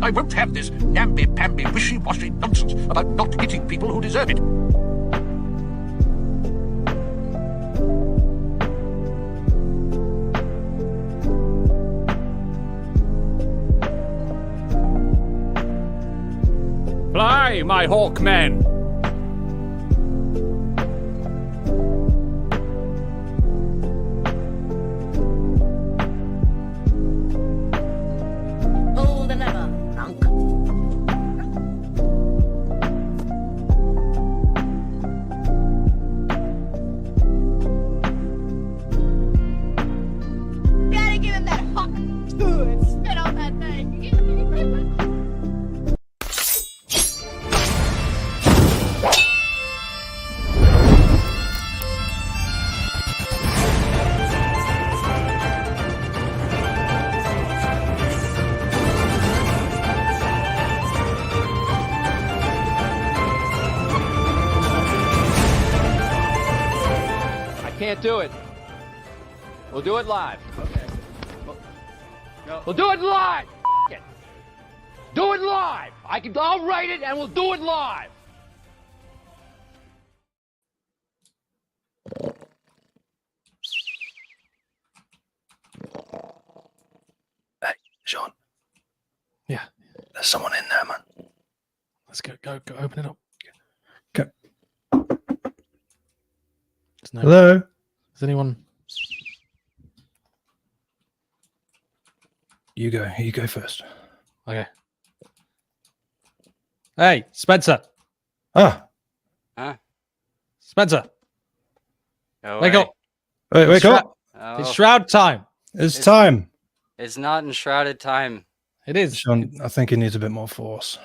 I won't have this namby-pamby, wishy-washy nonsense about not hitting people who deserve it. Fly, my hawkmen! Pull the lever, monk. Gotta give him that hot, good spit on that thing. Can't do it. We'll do it live. Okay. We'll do it live. It. Do it live. I'll write it and we'll do it live. Hey, Shaun. Yeah. There's someone in there, man. Let's go, open it up. Go. Hello? Is anyone? You go first. Okay. Hey, Spencer. Ah, Huh? Spencer. No Wake way. up. wait, up. Oh, It's shroud time. It's time. it's not enshrouded time. It is. Shaun, I think he needs a bit more force.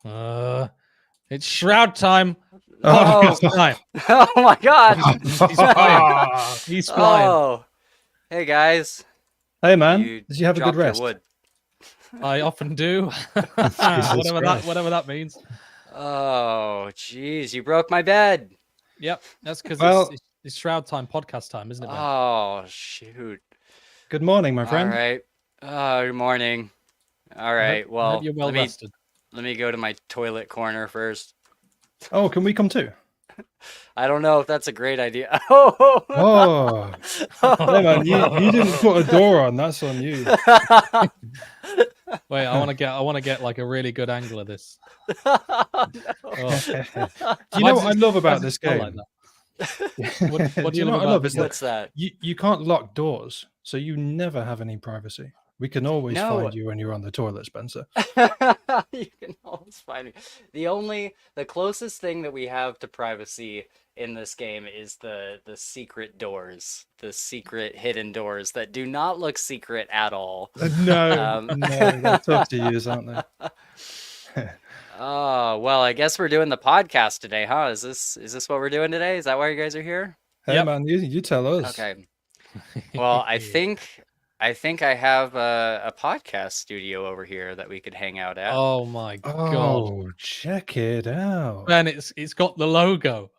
It's shroud time. Oh. Podcast time. Oh my god. He's flying. He's flying. Oh. Hey guys. Hey, man. Did you have a good dropped your rest? wood. I often do. Christ. whatever that means. Oh, jeez, you broke my bed. Yep, that's because Well- it's shroud time, podcast time, isn't it, man? Oh, shoot. Good morning, my friend. All right. Good morning. All right. I Well, hope you're well rested. let me go to my toilet corner first. Oh, can we come too? I don't know if that's a great idea. Oh. Oh, hey, man, you didn't put a door on. That's on you. Wait, I want to get like a really good angle of this. No. Oh. Do you know what I love about this game? Like that? What do you know love what I about love? this? Is What's that? you can't lock doors, so you never have any privacy. We can always No. find you when you're on the toilet, Spencer. You can always find me. The closest thing that we have to privacy in this game is the secret doors, the secret hidden doors that do not look secret at all. No, they're tough to use, aren't they? Oh, well, I guess we're doing the podcast today, huh? Is this what we're doing today? Is that why you guys are here? Hey, Yep. man, you tell us. Okay. Well, I think I have a podcast studio over here that we could hang out at. Oh my god, Oh, check it out. man! It's got the logo.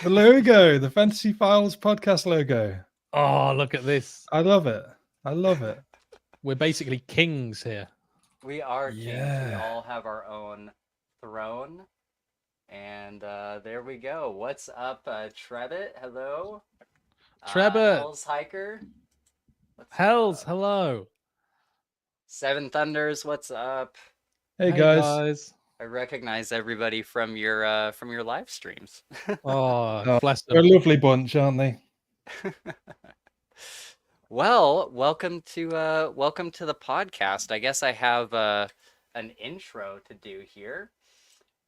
The logo, the Fantasy Files podcast logo. Oh, look at this. I love it. I love it. We're basically kings here. We are kings. We Yeah. all have our own throne. And there we go. What's up, Trebbit? Hello. Trebbit. Hell's Hiker. Hells, hello. Seven Thunders. What's up? Hey, guys. I recognize everybody from your live streams. Oh, Oh, bless They're a them. lovely bunch, aren't they? Well, welcome to the podcast. I guess I have an intro to do here.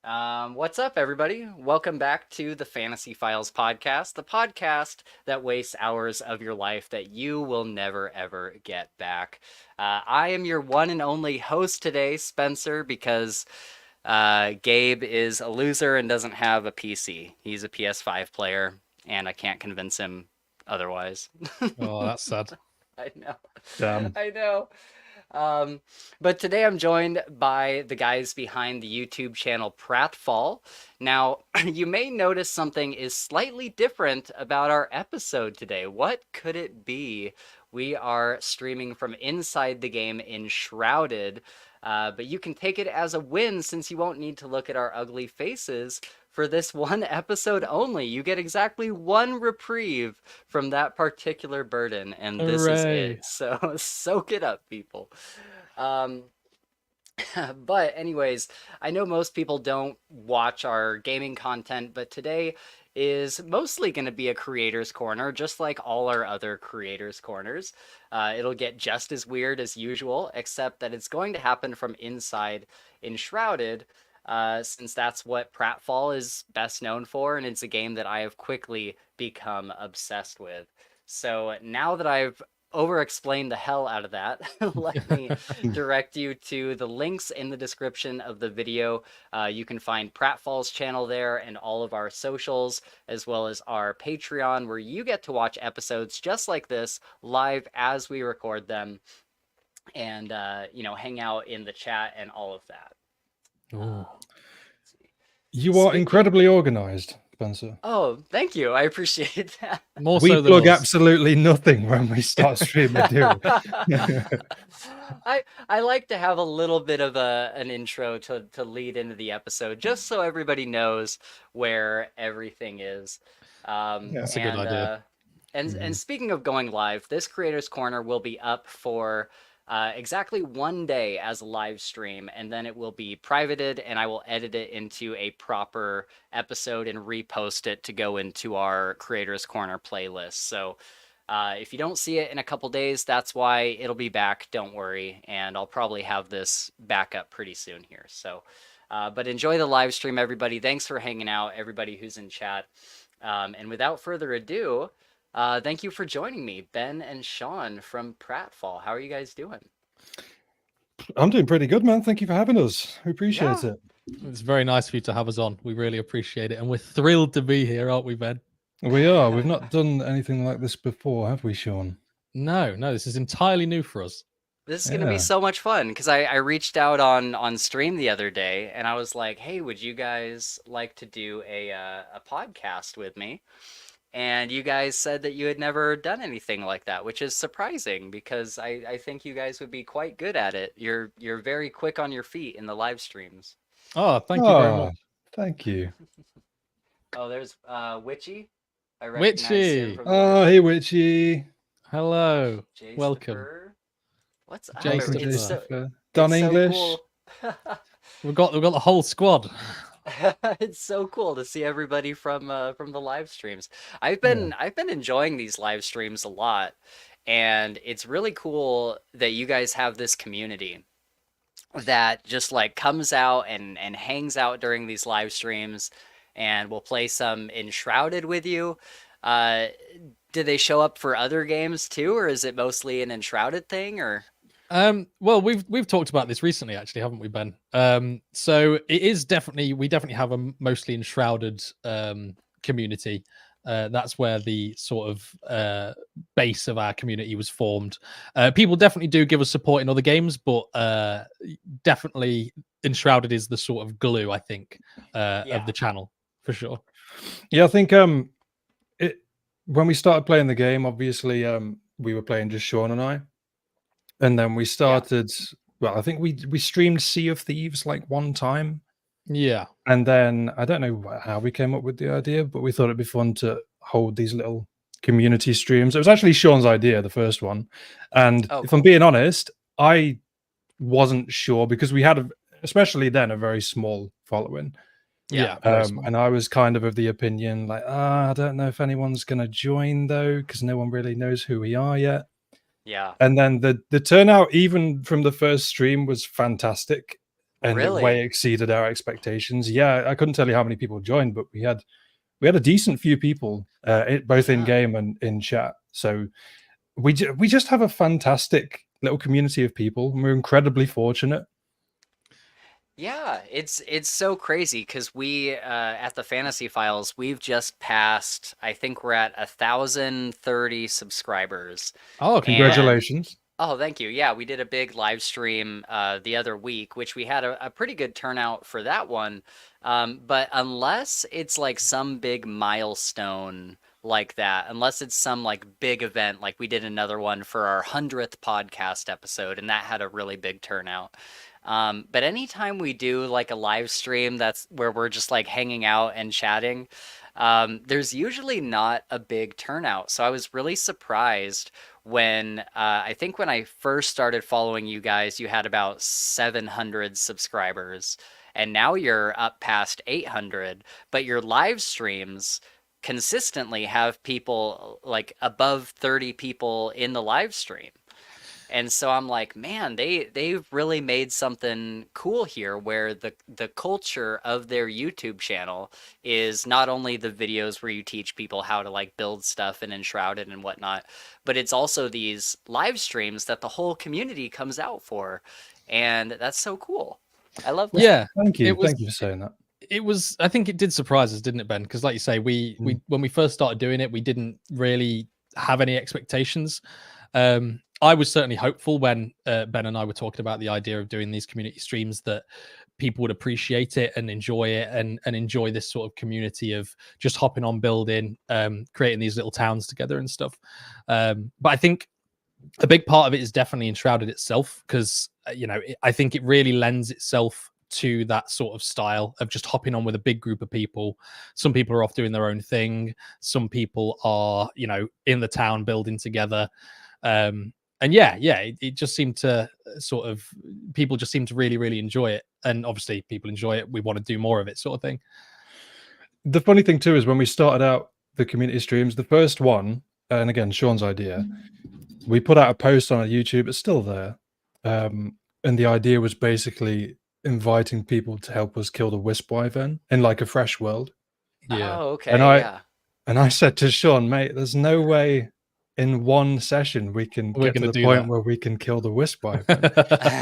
What's up, everybody? Welcome back to the Fantasy Files Podcast, the podcast that wastes hours of your life that you will never, ever get back. I am your one and only host today, Spencer, because Gabe is a loser and doesn't have a PC. He's a PS5 player, and I can't convince him otherwise. Oh, that's sad. I know. Damn. I know. But today I'm joined by the guys behind the YouTube channel PratFall. Now, you may notice something is slightly different about our episode today. What could it be? We are streaming from inside the game Enshrouded. But you can take it as a win since you won't need to look at our ugly faces for this one episode only. You get exactly one reprieve from that particular burden, and this is Hooray. it. So soak it up, people. Um, but anyways, I know most people don't watch our gaming content, but today is mostly going to be a creator's corner, just like all our other creators' corners. It'll get just as weird as usual, except that it's going to happen from inside Enshrouded, since that's what PratFall is best known for, and it's a game that I have quickly become obsessed with. So now that I've over-explained the hell out of that, let me direct you to the links in the description of the video. You can find PratFall's channel there and all of our socials, as well as our Patreon, where you get to watch episodes just like this live as we record them, and hang out in the chat and all of that. Ooh. You are incredibly organized, Spencer. Oh, thank you. I appreciate that. More We so than plug us. absolutely nothing when we start streaming, do we? I like to have a little bit of an intro to lead into the episode, just so everybody knows where everything is. That's a good idea. And speaking of going live, this Creators Corner will be up for exactly 1 day as a live stream, and then it will be privated, and I will edit it into a proper episode and repost it to go into our Creators Corner playlist. So if you don't see it in a couple days, that's why. It'll be back, don't worry, and I'll probably have this back up pretty soon here. So, but enjoy the live stream, everybody. Thanks for hanging out, everybody who's in chat. And without further ado, thank you for joining me, Ben and Shaun from PratFall. How are you guys doing? I'm doing pretty good, man. Thank you for having us. We appreciate it. It's very nice for you to have us on. We really appreciate it. And we're thrilled to be here, aren't we, Ben? We are. We've not done anything like this before, have we, Shaun? No, this is entirely new for us. This is going to be so much fun, because I reached out on stream the other day, and I was like, hey, would you guys like to do a podcast with me? And you guys said that you had never done anything like that, which is surprising, because I think you guys would be quite good at it. You're very quick on your feet in the live streams. Oh, thank you very much. Thank you. Oh, there's Witchy. I recognize him Witchy. from the Oh, live hey, Witchy. Hello. Jason Welcome. Fur. What's up? Jason It's Fur. so, Don it's so English. cool. We've got the whole squad. It's so cool to see everybody from the live streams. I've been enjoying these live streams a lot, and it's really cool that you guys have this community that just like comes out and hangs out during these live streams, and will play some Enshrouded with you. Do they show up for other games too, or is it mostly an Enshrouded thing, or? Well, we've talked about this recently, actually, haven't we, Ben? So it is we definitely have a mostly Enshrouded community. That's where the sort of base of our community was formed. People definitely do give us support in other games, but definitely Enshrouded is the sort of glue, I think, of the channel for sure. Yeah, I think when we started playing the game, obviously we were playing just Shaun and I. And then we started, well, I think we streamed Sea of Thieves like one time. Yeah. And then I don't know how we came up with the idea, but we thought it'd be fun to hold these little community streams. It was actually Shaun's idea, the first one. And if I'm being honest, I wasn't sure, because we had, especially then, a very small following. Yeah. And I was kind of the opinion, like, I don't know if anyone's going to join, though, because no one really knows who we are yet. Yeah. And then the turnout, even from the first stream, was fantastic, and it way exceeded our expectations. Yeah, I couldn't tell you how many people joined, but we had a decent few people, both in game and in chat. So we just have a fantastic little community of people, and we're incredibly fortunate. Yeah, it's so crazy, because we at the Fantasy Files, we've just passed, I think we're at 1,030 subscribers. Oh, congratulations. Oh, thank you. Yeah, we did a big live stream the other week, which we had a pretty good turnout for that one. But unless it's like some big milestone, like that, unless it's some like big event. Like we did another one for our 100th podcast episode, and that had a really big turnout. But anytime we do like a live stream that's where we're just like hanging out and chatting, there's usually not a big turnout. So I was really surprised when I think when I first started following you guys, you had about 700 subscribers, and now you're up past 800. But your live streams consistently have people like above 30 people in the live stream. And so I'm like, man, they've really made something cool here where the culture of their YouTube channel is not only the videos where you teach people how to like build stuff and enshroud it and whatnot, but it's also these live streams that the whole community comes out for. And that's so cool. I love that. Yeah, Thank you. it was- Thank you for saying that. It was, I think it did surprise us, didn't it, Ben? Because like you say, we when we first started doing it, we didn't really have any expectations. I was certainly hopeful when Ben and I were talking about the idea of doing these community streams that people would appreciate it and enjoy it, and enjoy this sort of community of just hopping on, building, creating these little towns together and stuff. But I think a big part of it is definitely Enshrouded itself, because I think it really lends itself to that sort of style of just hopping on with a big group of people. Some people are off doing their own thing, some people are in the town building together. And it just seemed to people just seem to really enjoy it, and obviously people enjoy it, we want to do more of it, sort of thing. The funny thing too is when we started out the community streams, the first one, and again Shaun's idea, we put out a post on YouTube. It's still there, and the idea was basically inviting people to help us kill the Wisp Wyvern in like a fresh world. Yeah. Oh, okay. And I said to Shaun, mate, there's no way in one session we can get to the point where we can kill the Wisp Wyvern.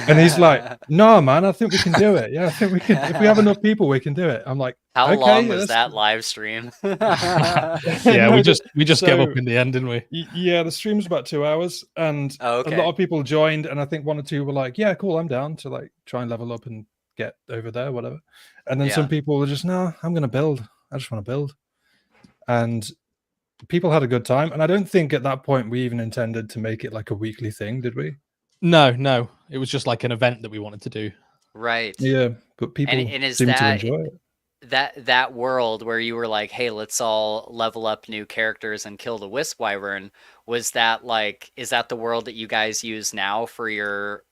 And he's like, no, man, I think we can do it. Yeah, I think we can. If we have enough people, we can do it. I'm like, how okay, long was that live stream? Yeah, we just gave up in the end, didn't we? Yeah, the stream was about 2 hours, and a lot of people joined, and I think 1 or 2 were like, yeah, cool, I'm down to like try and level up and get over there, whatever. And then some people were just, no, I'm gonna build. I just want to build. And people had a good time, and I don't think at that point we even intended to make it like a weekly thing, did we? No, it was just like an event that we wanted to do. Right. Yeah, but people seem to enjoy it. That world where you were like, hey, let's all level up new characters and kill the Wisp Wyvern, is that the world that you guys use now for your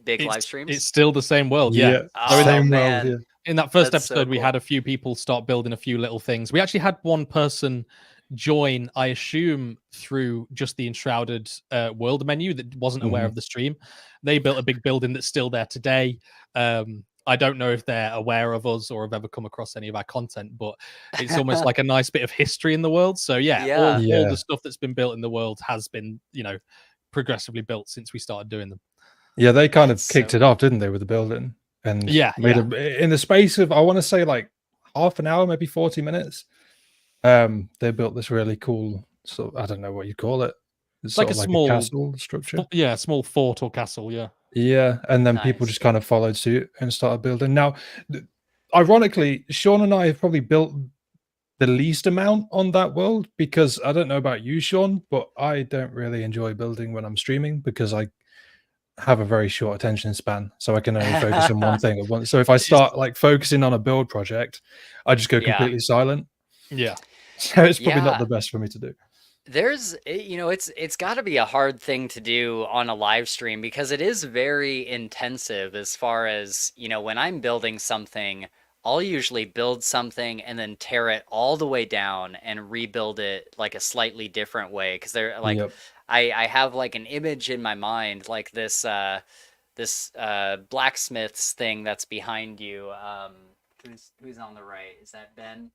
big live streams? It's still the same world, yeah. Oh, same man. world, yeah. In that first That's so episode, we cool. had a few people start building a few little things. We actually had one person join, I assume, through just the Enshrouded world menu that wasn't aware of the stream. They built a big building that's still there today. I don't know if they're aware of us or have ever come across any of our content, but it's almost like a nice bit of history in the world. So all the stuff that's been built in the world has been, progressively built since we started doing them. Yeah, they kind of kicked it off, didn't they, with the building? And in the space of, I want to say, like half an hour, maybe 40 minutes, they built this really cool, so I don't know what you call it. It's like sort a of small castle structure. Yeah, small fort or castle, yeah. Yeah, and then people just kind of followed suit and started building. Now, ironically, Shaun and I have probably built the least amount on that world, because I don't know about you, Shaun, but I don't really enjoy building when I'm streaming because I have a very short attention span, so I can only focus on one thing at once. So if I start like focusing on a build project, I just go completely silent. Yeah. So it's probably not the best for me to do. There's, it's got to be a hard thing to do on a live stream because it is very intensive as far as, when I'm building something, I'll usually build something and then tear it all the way down and rebuild it like a slightly different way. Because they're like, I have like an image in my mind, like this blacksmith's thing that's behind you. Who's on the right? Is that Ben?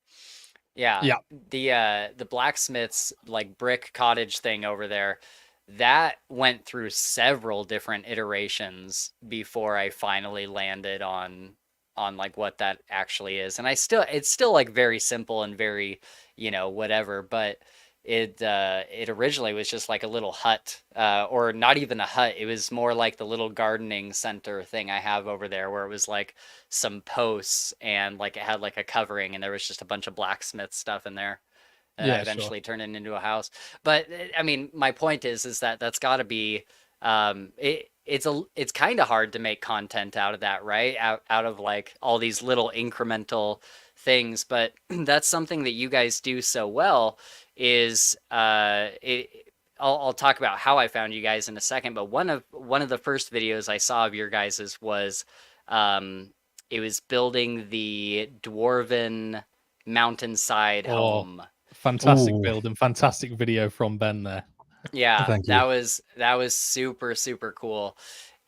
Yeah. The blacksmith's like brick cottage thing over there, that went through several different iterations before I finally landed on like what that actually is. And it's still like very simple and very, whatever, but it originally was just like a little hut, or not even a hut. It was more like the little gardening center thing I have over there, where it was like some posts and like it had like a covering and there was just a bunch of blacksmith stuff in there. and I eventually turned it into a house. But I mean, my point is that that's got to be it's kind of hard to make content out of that, right? Out of like all these little incremental things, but that's something that you guys do so well. Is I'll talk about how I found you guys in a second, but one of the first videos I saw of your guys's was it was building the dwarven mountainside home. Fantastic build and fantastic video from Ben there. Yeah, Thank you. that was super, super cool.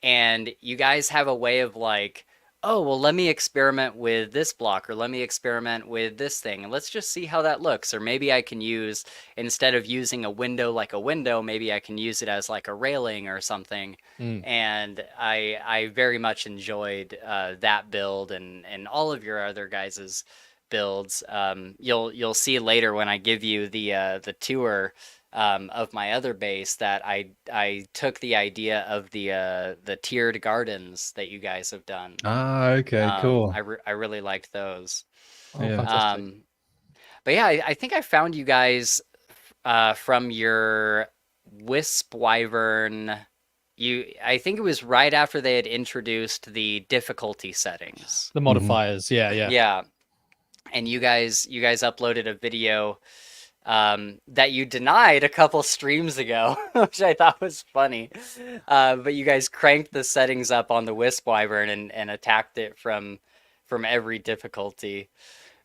And you guys have a way of like, oh, well, let me experiment with this block, or let me experiment with this thing, and let's just see how that looks. Or maybe I can use, instead of using a window like a window, maybe I can use it as like a railing or something. And I very much enjoyed that build and all of your other guys's builds. You'll see later when I give you the tour of my other base that I took the idea of the tiered gardens that you guys have done. Okay, cool. I really liked those. Fantastic. But yeah, I think I found you guys from your Wisp Wyvern. I think it was right after they had introduced the difficulty settings. The modifiers, yeah. And you guys uploaded a video that you denied a couple streams ago, which I thought was funny. But you guys cranked the settings up on the Wisp Wyvern and attacked it from every difficulty.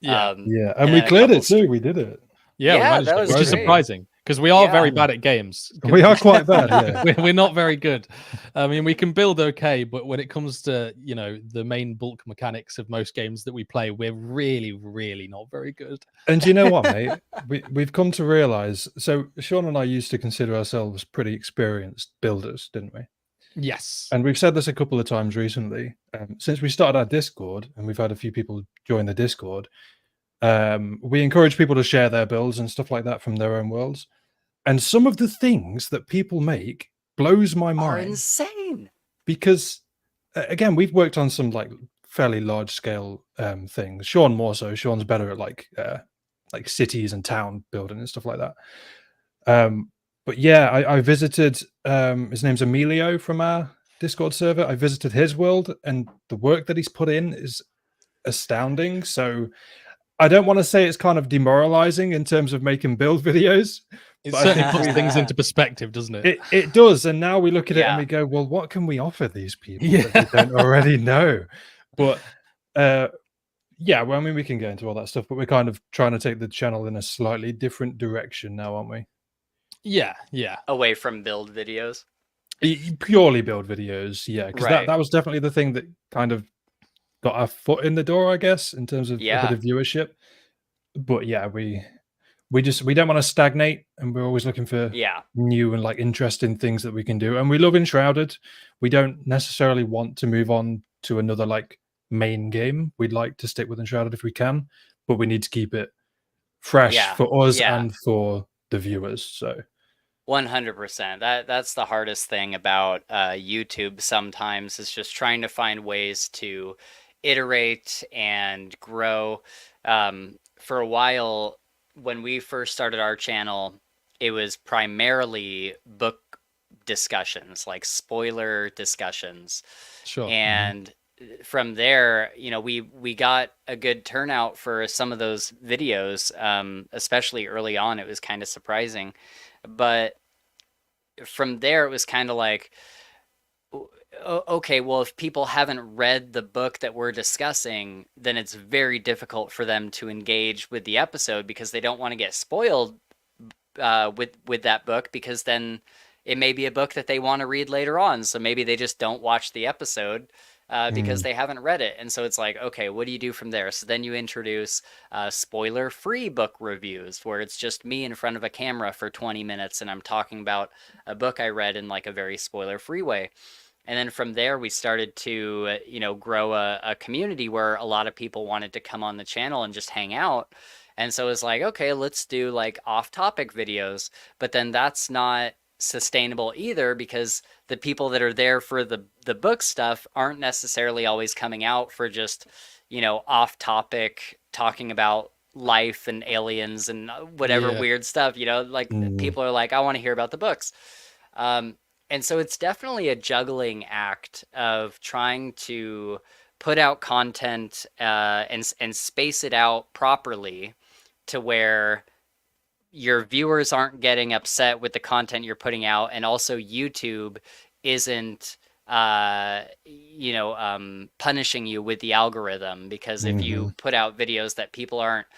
And we cleared it too. We did it. Yeah, that was which is surprising because we are very bad at games. We are quite bad. Yeah. We're not very good. I mean, we can build okay, but when it comes to the main bulk mechanics of most games that we play, we're really, really not very good. And you know what, mate? We've come to realize. So Shaun and I used to consider ourselves pretty experienced builders, didn't we? Yes. And we've said this a couple of times recently. Since we started our Discord, and we've had a few people join the Discord. We encourage people to share their builds and stuff like that from their own worlds. And some of the things that people make blows my mind. Are insane. Because again, we've worked on some like fairly large scale things. Shaun more so. Shaun's better at like cities and town building and stuff like that. But yeah, I visited his name's Emilio from our Discord server. I visited his world, and the work that he's put in is astounding. So I don't want to say it's kind of demoralizing in terms of making build videos. It certainly puts things into perspective, doesn't it? It does. And now we look at it and we go, well, what can we offer these people that we don't already know? But well, I mean, we can get into all that stuff, but we're kind of trying to take the channel in a slightly different direction now, aren't we? Yeah. Away from build videos. Purely build videos, yeah. Because that was definitely the thing that kind of got our foot in the door, I guess, in terms of a bit of viewership. But yeah, we don't want to stagnate, and we're always looking for new and like interesting things that we can do. And we love Enshrouded. We don't necessarily want to move on to another like main game. We'd like to stick with Enshrouded if we can, but we need to keep it fresh for us and for the viewers. So 100%. That's the hardest thing about YouTube sometimes, is just trying to find ways to iterate and grow. For a while, when we first started our channel, it was primarily book discussions, like spoiler discussions. Sure. And from there, we got a good turnout for some of those videos, especially early on. It was kind of surprising. But from there, it was kind of like, okay, well, if people haven't read the book that we're discussing, then it's very difficult for them to engage with the episode, because they don't want to get spoiled with that book, because then it may be a book that they want to read later on. So maybe they just don't watch the episode because they haven't read it. And so it's like, okay, what do you do from there? So then you introduce spoiler-free book reviews, where it's just me in front of a camera for 20 minutes and I'm talking about a book I read in like a very spoiler-free way. And then from there, we started to, grow a community where a lot of people wanted to come on the channel and just hang out. And so it's like, okay, let's do like off-topic videos. But then that's not sustainable either, because the people that are there for the book stuff aren't necessarily always coming out for just, off-topic talking about life and aliens and whatever weird stuff, like people are like, I want to hear about the books. And so it's definitely a juggling act of trying to put out content and space it out properly to where your viewers aren't getting upset with the content you're putting out, and also YouTube isn't punishing you with the algorithm, because if you put out videos that people aren't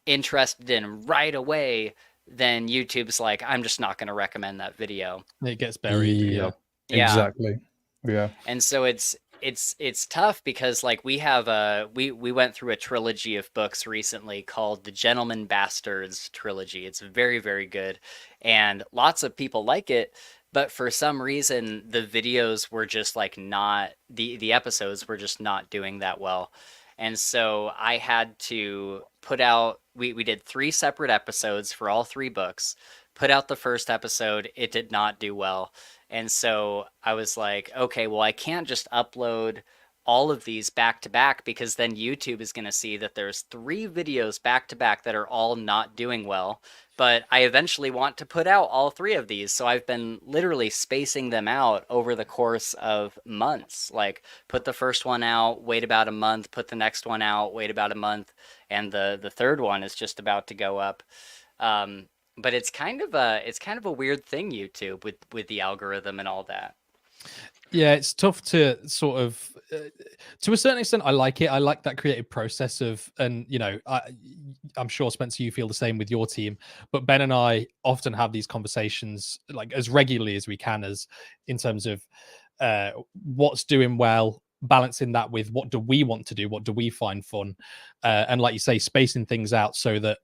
interested in right away, then YouTube's like, I'm just not going to recommend that video. It gets buried. Exactly. Yeah. And so it's tough, because like we have we went through a trilogy of books recently called the Gentleman Bastards trilogy. It's very, very good, and lots of people like it, but for some reason the videos were just like not, the episodes were just not doing that well. And so I had to put out, we did 3 separate episodes for all 3 books, put out the first episode, it did not do well. And so I was like, okay, well, I can't just upload all of these back to back, because then YouTube is going to see that there's 3 videos back to back that are all not doing well. But I eventually want to put out all 3 of these. So I've been literally spacing them out over the course of months. Like, put the first one out, wait about a month, put the next one out, wait about a month, and the third one is just about to go up. But it's kind of a weird thing, YouTube, with the algorithm and all that. Yeah, it's tough to sort of, to a certain extent, I like it. I like that creative process of, and I'm sure, Spencer, you feel the same with your team, but Ben and I often have these conversations like as regularly as we can, as in terms of what's doing well, balancing that with what do we want to do, what do we find fun, and like you say, spacing things out so that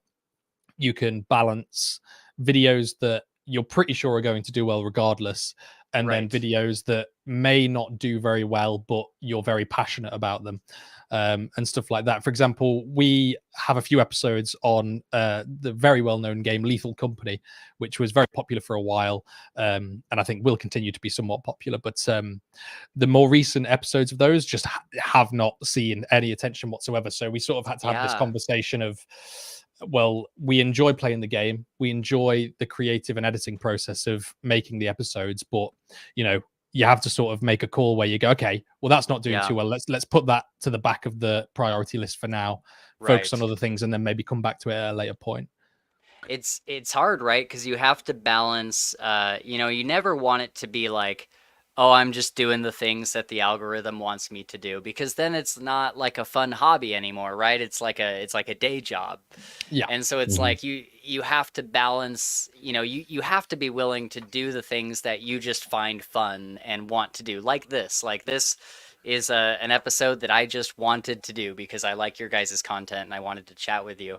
you can balance videos that you're pretty sure are going to do well regardless, and then videos that may not do very well, but you're very passionate about them, and stuff like that. For example, we have a few episodes on the very well-known game Lethal Company, which was very popular for a while, and I think will continue to be somewhat popular. But the more recent episodes of those just have not seen any attention whatsoever. So we sort of had to have this conversation of, well, we enjoy playing the game, we enjoy the creative and editing process of making the episodes, but you have to sort of make a call where you go, okay, well, that's not doing too well, let's put that to the back of the priority list for now, focus on other things, and then maybe come back to it at a later point. It's hard, right? Because you have to balance, you never want it to be like, oh, I'm just doing the things that the algorithm wants me to do, because then it's not like a fun hobby anymore, right? It's like a day job. Yeah. And so it's like you have to balance, you have to be willing to do the things that you just find fun and want to do. Like this is an episode that I just wanted to do because I like your guys' content and I wanted to chat with you.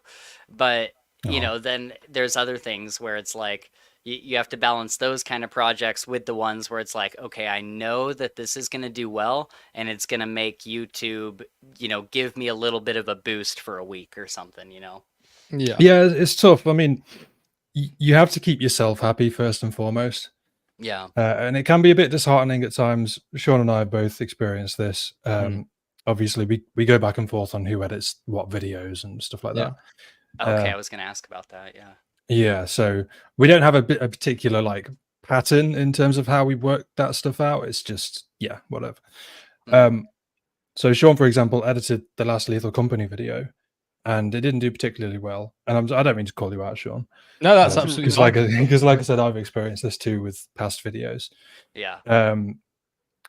But, then there's other things where it's like, you have to balance those kind of projects with the ones where it's like, okay, I know that this is going to do well and it's going to make YouTube, give me a little bit of a boost for a week or something, Yeah, it's tough. I mean, you have to keep yourself happy first and foremost. Yeah. And it can be a bit disheartening at times. Shaun and I both experienced this. Obviously, we go back and forth on who edits what videos and stuff like that. Okay, I was going to ask about that, yeah. Yeah, so we don't have a particular like pattern in terms of how we work that stuff out. It's just whatever. So Shaun, for example, edited the last Lethal Company video, and it didn't do particularly well. And I don't mean to call you out, Shaun. No, that's absolutely fine. Because like I said, I've experienced this too with past videos. Yeah. And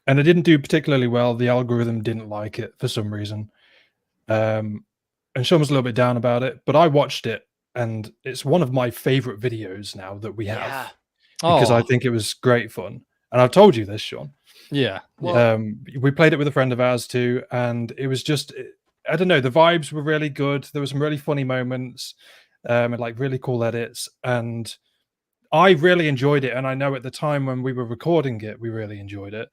it didn't do particularly well. The algorithm didn't like it for some reason. And Shaun was a little bit down about it, but I watched it. And it's one of my favorite videos now that we have, because I think it was great fun. And I've told you this, Shaun. Yeah. We played it with a friend of ours too, and it was just, I don't know, the vibes were really good. There were some really funny moments, and like really cool edits, and I really enjoyed it. And I know at the time when we were recording it, we really enjoyed it.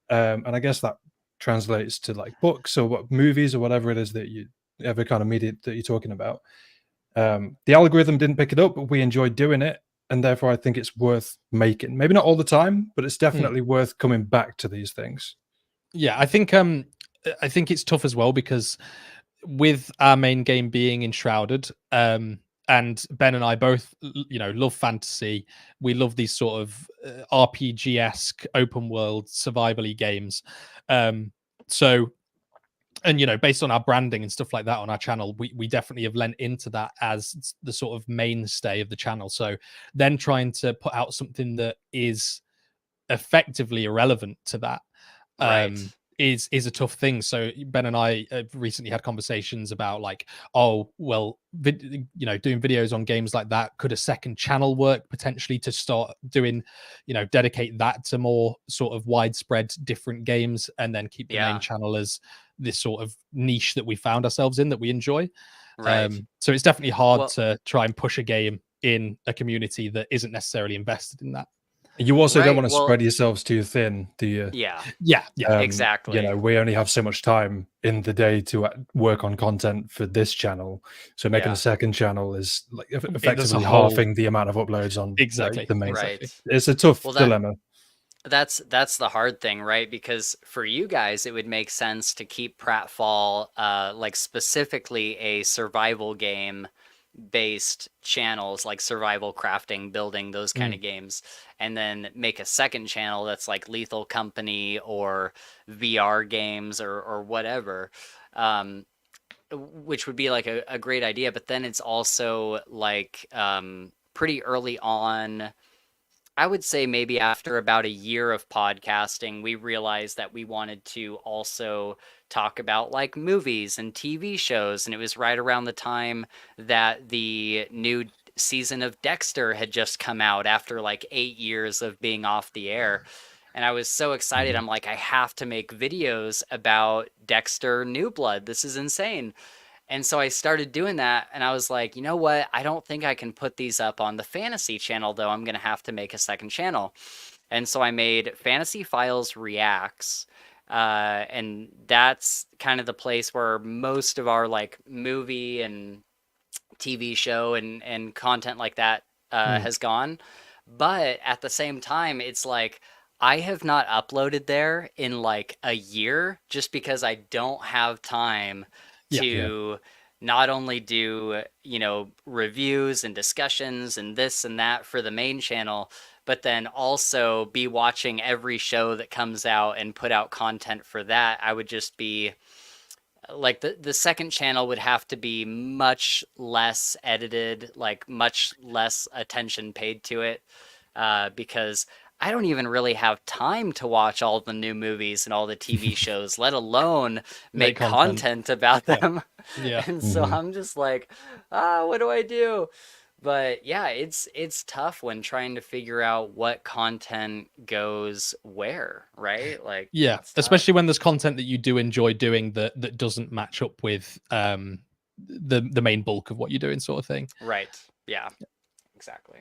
And I guess that translates to like books or movies or whatever it is that every kind of media that you're talking about. The algorithm didn't pick it up, but we enjoyed doing it, and therefore I think it's worth making. Maybe not all the time, but it's definitely worth coming back to these things. Yeah, I think it's tough as well, because with our main game being enshrouded, and Ben and I both, love fantasy. We love these sort of RPG-esque open world survival-y games. So, and based on our branding and stuff like that on our channel, we definitely have lent into that as the sort of mainstay of the channel. So then trying to put out something that is effectively irrelevant to that Right. is a tough thing. So Ben and I have recently had conversations about like, oh well, doing videos on games like that, could a second channel work potentially to start doing, dedicate that to more sort of widespread different games, and then keep the main channel as this sort of niche that we found ourselves in that we enjoy. Right. So it's definitely hard to try and push a game in a community that isn't necessarily invested in that. You also don't want to spread yourselves too thin, do you? Yeah, exactly. We only have so much time in the day to work on content for this channel, so making a second channel is like effectively halving the amount of uploads on the main. Right. It's a tough dilemma. That's the hard thing, right? Because for you guys, it would make sense to keep PratFall like specifically a survival game based channels, like survival crafting, building, those kind of games, and then make a second channel that's like Lethal Company or VR games or whatever, which would be like a great idea. But then it's also like pretty early on, I would say maybe after about a year of podcasting, we realized that we wanted to also talk about like movies and TV shows. And it was right around the time that the new season of Dexter had just come out after like 8 years of being off the air. And I was so excited. I'm like, I have to make videos about Dexter New Blood. This is insane. And so I started doing that, and I was like, you know what? I don't think I can put these up on the fantasy channel, though. I'm going to have to make a second channel. And so I made Fantasy Files Reacts, and that's kind of the place where most of our like movie and TV show and content like that has gone. But at the same time, it's like I have not uploaded there in like a year just because I don't have time to not only do, reviews and discussions and this and that for the main channel, but then also be watching every show that comes out and put out content for that. I would just be like, the second channel would have to be much less edited, like much less attention paid to it, because I don't even really have time to watch all the new movies and all the TV shows, let alone make content about them. Yeah. And so I'm just like, what do I do? But yeah, it's tough when trying to figure out what content goes where, right? Like, especially when there's content that you do enjoy doing that doesn't match up with the main bulk of what you're doing, sort of thing. Right. Yeah. Exactly.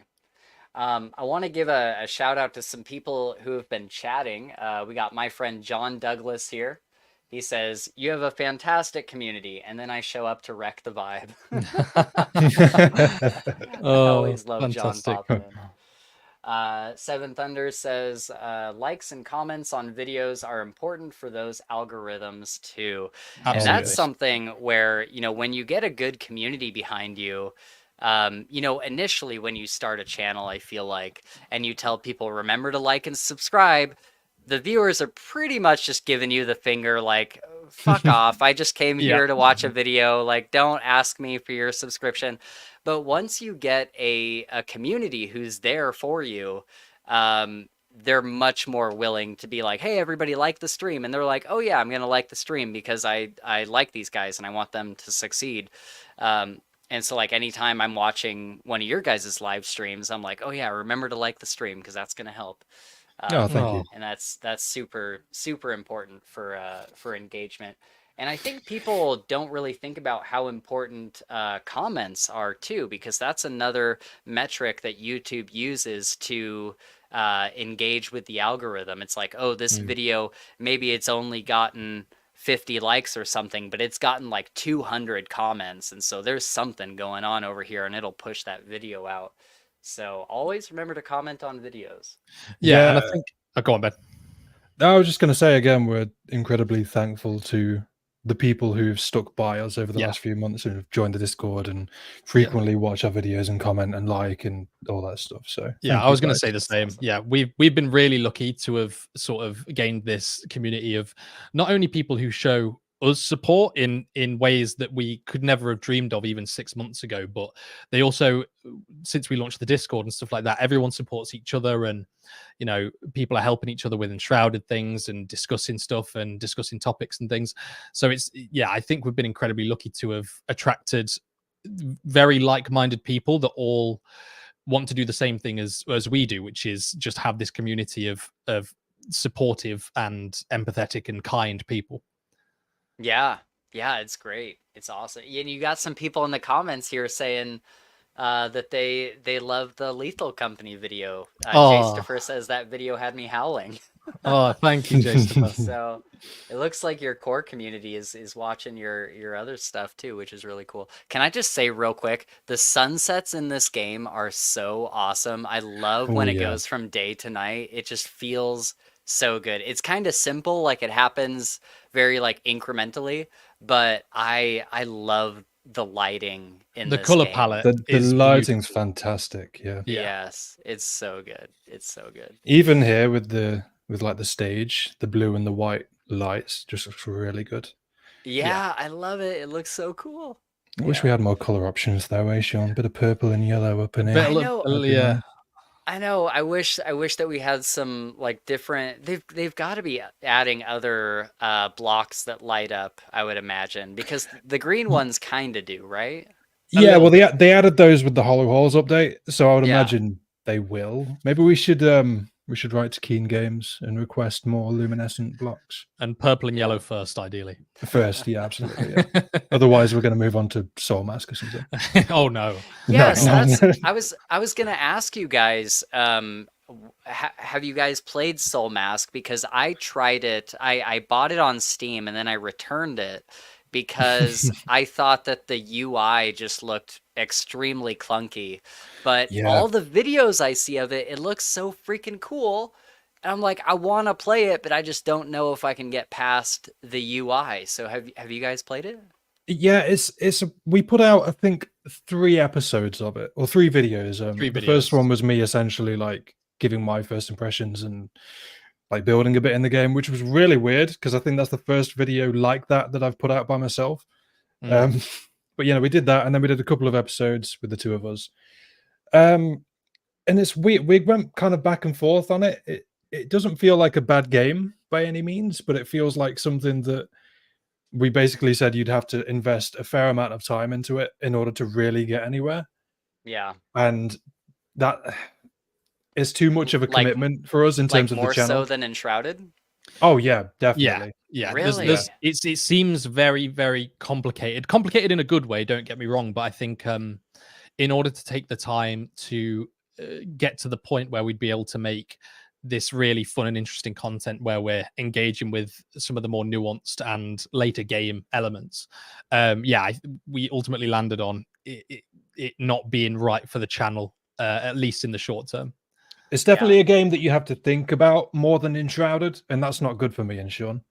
I want to give a shout out to some people who have been chatting. We got my friend John Douglas here. He says, "You have a fantastic community," and then I show up to wreck the vibe. I always love fantastic. John popping in. Seven Thunder says, likes and comments on videos are important for those algorithms too. Absolutely. And that's something where, when you get a good community behind you, initially when you start a channel, I feel like, and you tell people, remember to like and subscribe, the viewers are pretty much just giving you the finger, like, fuck off. I just came here to watch a video. Like, don't ask me for your subscription. But once you get a community who's there for you, they're much more willing to be like, hey, everybody like the stream. And they're like, oh yeah, I'm going to like the stream because I like these guys and I want them to succeed. And so, like, anytime I'm watching one of your guys' live streams, I'm like, oh yeah, remember to like the stream because that's going to help. Thank you. And that's super, super important for engagement. And I think people don't really think about how important comments are too, because that's another metric that YouTube uses to engage with the algorithm. It's like, oh, this video, maybe it's only gotten 50 likes or something, but it's gotten like 200 comments. And so there's something going on over here and it'll push that video out. So always remember to comment on videos. Yeah. And I think, go on, Ben. I was just going to say again, we're incredibly thankful to the people who've stuck by us over the last few months and have joined the Discord and frequently watch our videos and comment and like and all that stuff. So yeah, I was going to say the same. Awesome. Yeah, we've been really lucky to have sort of gained this community of not only people who show us support in ways that we could never have dreamed of even 6 months ago, but they also, since we launched the Discord and stuff like that, everyone supports each other, and you know, people are helping each other with enshrouded things and discussing stuff and discussing topics and things. So it's, yeah, I think we've been incredibly lucky to have attracted very like-minded people that all want to do the same thing as we do, which is just have this community of supportive and empathetic and kind people. Yeah, it's great. It's awesome. And you got some people in the comments here saying that they love the Lethal Company video. Jaystifer says that video had me howling. Oh, thank you, Jaystifer. So it looks like your core community is watching your other stuff too, which is really cool. Can I just say real quick, the sunsets in this game are so awesome. I love when it goes from day to night. It just feels so good. It's kind of simple, like it happens very like incrementally, but I love the lighting in the this color game. palette. The lighting's fantastic. Yeah. Yes, it's so good. It's so good. Even here with like the stage, the blue and the white lights just looks really good. Yeah, I love it. It looks so cool. I wish we had more color options though, Shaun? Bit of purple and yellow up in here. I know. I wish that we had some like different. They've got to be adding other blocks that light up, I would imagine, because the green ones kind of do, right? Yeah, well, they added those with the Hollow Halls update, so I would imagine they will. Maybe we should write to Keen Games and request more luminescent blocks. And purple and yellow first, ideally. First, yeah, absolutely. Yeah. Otherwise, we're going to move on to Soul Mask or something. Oh no! Yes, I was going to ask you guys. Have you guys played Soul Mask? Because I tried it. I bought it on Steam and then I returned it because I thought that the UI just looked extremely clunky. But all the videos I see of it, it looks so freaking cool. And I'm like, I want to play it, but I just don't know if I can get past the UI. So have you guys played it? Yeah, we put out, I think, 3 episodes of it, or 3 videos. The first one was me essentially like giving my first impressions and like building a bit in the game, which was really weird because I think that's the first video like that I've put out by myself. But we did that, and then we did a couple of episodes with the 2 of us. And it's weird. We went kind of back and forth on it. It doesn't feel like a bad game by any means, but it feels like something that we basically said you'd have to invest a fair amount of time into it in order to really get anywhere. Yeah. And that is too much of a commitment for us in terms of the channel. More so than Enshrouded? Oh, yeah, definitely. Yeah. Really? It seems very, very complicated. Complicated in a good way, don't get me wrong, but I think in order to take the time to get to the point where we'd be able to make this really fun and interesting content where we're engaging with some of the more nuanced and later game elements. We ultimately landed on it not being right for the channel, at least in the short term. It's definitely a game that you have to think about more than Enshrouded, and that's not good for me and Shaun.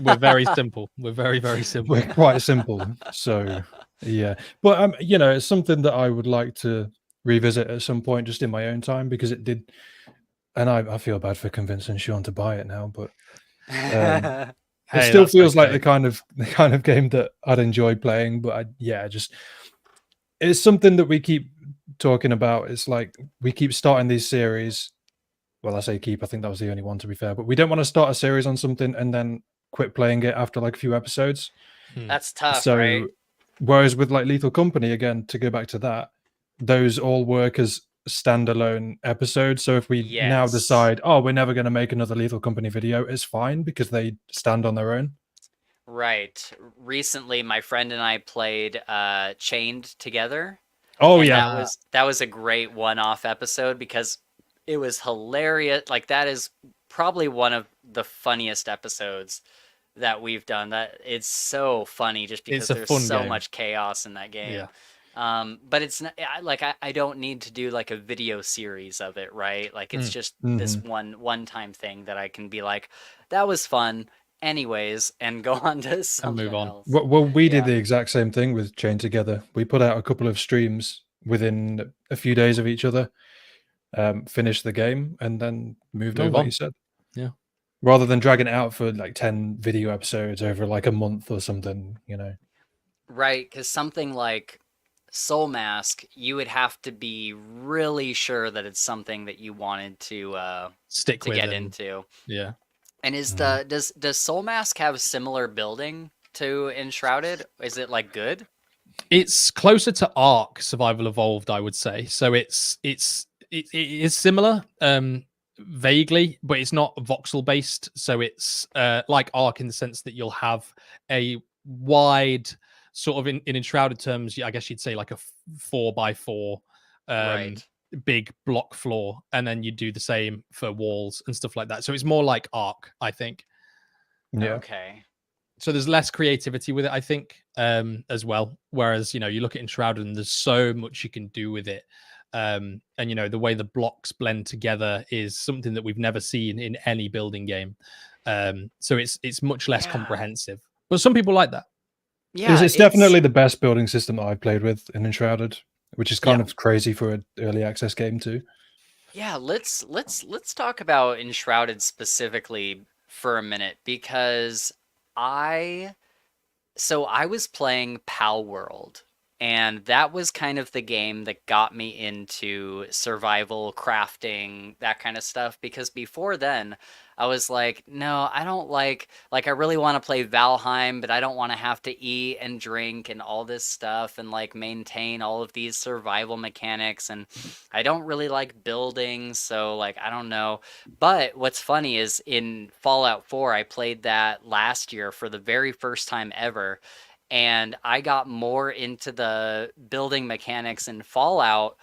We're very simple. We're very, very simple. We're quite simple. So, yeah. But, it's something that I would like to revisit at some point just in my own time because it did... And I feel bad for convincing Shaun to buy it now, but it still feels like the kind of game that I'd enjoy playing. But it's something that we keep talking about. It's like we keep starting these series. Well, I say keep. I think that was the only one, to be fair. But we don't want to start a series on something and then quit playing it after like a few episodes. That's tough, right? Whereas with like Lethal Company, again, to go back to that, those all work as standalone episodes. So if we now decide, we're never going to make another Lethal Company video, it's fine because they stand on their own. Right. Recently, my friend and I played Chained together. Oh, that was a great one-off episode because it was hilarious. Like that is probably one of the funniest episodes that we've done. That it's so funny just because there's so much chaos in that game. But it's not like I don't need to do like a video series of it, right? Like it's just this one-time thing that I can be like, that was fun. anyways and go on to And something move on. else. Well, we did Yeah. the exact same thing with Chain Together. We put out a couple of streams within a few days of each other, finished the game, and then moved on, Move like on. you said. Yeah. Rather than dragging it out for like 10 video episodes over like a month or something, you know. Right, because something like Soul Mask, you would have to be really sure that it's something that you wanted to Stick with get and into. yeah. And is does Soul Mask have similar building to Enshrouded? Is it like good? It's closer to Ark Survival Evolved, I would say. So it is similar, vaguely, but it's not voxel based. So it's like Ark in the sense that you'll have a wide sort of in enshrouded terms, I guess you'd say like a 4x4 Right. big block floor, and then you do the same for walls and stuff like that. So it's more like Ark, I think. Yeah. Okay. So there's less creativity with it, I think, as well. Whereas, you know, you look at Enshrouded and there's so much you can do with it. And, you know, the way the blocks blend together is something that we've never seen in any building game. So it's much less comprehensive. But some people like that. Yeah, It's definitely the best building system that I've played with in Enshrouded, which is kind Yeah. of crazy for an early access game too. Yeah, let's talk about Enshrouded specifically for a minute because I was playing Pal World, and that was kind of the game that got me into survival, crafting, that kind of stuff. Because before then, I was like, no, I don't like I really want to play Valheim, but I don't want to have to eat and drink and all this stuff and like maintain all of these survival mechanics. And I don't really like building, so like I don't know. But what's funny is in Fallout 4, I played that last year for the very first time ever. And I got more into the building mechanics in Fallout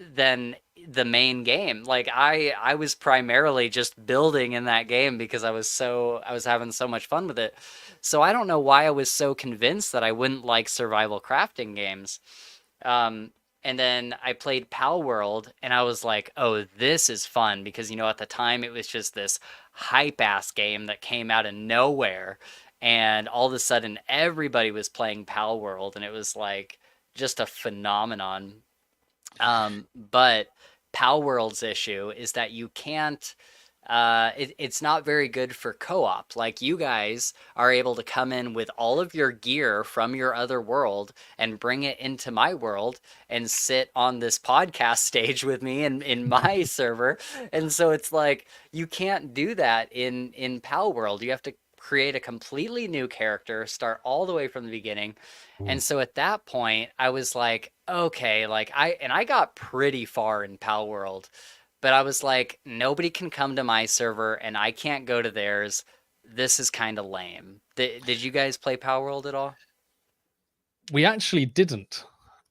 than the main game. Like I was primarily just building in that game because I was having so much fun with it. So I don't know why I was so convinced that I wouldn't like survival crafting games. And then I played Pal World and I was like, oh, this is fun because, you know, at the time it was just this hype ass game that came out of nowhere. And all of a sudden everybody was playing Pal World and it was like just a phenomenon. But Pal World's issue is that you can't, it's not very good for co-op. Like you guys are able to come in with all of your gear from your other world and bring it into my world and sit on this podcast stage with me in my server. And so it's like, you can't do that in Pal World. You have to create a completely new character, start all the way from the beginning. And so at that point, I was like, okay, like I got pretty far in Pal World, but I was like, nobody can come to my server and I can't go to theirs. This is kind of lame. Did you guys play Pal World at all? We actually didn't.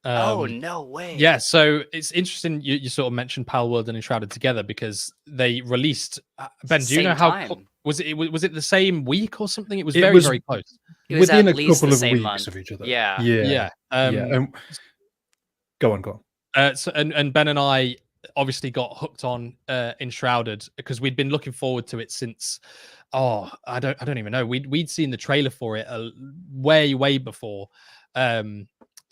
Oh, no way. Yeah, so it's interesting you sort of mentioned Pal World and Enshrouded together because they released Ben, do you know how was it the same week or something? It was very close. It was within at a least couple the of same weeks month. of each other. Yeah. Yeah. Go on. So and Ben and I obviously got hooked on Enshrouded because we'd been looking forward to it since I don't even know. We'd seen the trailer for it way before.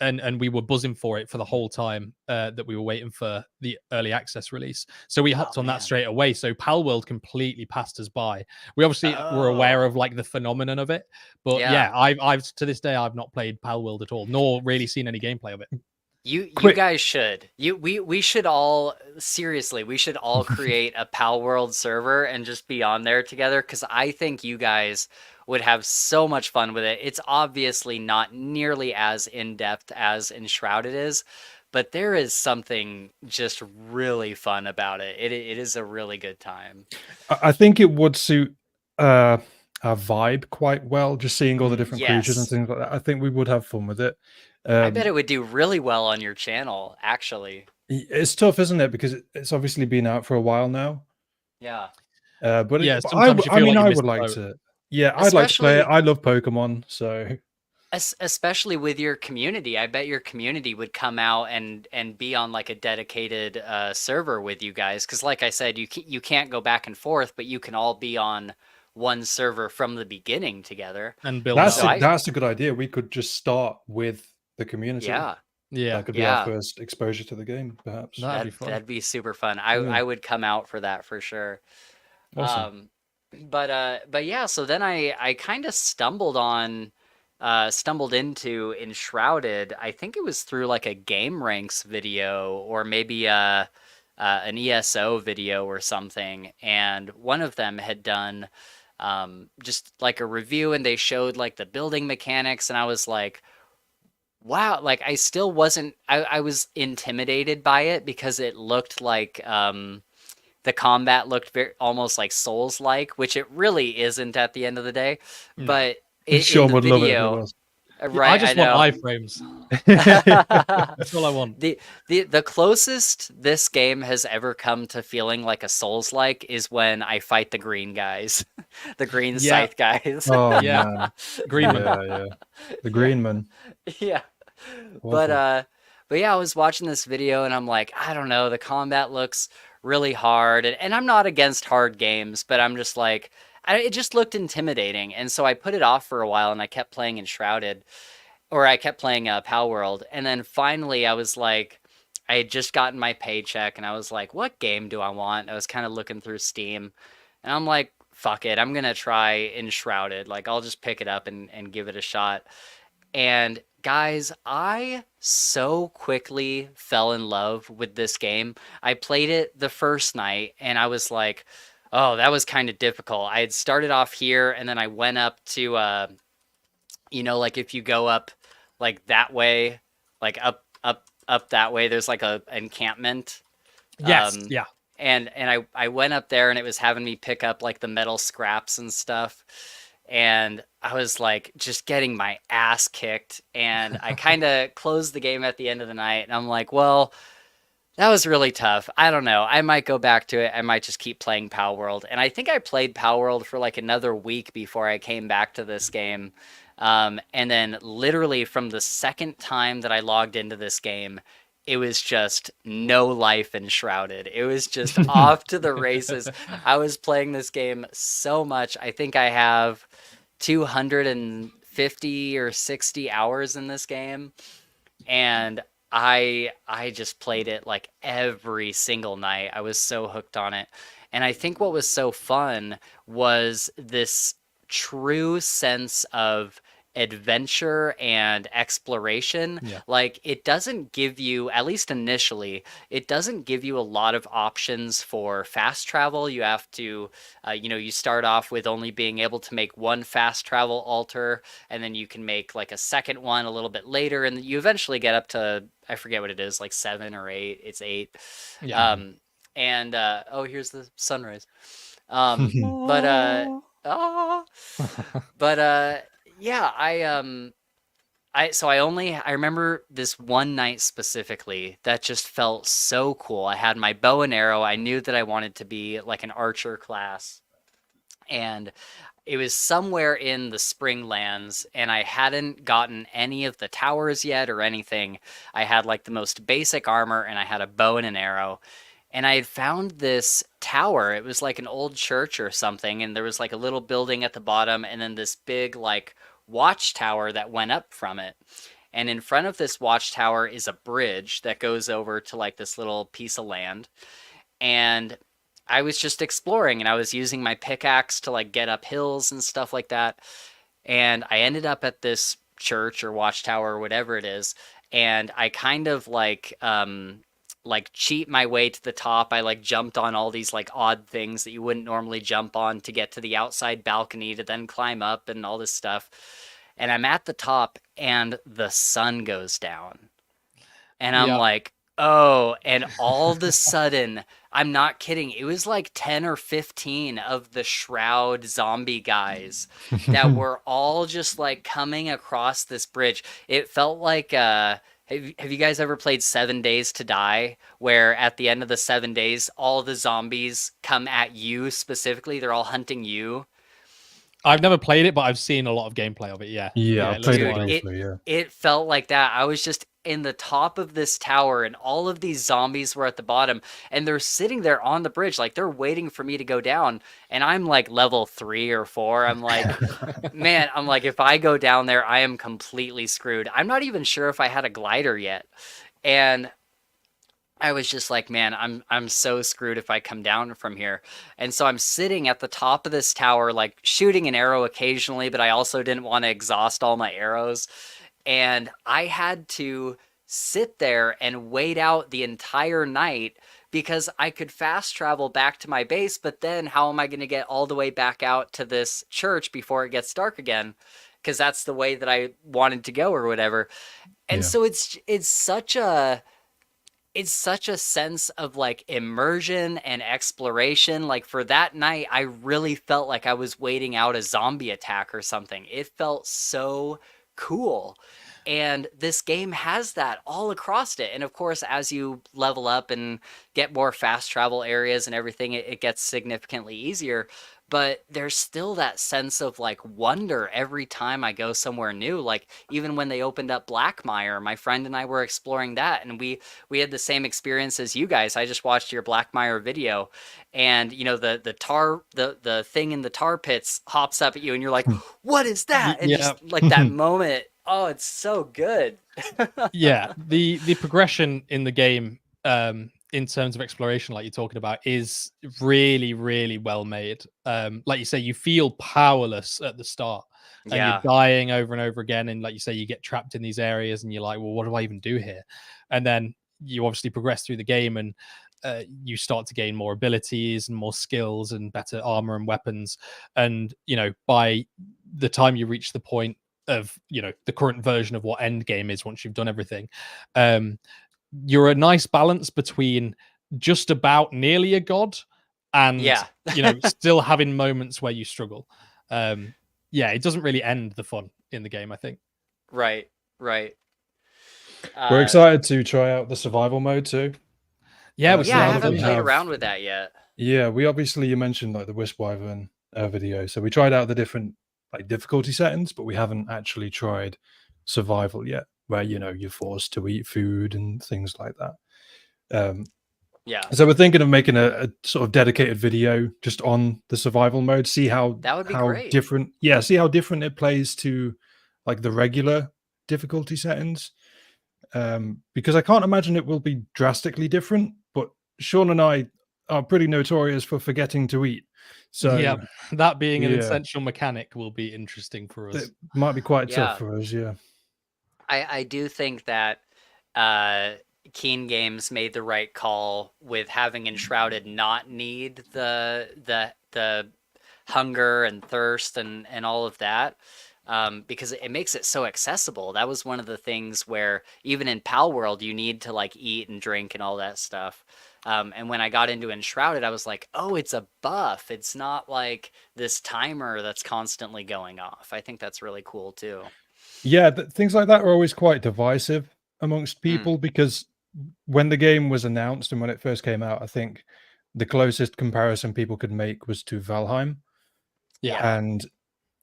And we were buzzing for it for the whole time that we were waiting for the early access release. So we hopped on that straight away. So Pal World completely passed us by. We obviously were aware of like the phenomenon of it, but yeah, I've to this day I've not played Pal World at all, nor really seen any gameplay of it. You guys should. We should all seriously. We should all create a Pal World server and just be on there together because I think you guys would have so much fun with it. It's obviously not nearly as in-depth as Enshrouded is, but there is something just really fun about it. It is a really good time. I think it would suit our vibe quite well, just seeing all the different creatures and things like that. I think we would have fun with it. I bet it would do really well on your channel, actually. It's tough, isn't it? Because it's obviously been out for a while now. Yeah. But yeah, I would like to. Yeah, I'd like to play it. I love Pokemon, so. Especially with your community, I bet your community would come out and be on like a dedicated server with you guys. Because, like I said, you can't go back and forth, but you can all be on one server from the beginning together. And build That's up. that's a good idea. We could just start with the community. Yeah. That could be our first exposure to the game, perhaps. That'd be fun. That'd be super fun. I would come out for that for sure. Awesome. But yeah, so then I kind of stumbled into Enshrouded. I think it was through like a Game Ranks video or maybe an ESO video or something, and one of them had done just like a review, and they showed like the building mechanics, and I was like, wow, like I still wasn't, I was intimidated by it because it looked like the combat looked almost like Souls-like, which it really isn't at the end of the day. But Shaun in would the love it if it video, was. right? I just want iframes. That's all I want. The closest this game has ever come to feeling like a Souls-like is when I fight the green guys, the green scythe guys. Oh Yeah. man, Greenman. yeah, the Greenman. Yeah. Awful. But yeah, I was watching this video and I'm like, I don't know, the combat looks really hard, and I'm not against hard games, but I'm just like, it just looked intimidating, and so I put it off for a while, and I kept playing Enshrouded, or I kept playing Pal World, and then finally I was like, I had just gotten my paycheck, and I was like, what game do I want? I was kind of looking through Steam, and I'm like, fuck it, I'm gonna try Enshrouded, like I'll just pick it up and give it a shot. And guys, I so quickly fell in love with this game. I played it the first night and I was like, oh, that was kind of difficult. I had started off here and then I went up to, like if you go up like that way, like up that way, there's like a encampment. Yes, yeah. And I went up there and it was having me pick up like the metal scraps and stuff. And I was like just getting my ass kicked, and I kind of closed the game at the end of the night, and I'm like, well, that was really tough. I don't know. I might go back to it. I might just keep playing Pal World. And I think I played Pal World for like another week before I came back to this game. And then literally from the second time that I logged into this game, it was just no life Enshrouded. It was just off to the races. I was playing this game so much. I think I have 250 or 60 hours in this game. And I just played it like every single night. I was so hooked on it. And I think what was so fun was this true sense of adventure and exploration. Like it doesn't give you, at least initially, it doesn't give you a lot of options for fast travel. You have to you start off with only being able to make one fast travel altar, and then you can make like a second one a little bit later, and you eventually get up to, I forget what it is, like 7 or 8. It's 8. Here's the sunrise. Yeah, I remember this one night specifically that just felt so cool. I had my bow and arrow. I knew that I wanted to be like an archer class. And it was somewhere in the Springlands, and I hadn't gotten any of the towers yet or anything. I had like the most basic armor, and I had a bow and an arrow. And I had found this tower. It was like an old church or something, and there was like a little building at the bottom, and then this big like watchtower that went up from it. And in front of this watchtower is a bridge that goes over to like this little piece of land. And I was just exploring, and I was using my pickaxe to like get up hills and stuff like that. And I ended up at this church or watchtower or whatever it is. And I kind of like cheat my way to the top. I like jumped on all these like odd things that you wouldn't normally jump on to get to the outside balcony to then climb up and all this stuff. And I'm at the top and the sun goes down. And I'm like, oh, and all of a sudden, I'm not kidding, it was like 10 or 15 of the Shroud zombie guys that were all just like coming across this bridge. It felt like have you guys ever played 7 Days to Die, where at the end of the 7 days, all the zombies come at you specifically? They're all hunting you. I've never played it, but I've seen a lot of gameplay of it. Yeah, I've played it briefly. It felt like that. I was just in the top of this tower, and all of these zombies were at the bottom, and they're sitting there on the bridge, like they're waiting for me to go down, and I'm like level 3 or 4. I'm like, man, I'm like, if I go down there, I am completely screwed. I'm not even sure if I had a glider yet. And I was just like, man, I'm so screwed if I come down from here. And so I'm sitting at the top of this tower, like shooting an arrow occasionally, but I also didn't want to exhaust all my arrows. And I had to sit there and wait out the entire night because I could fast travel back to my base, but then how am I going to get all the way back out to this church before it gets dark again? Because that's the way that I wanted to go or whatever. And so it's such a sense of like immersion and exploration. Like for that night, I really felt like I was waiting out a zombie attack or something. It felt so cool. And this game has that all across it. And of course, as you level up and get more fast travel areas and everything, it gets significantly easier. But there's still that sense of like wonder every time I go somewhere new. Like even when they opened up Blackmire, my friend and I were exploring that, and we had the same experience as you guys. I just watched your Blackmire video, and you know the thing in the tar pits hops up at you, and you're like, "What is that?" And just like that moment. Oh, it's so good. Yeah, the progression in the game in terms of exploration, like you're talking about, is really, really well made. Like you say, you feel powerless at the start, and you're dying over and over again. And like you say, you get trapped in these areas, and you're like, well, what do I even do here? And then you obviously progress through the game, and you start to gain more abilities and more skills and better armor and weapons. And you know, by the time you reach the point of, you know, the current version of what end game is, once you've done everything, you're a nice balance between just about nearly a god and you know, still having moments where you struggle. It doesn't really end the fun in the game, I think. Right. We're excited to try out the survival mode too. I haven't played around with that yet. Yeah, we obviously, you mentioned like the Wisp Wyvern video, so we tried out the different like difficulty settings, but we haven't actually tried survival yet, where, you know, you're forced to eat food and things like that. So we're thinking of making a sort of dedicated video just on the survival mode, see how that would be great. Different, see how different it plays to like the regular difficulty settings. Because I can't imagine it will be drastically different, but Shaun and I are pretty notorious for forgetting to eat. So yeah, that being an essential mechanic will be interesting for us. It might be quite tough for us, I do think that Keen Games made the right call with having Enshrouded not need the hunger and thirst and all of that, because it makes it so accessible. That was one of the things where even in Pal World you need to like eat and drink and all that stuff. And when I got into Enshrouded, I was like, oh, it's a buff. It's not like this timer that's constantly going off. I think that's really cool too. Yeah, things like that are always quite divisive amongst people, because when the game was announced and when it first came out, I think the closest comparison people could make was to Valheim. Yeah. And,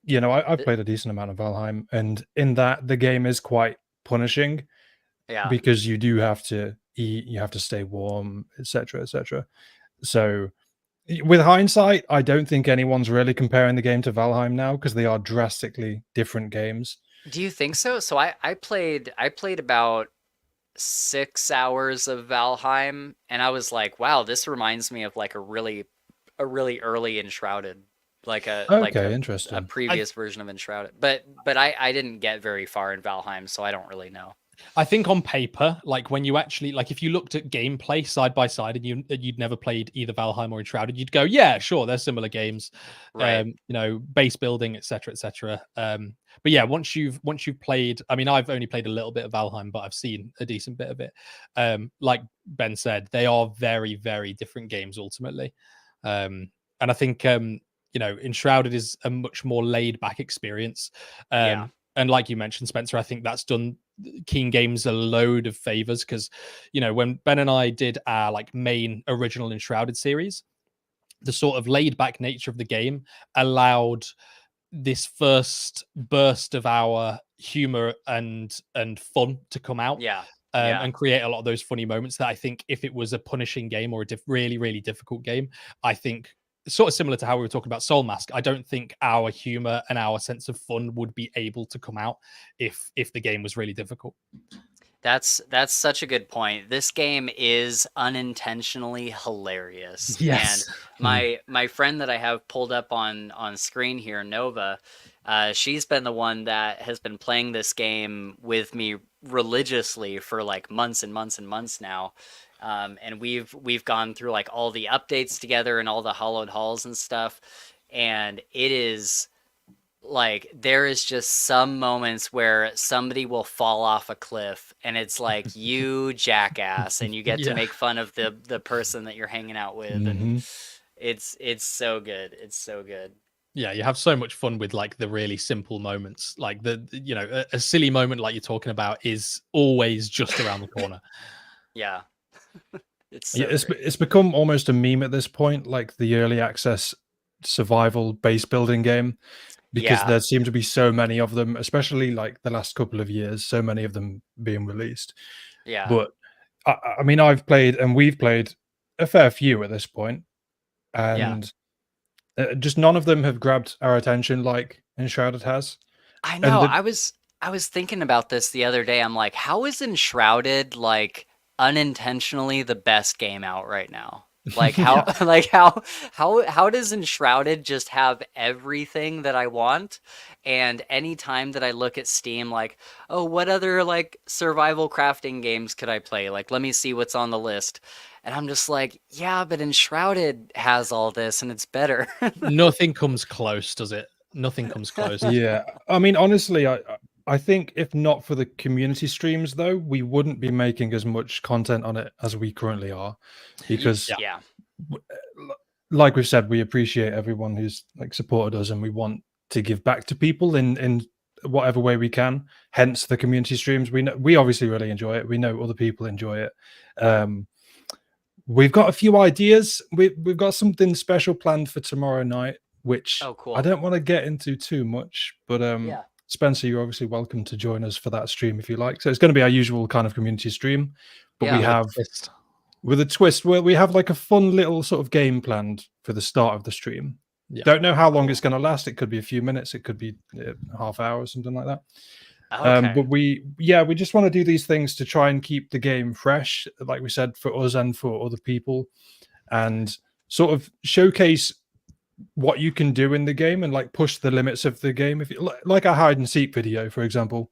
you know, I've played a decent amount of Valheim, and in that the game is quite punishing. Yeah. Because you do have to eat, you have to stay warm, etc., etc. So with hindsight, I don't think anyone's really comparing the game to Valheim now, because they are drastically different games. Do you think so? So I played about 6 hours of Valheim, and I was like, wow, this reminds me of like a really early Enshrouded, like interesting, a previous version of Enshrouded. But I didn't get very far in Valheim, so I don't really know. I think on paper, like when you actually, like if you looked at gameplay side by side and you'd never played either Valheim or Enshrouded, you'd go, yeah, sure, they're similar games, right? You know, base building, etc., etc. But yeah, once you've played, I mean, I've only played a little bit of Valheim, but I've seen a decent bit of it. Like Ben said, they are very, very different games ultimately, and I think you know, Enshrouded is a much more laid back experience. And like you mentioned, Spencer, I think that's done Keen Games a load of favors, because, you know, when Ben and I did our like main original Enshrouded series, the sort of laid back nature of the game allowed this first burst of our humor and fun to come out. Yeah. And create a lot of those funny moments that I think if it was a punishing game or a really, really difficult game, I think sort of similar to how we were talking about Soul Mask, I don't think our humor and our sense of fun would be able to come out if the game was really difficult. That's such a good point. This game is unintentionally hilarious. Yes. And my friend that I have pulled up on screen here, Nova, she's been the one that has been playing this game with me religiously for like months and months and months now. And we've gone through like all the updates together and all the hollowed halls and stuff. And it is like there is just some moments where somebody will fall off a cliff and it's like, you jackass, and you get to make fun of the person that you're hanging out with. And it's so good. It's so good. Yeah, you have so much fun with like the really simple moments. Like a silly moment like you're talking about is always just around the corner. Yeah. It's it's become almost a meme at this point, like the early access survival base building game, because there seem to be so many of them, especially like the last couple of years, so many of them being released. Yeah. But I mean, I've played and we've played a fair few at this point, and just none of them have grabbed our attention like Enshrouded has. I know. I was thinking about this the other day. I'm like, how is Enshrouded like unintentionally the best game out right now? Like how how does Enshrouded just have everything that I want? And anytime that I look at Steam, like, oh, what other like survival crafting games could I play? Like, let me see what's on the list. And I'm just like, yeah, but Enshrouded has all this and it's better. Nothing comes close, does it? Nothing comes close. Yeah. I mean, honestly, I think if not for the community streams, though, we wouldn't be making as much content on it as we currently are. Because, like we've said, we appreciate everyone who's like supported us, and we want to give back to people in whatever way we can. Hence the community streams. We obviously really enjoy it. We know other people enjoy it. We've got a few ideas. We've got something special planned for tomorrow night, which cool. I don't want to get into too much, but Spencer, you're obviously welcome to join us for that stream if you like. So it's going to be our usual kind of community stream, but we have with a twist where we have like a fun little sort of game planned for the start of the stream. Don't know how long it's going to last. It could be a few minutes. It could be half hour or something like that. Okay. But we just want to do these things to try and keep the game fresh, like we said, for us and for other people, and sort of showcase what you can do in the game and like push the limits of the game. If you like our hide and seek video, for example,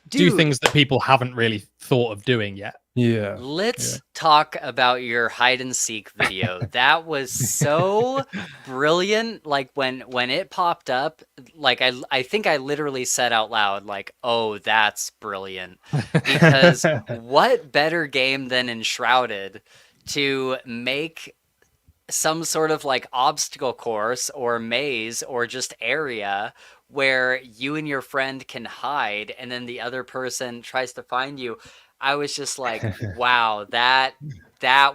do things that people haven't really thought of doing yet. Let's talk about your hide and seek video. That was so brilliant. Like when it popped up, like I think I literally said out loud, like, oh, that's brilliant. Because what better game than Enshrouded to make some sort of like obstacle course or maze or just area where you and your friend can hide and then the other person tries to find you. I was just like, wow, that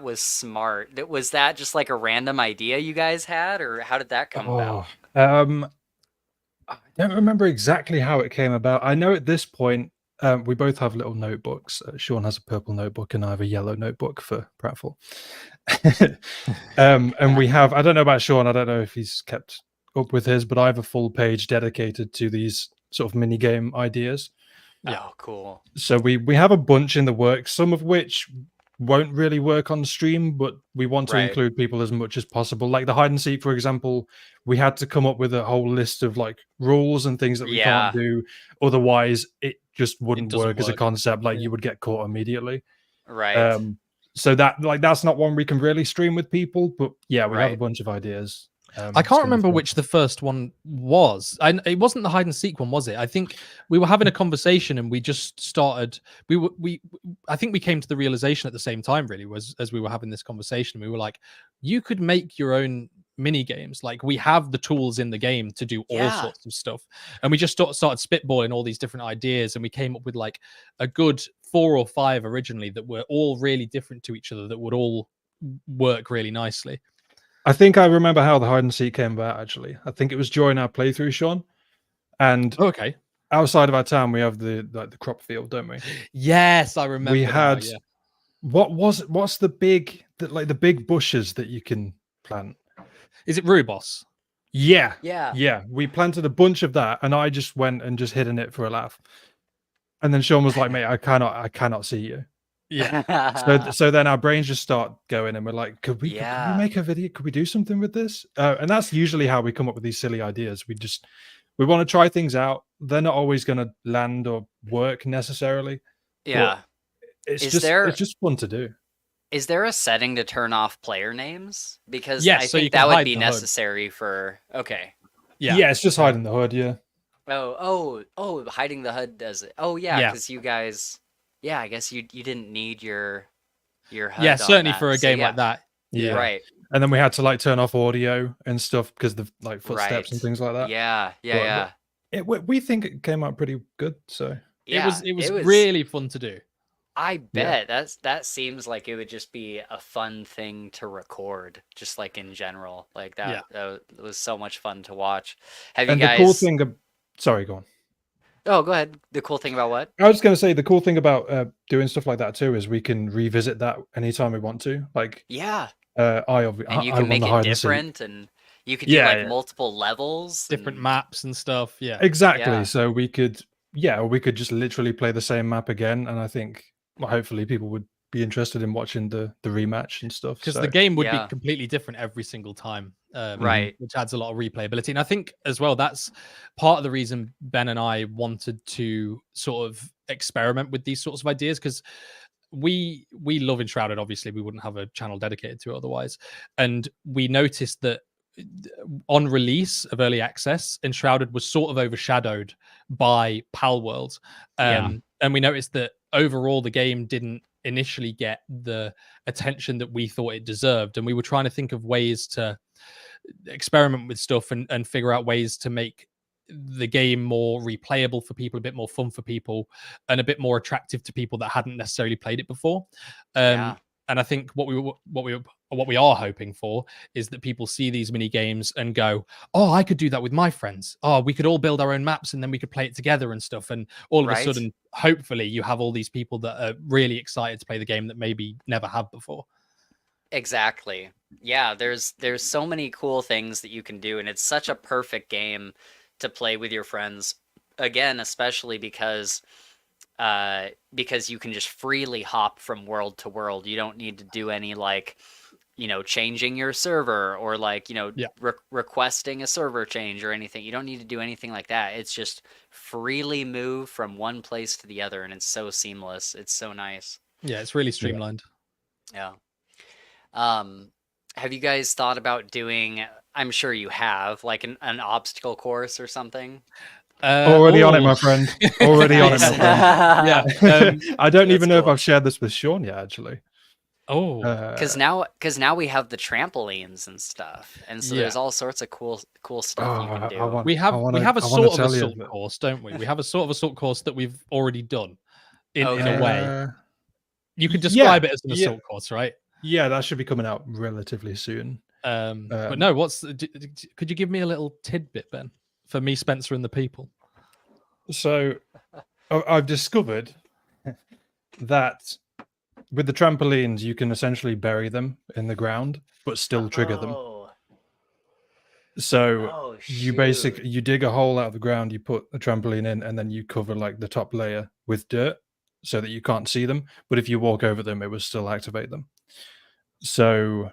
was smart. Was that just like a random idea you guys had, or how did that come about? I don't remember exactly how it came about. I know at this point we both have little notebooks. Shaun has a purple notebook and I have a yellow notebook for PratFall. And we have, I don't know about Shaun, I don't know if he's kept up with his, but I have a full page dedicated to these sort of mini game ideas. Oh, cool. So we have a bunch in the works, some of which won't really work on stream, but we want to include people as much as possible. Like the hide and seek, for example, we had to come up with a whole list of like rules and things that we can't do. Otherwise, it just wouldn't work as a concept. Like you would get caught immediately. Right. So that's not one we can really stream with people, but we have a bunch of ideas. I can't remember which the first one was. It wasn't the hide and seek one, was it? I think we were having a conversation and we just started. I think we came to the realization at the same time, really, as we were having this conversation. We were like, you could make your own mini games. Like we have the tools in the game to do all sorts of stuff, and we just started spitballing all these different ideas, and we came up with like a good 4 or 5 originally that were all really different to each other that would all work really nicely. I think I remember how the hide and seek came about, actually. I think it was during our playthrough, Shaun. And Okay. outside of our town, we have the crop field, don't we? Yes, I remember. We now, had yeah. what's the big bushes that you can plant? Is it rooibos? Yeah, Yeah. yeah. We planted a bunch of that, and I just went and just hid in it for a laugh. And then Shaun was like, "Mate, I cannot see you." Yeah. So then our brains just start going, and we're like, could we Yeah. make a video? Could we do something with this? And that's usually how we come up with these silly ideas. We want to try things out. They're not always going to land or work necessarily. Yeah. It's Is it's just fun to do. Is there a setting to turn off player names? Because Yes, I so you think can that would hide be the HUD. necessary for. Okay. Yeah, it's just hiding the hood. Yeah. Oh! Hiding the HUD does it. Oh yeah, Yeah. because you guys. Yeah, I guess you didn't need your HUD. Yeah, on certainly that, for a so game yeah. like that. Yeah. Right. And then we had to like turn off audio and stuff because the like footsteps Right. and things like that. Yeah. But we think it came out pretty good. So It was really fun to do. I bet that seems like it would just be a fun thing to record, just like in general. Like that, that was so much fun to watch. Have you guys? The cool thing. Sorry, go on. Oh, go ahead. The cool thing about what? I was going to say the cool thing about doing stuff like that too is we can revisit that anytime we want to. Like, yeah, and you can make it different, and you could do like multiple levels, different maps and stuff. Yeah, exactly. Yeah. So we could just literally play the same map again, and I think hopefully people would be interested in watching the rematch and stuff. Because so. the game would be completely different every single time, right? Which adds a lot of replayability, and I think as well that's part of the reason Ben and I wanted to sort of experiment with these sorts of ideas, because we love Enshrouded. Obviously, we wouldn't have a channel dedicated to it otherwise, and we noticed that on release of early access, Enshrouded was sort of overshadowed by Pal World, and we noticed that overall the game didn't initially get the attention that we thought it deserved, and we were trying to think of ways to experiment with stuff and figure out ways to make the game more replayable for people, a bit more fun for people, and a bit more attractive to people that hadn't necessarily played it before. And I think what we are hoping for is that people see these mini games and go, "Oh, I could do that with my friends. Oh, we could all build our own maps and then we could play it together and stuff." And all of a sudden, hopefully, you have all these people that are really excited to play the game that maybe never have before. Exactly. Yeah, there's so many cool things that you can do, and it's such a perfect game to play with your friends. Again, especially because you can just freely hop from world to world. You don't need to do any changing your server or requesting a server change or anything. You don't need to do anything like that. It's just freely move from one place to the other, and it's so seamless. It's so nice. Yeah, it's really streamlined. Yeah. Have you guys thought about doing, I'm sure you have, like an obstacle course or something? Already on it, my friend. Already on it, my friend. Yeah. I don't even know if I've shared this with Shaun yet, actually. Oh, because now we have the trampolines and stuff, and so there's all sorts of cool stuff you can do. We have a sort of assault course, don't we? We have a sort of assault course that we've already done in a way. You could describe it as an assault course, right? Yeah, that should be coming out relatively soon. But no, could you give me a little tidbit, Ben, for me, Spencer, and the people? So I've discovered that with the trampolines, you can essentially bury them in the ground, but still trigger them. So you dig a hole out of the ground, you put a trampoline in, and then you cover like the top layer with dirt so that you can't see them. But if you walk over them, it will still activate them. So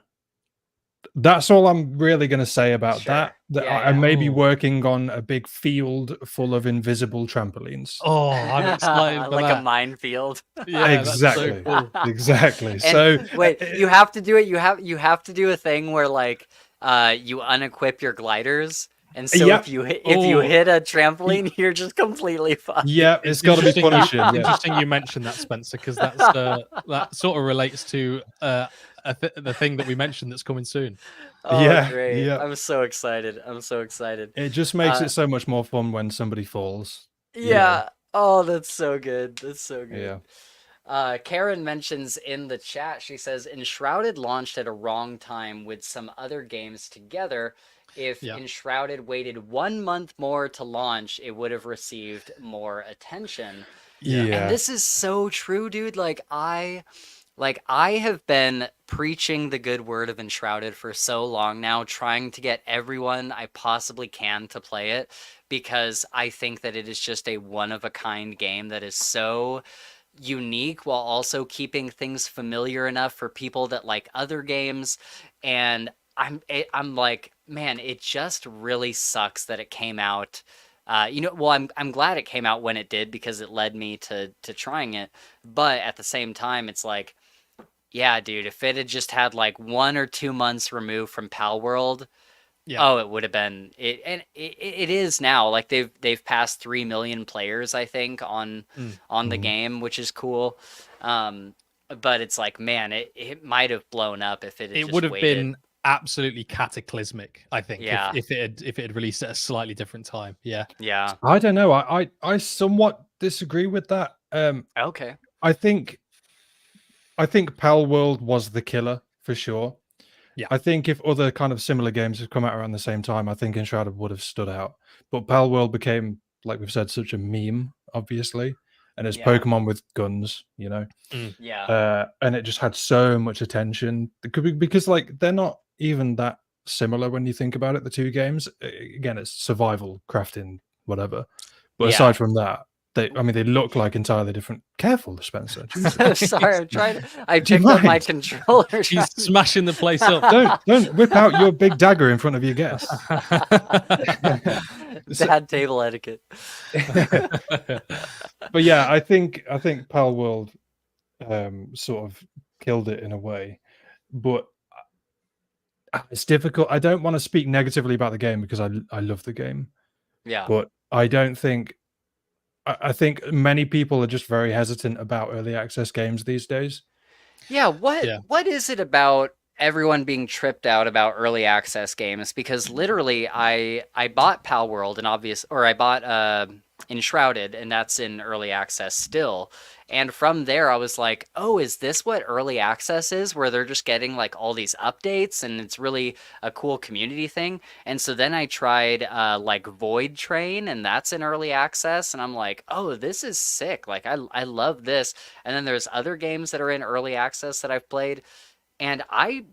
that's all I'm really going to say about that. I may be working on a big field full of invisible trampolines. Oh, I'm excited for like a minefield. Yeah, exactly. So cool. Exactly. And so wait, you have to do it. You have to do a thing where you unequip your gliders. And so if you hit a trampoline, you're just completely fucked. Yeah, it's got to be punishing. Interesting you mentioned that, Spencer, because that sort of relates to the thing that we mentioned that's coming soon. Oh, great. Yeah. I'm so excited. It just makes it so much more fun when somebody falls. Yeah. Oh, that's so good. Yeah. Karen mentions in the chat, she says, Enshrouded launched at a wrong time with some other games together, if Yeah. Enshrouded waited 1 month more to launch, it would have received more attention. And this is so true, dude. I have been preaching the good word of Enshrouded for so long now, trying to get everyone I possibly can to play it, because I think that it is just a one-of-a-kind game that is so unique while also keeping things familiar enough for people that like other games. And I'm like, man, it just really sucks that it came out. Well, I'm glad it came out when it did, because it led me to trying it. But at the same time, it's like, yeah, dude, if it had just had like 1 or 2 months removed from Pal World, oh, it would have been it, and it is now. Like they've passed 3 million players, I think, on the game, which is cool. But it's like, man, it might have blown up if it had just would have waited. been absolutely cataclysmic, I think, Yeah. if it had released at a slightly different time. Yeah. Yeah. I don't know. I somewhat disagree with that. Okay. I think Pal World was the killer for sure. Yeah. I think if other kind of similar games had come out around the same time, I think Enshrouded would have stood out. But Pal World became, like we've said, such a meme, obviously, and it's Yeah. Pokemon with guns, you know. Yeah. And it just had so much attention. It could be because like they're not even that similar when you think about it. The two games, again, it's survival, crafting, whatever. But Yeah. aside from that, they look like entirely different. Careful, Spencer. Jesus. Sorry, I'm trying to. I Do you picked up my mind? controller. She's smashing the place up. Don't whip out your big dagger in front of your guests. Bad table etiquette. But yeah, I think Pal World sort of killed it in a way, but it's difficult. I don't want to speak negatively about the game because I love the game. Yeah. But I don't think I think many people are just very hesitant about early access games these days. Yeah, what is it about everyone being tripped out about early access games? Because literally I bought Pal World and I bought Enshrouded, and that's in early access still. And from there I was like, "Oh, is this what early access is, where they're just getting like all these updates and it's really a cool community thing?" And so then I tried like Void Train, and that's in early access, and I'm like, "Oh, this is sick. Like I love this." And then there's other games that are in early access that I've played, and I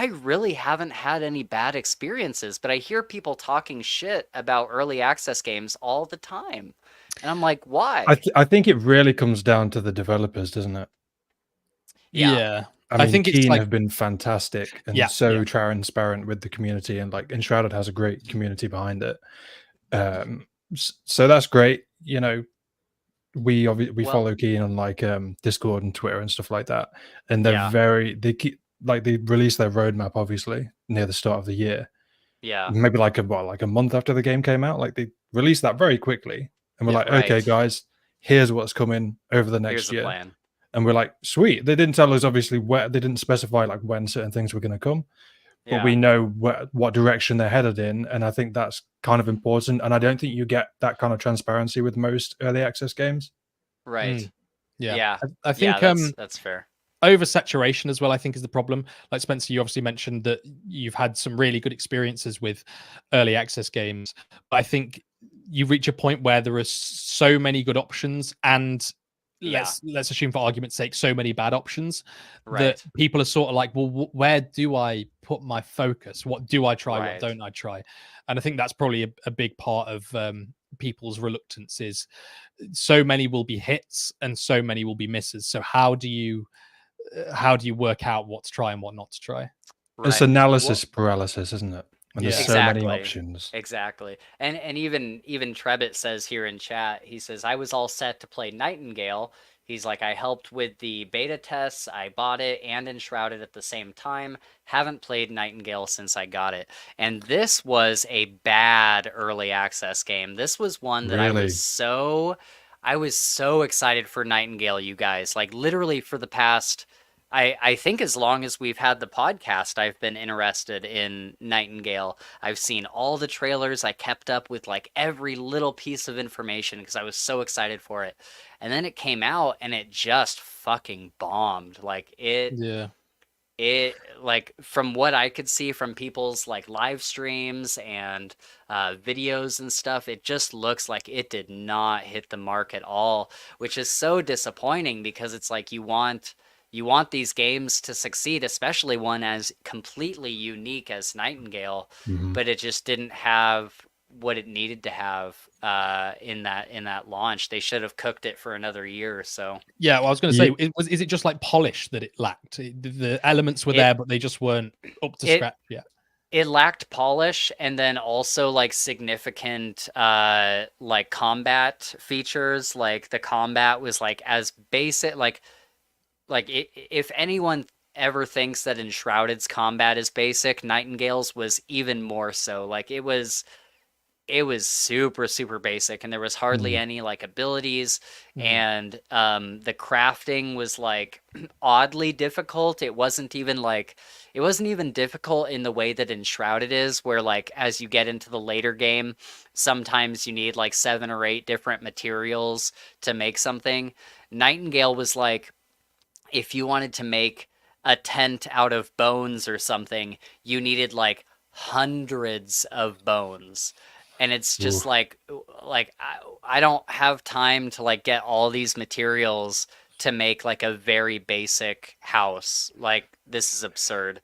really haven't had any bad experiences, but I hear people talking shit about early access games all the time. And I'm like, why? I think it really comes down to the developers, doesn't it? Yeah. I mean, think it's Keen like, have been fantastic and Yeah, so yeah. transparent with the community, and like Enshrouded has a great community behind it. So that's great. You know, we follow Keen on like Discord and Twitter and stuff like that, and they're they released their roadmap obviously near the start of the year. Yeah. Maybe like a month after the game came out. Like they released that very quickly, and we're like, okay, guys, here's what's coming over the next year. Plan. And we're like, sweet. They didn't tell us obviously where, they didn't specify like when certain things were going to come, but we know what direction they're headed in, and I think that's kind of important. And I don't think you get that kind of transparency with most early access games. Right. Yeah. I think that's fair. Oversaturation as well, I think, is the problem. Like Spencer, you obviously mentioned that you've had some really good experiences with early access games, but I think you reach a point where there are so many good options, and let's assume for argument's sake so many bad options, that people are sort of like, well, where do I put my focus? What do I try? What don't I try? And I think that's probably a big part of people's reluctance, is so many will be hits and so many will be misses. So how do you work out what to try and what not to try? It's analysis paralysis, isn't it? When there's so many options. Exactly. And even Trebbit says here in chat, he says, I was all set to play Nightingale. He's like, I helped with the beta tests. I bought it and Enshrouded at the same time. Haven't played Nightingale since I got it. And this was a bad early access game. This was one that I was so excited for Nightingale, you guys. Like literally for the past, I think as long as we've had the podcast, I've been interested in Nightingale. I've seen all the trailers. I kept up with like every little piece of information because I was so excited for it. And then it came out and it just fucking bombed. Like it it like from what I could see from people's like live streams and videos and stuff, it just looks like it did not hit the mark at all, which is so disappointing because it's like you want these games to succeed, especially one as completely unique as Nightingale, Mhm. but it just didn't have what it needed to have in that launch. They should have cooked it for another year or so. Yeah, well, I was going to Yeah. say, is it just like polish that it lacked? The elements were It there, but they just weren't up to it scratch yet. it lacked polish, and then also like significant like combat features. Like the combat was like as basic if anyone ever thinks that Enshrouded's combat is basic, Nightingale's was even more so. Like it was super super basic, and there was hardly any like abilities, and the crafting was like oddly difficult. It wasn't even difficult in the way that Enshrouded is, where like as you get into the later game, sometimes you need like 7 or 8 different materials to make something. Nightingale was like, if you wanted to make a tent out of bones or something, you needed like hundreds of bones. And it's just Oof. I don't have time to like get all these materials to make like a very basic house. Like this is absurd.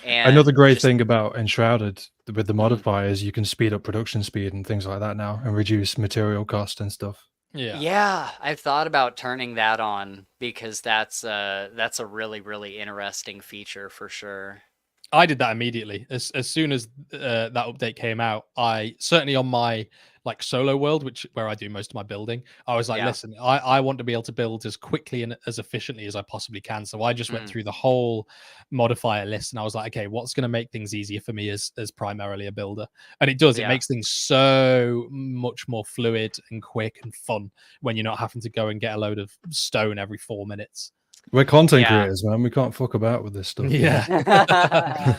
Another And great just thing about Enshrouded with the mhm. modifiers, you can speed up production speed and things like that now, and reduce material cost and stuff. Yeah. Yeah, I've thought about turning that on because that's a really really interesting feature for sure. I did that immediately as soon as that update came out. I certainly on my like solo world, where I do most of my building, I was like, Yeah. listen, I want to be able to build as quickly and as efficiently as I possibly can. So I just went Mm, through the whole modifier list, and I was like, okay, what's going to make things easier for me as primarily a builder? And it does. It yeah. makes things so much more fluid and quick and fun when you're not having to go and get a load of stone every 4 minutes. We're content Yeah. creators, man. We can't fuck about with this stuff. Yeah.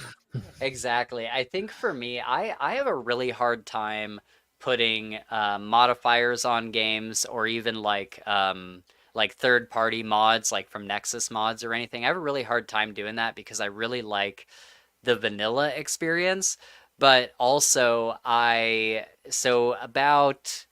Exactly. I think for me, I have a really hard time putting modifiers on games, or even like third party mods like from Nexus mods or anything. I have a really hard time doing that because I really like the vanilla experience. But also so about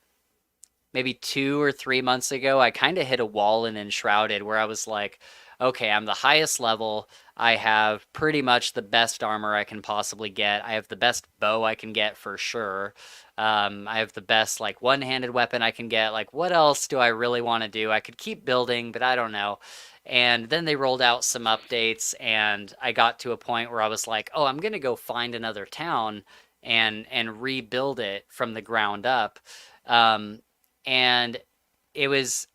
maybe 2 or 3 months ago, I kind of hit a wall in Enshrouded where I was like, okay, I'm the highest level. I have pretty much the best armor I can possibly get. I have the best bow I can get for sure. I have the best like one-handed weapon I can get. Like, what else do I really want to do? I could keep building, but I don't know. And then they rolled out some updates, and I got to a point where I was like, oh, I'm gonna go find another town and rebuild it from the ground up. Um, and it was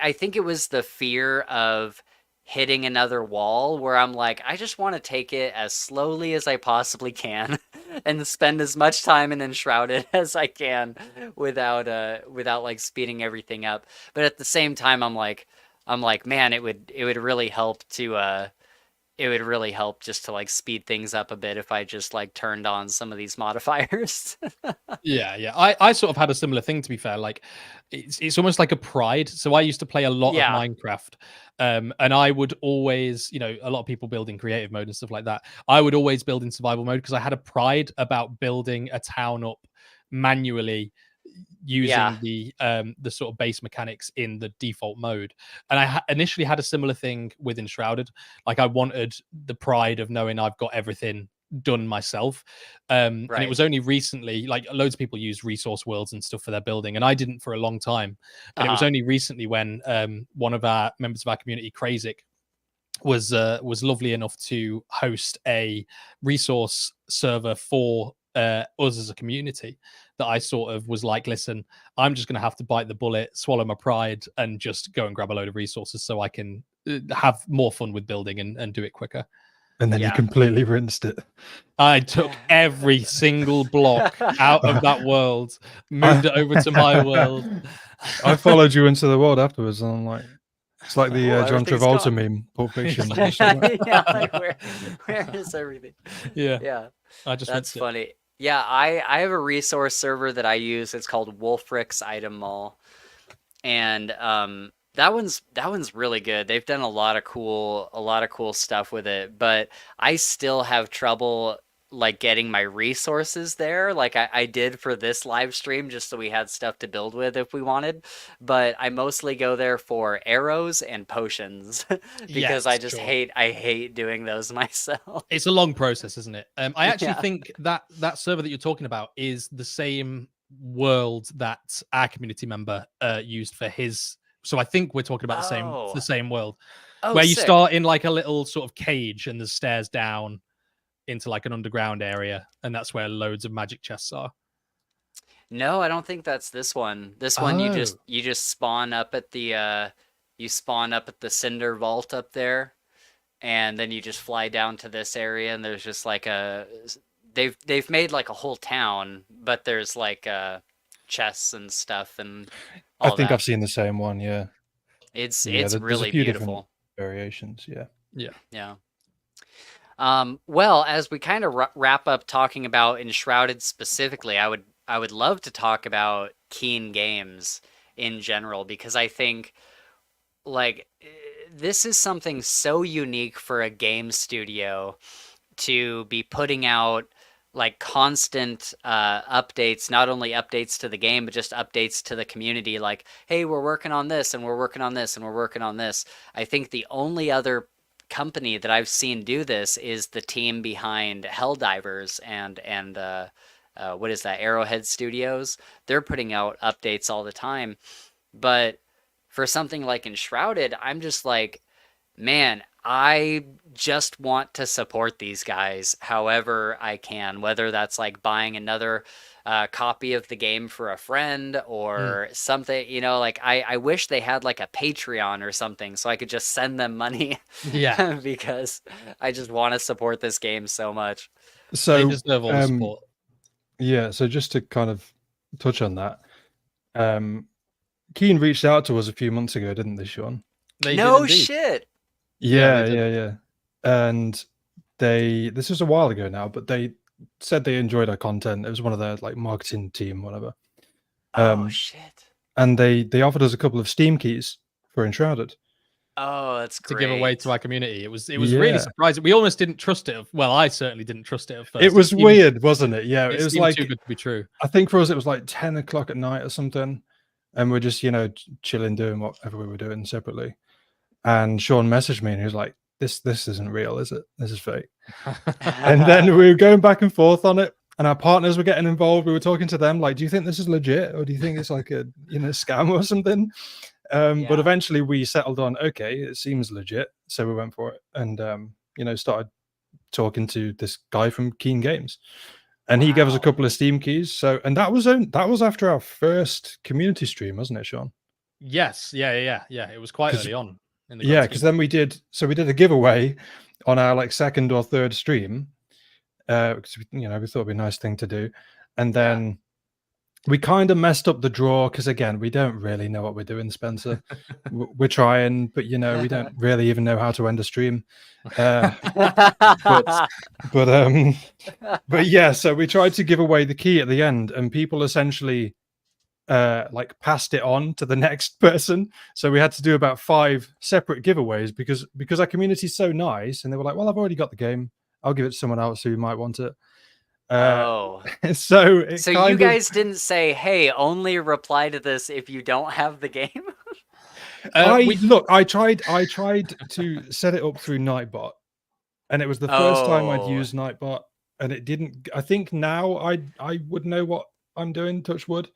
I think it was the fear of hitting another wall where I'm like, I just want to take it as slowly as I possibly can and spend as much time in Enshrouded as I can without like speeding everything up. But at the same time I'm like, man, it would really help to it would really help just to like speed things up a bit if I just like turned on some of these modifiers. Yeah. I sort of had a similar thing, to be fair. Like it's almost like a pride. So I used to play a lot of Yeah. Minecraft. And I would always, a lot of people build in creative mode and stuff like that. I would always build in survival mode because I had a pride about building a town up manually Yeah. using the sort of base mechanics in the default mode. And I initially had a similar thing with Enshrouded. Like I wanted the pride of knowing I've got everything done myself. And it Right. was only recently, like loads of people use resource worlds and stuff for their building, and I didn't for a long time. And it was Uh-huh. only recently when one of our members of our community, Krazik, was lovely enough to host a resource server for us as a community, that I sort of was like, listen, I'm just going to have to bite the bullet, swallow my pride, and just go and grab a load of resources so I can have more fun with building and do it quicker. And then you Yeah. completely rinsed it. I took every single block out of that world, moved it over to my world. I followed you into the world afterwards, and I'm like, it's like the Oh, John everything's Travolta gone. meme, Pulp Fiction. Yeah, like where is everything? Yeah. Yeah, I just that's rinsed it. funny. Yeah, I have a resource server that I use. It's called Wolfrick's Item Mall, and That one's really good. They've done a lot of cool stuff with it, but I still have trouble like getting my resources there like I did for this live stream just so we had stuff to build with if we wanted. But I mostly go there for arrows and potions because Yes, sure. I hate doing those myself. It's a long process, isn't it? I actually Yeah. think that server that you're talking about is the same world that our community member used for his. So I think we're talking about Oh. the same world, Oh, where you sick. start in like a little sort of cage and there's stairs down into like an underground area, and that's where loads of magic chests are. No, I don't think that's this one. This one you Oh. just spawn up at the cinder vault up there, and then you just fly down to this area, and there's just like they've made like a whole town, but there's like chests and stuff and I all think that. I've seen the same one. Yeah. It's There's really a few different beautiful. variations. Yeah. Yeah. Well, as we kind of wrap up talking about Enshrouded specifically, I would love to talk about Keen Games in general because I think like this is something so unique for a game studio to be putting out like constant updates, not only updates to the game, but just updates to the community. Like, hey, we're working on this and we're working on this and we're working on this. I think the only other company that I've seen do this is the team behind Helldivers and what is that, Arrowhead Studios. They're putting out updates all the time. But for something like Enshrouded, I'm just like, man, I just want to support these guys however I can, whether that's like buying another copy of the game for a friend or something, you know, like I wish they had like a Patreon or something so I could just send them money. Yeah. Because I just want to support this game so much. So They deserve all the support. Yeah, so just to kind of touch on that, Keen reached out to us a few months ago, didn't they, Shaun? They No did indeed. shit. Yeah. And this was a while ago now, but they said they enjoyed our content. It was one of their like marketing team, whatever. Oh shit. And they offered us a couple of Steam keys for Enshrouded. Oh, that's great. To give away to our community. It was really surprising. We almost didn't trust it. Well, I certainly didn't trust it at first. It was weird, wasn't it? Yeah, it was seemed like too good to be true. I think for us it was like 10 o'clock at night or something, and we're just chilling, doing whatever we were doing separately. And Shaun messaged me and he was like, "This isn't real, is it? This is fake." And then we were going back and forth on it, and our partners were getting involved. We were talking to them like, "Do you think this is legit, or do you think it's like a scam or something?" But eventually we settled on, okay, it seems legit, so we went for it, and started talking to this guy from Keen Games, and he gave us a couple of Steam keys. So, and that was after our first community stream, wasn't it, Shaun? Yes, yeah. It was quite early on. Because then we did a giveaway on our like second or third stream, because we thought it'd be a nice thing to do, and then we kind of messed up the draw because again we don't really know what we're doing, Spencer. We're trying, but we don't really even know how to end a stream. But yeah, so we tried to give away the key at the end, and people essentially like passed it on to the next person. So we had to do about 5 separate giveaways because our community is so nice, and they were like, "Well, I've already got the game. I'll give it to someone else who might want it." So you guys didn't say, "Hey, only reply to this if you don't have the game." I tried to set it up through Nightbot, and it was the first time I'd used Nightbot, and it didn't. I think now I would know what I'm doing, touch wood,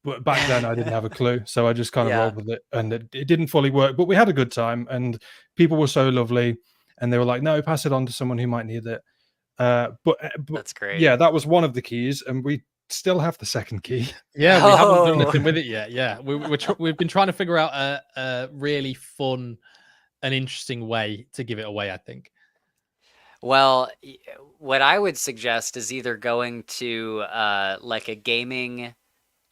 but back then I didn't have a clue, so I just kind of rolled with it, and it didn't fully work, but we had a good time, and people were so lovely, and they were like, "No, pass it on to someone who might need it." But that's great. Yeah, that was one of the keys, and we still have the second key. Yeah, we haven't done anything with it yet. Yeah, we've been trying to figure out a really fun and interesting way to give it away, I think. Well, what I would suggest is either going to like a gaming,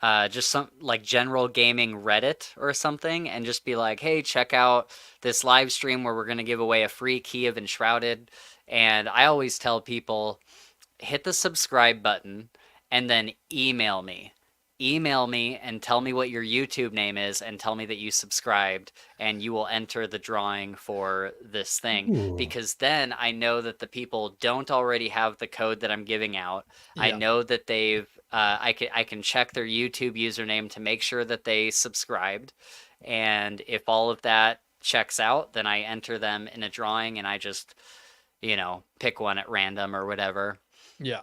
just some like general gaming Reddit or something, and just be like, "Hey, check out this live stream where we're going to give away a free key of Enshrouded." And I always tell people, hit the subscribe button and then email me. email me and tell me what your YouTube name is and tell me that you subscribed, and you will enter the drawing for this thing. Ooh. Because then I know that the people don't already have the code that I'm giving out. I know that they've I can check their YouTube username to make sure that they subscribed, and if all of that checks out, then I enter them in a drawing, and I just, you know, pick one at random or whatever. Yeah.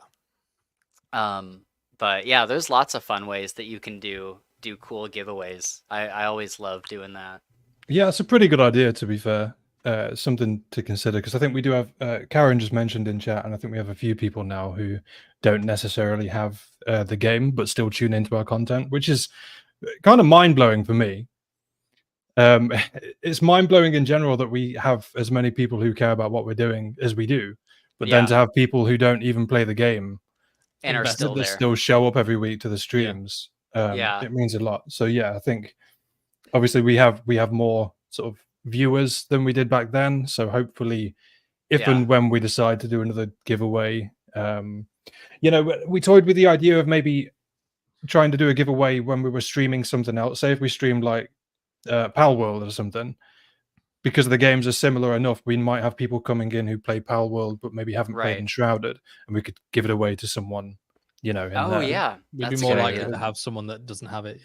But yeah, there's lots of fun ways that you can do cool giveaways. I always love doing that. Yeah, it's a pretty good idea, to be fair. Something to consider, because I think we do have Karen just mentioned in chat, and I think we have a few people now who don't necessarily have the game but still tune into our content, which is kind of mind-blowing for me. It's mind-blowing in general that we have as many people who care about what we're doing as we do, but then to have people who don't even play the game and are still there, still show up every week to the streams. It means a lot. So yeah, I think obviously we have more sort of viewers than we did back then. So hopefully, if and when we decide to do another giveaway, you know, we toyed with the idea of maybe trying to do a giveaway when we were streaming something else. Say if we streamed like Pal World or something, because the games are similar enough, we might have people coming in who play Pal World but maybe haven't played Enshrouded, and we could give it away to someone, you know. We'd be more likely to have someone that doesn't have it.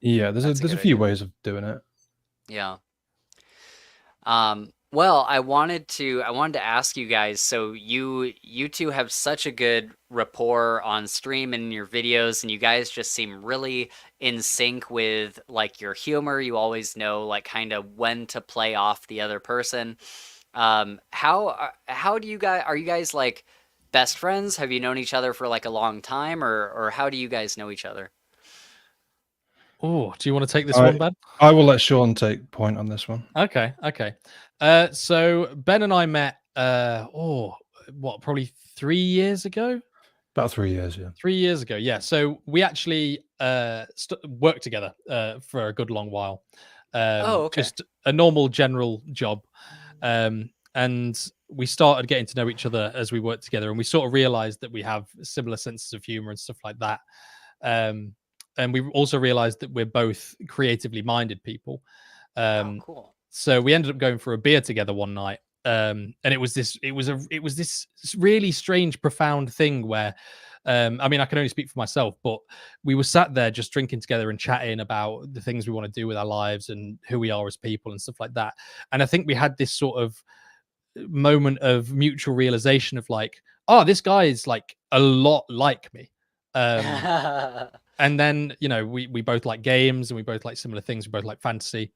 Yeah, there's a few ways of doing it. Yeah. Well, I wanted to ask you guys, so you two have such a good rapport on stream and in your videos, and you guys just seem really in sync with like your humor. You always know like kind of when to play off the other person. How do you guys, are you guys like best friends? Have you known each other for like a long time, or how do you guys know each other? Oh, do you want to take this one, Ben? I will let Shaun take point on this one. Okay. So Ben and I met, probably 3 years ago? About 3 years, yeah. 3 years ago, yeah. So we actually worked together for a good long while. Just a normal general job. And we started getting to know each other as we worked together, and we sort of realized that we have similar senses of humor and stuff like that. And we also realized that we're both creatively minded people. Cool. So we ended up going for a beer together one night. And it was this really strange, profound thing where, I mean, I can only speak for myself, but we were sat there just drinking together and chatting about the things we want to do with our lives and who we are as people and stuff like that. And I think we had this sort of moment of mutual realization of like, oh, this guy is like a lot like me. And then, you know, we both like games, and we both like similar things. We both like fantasy.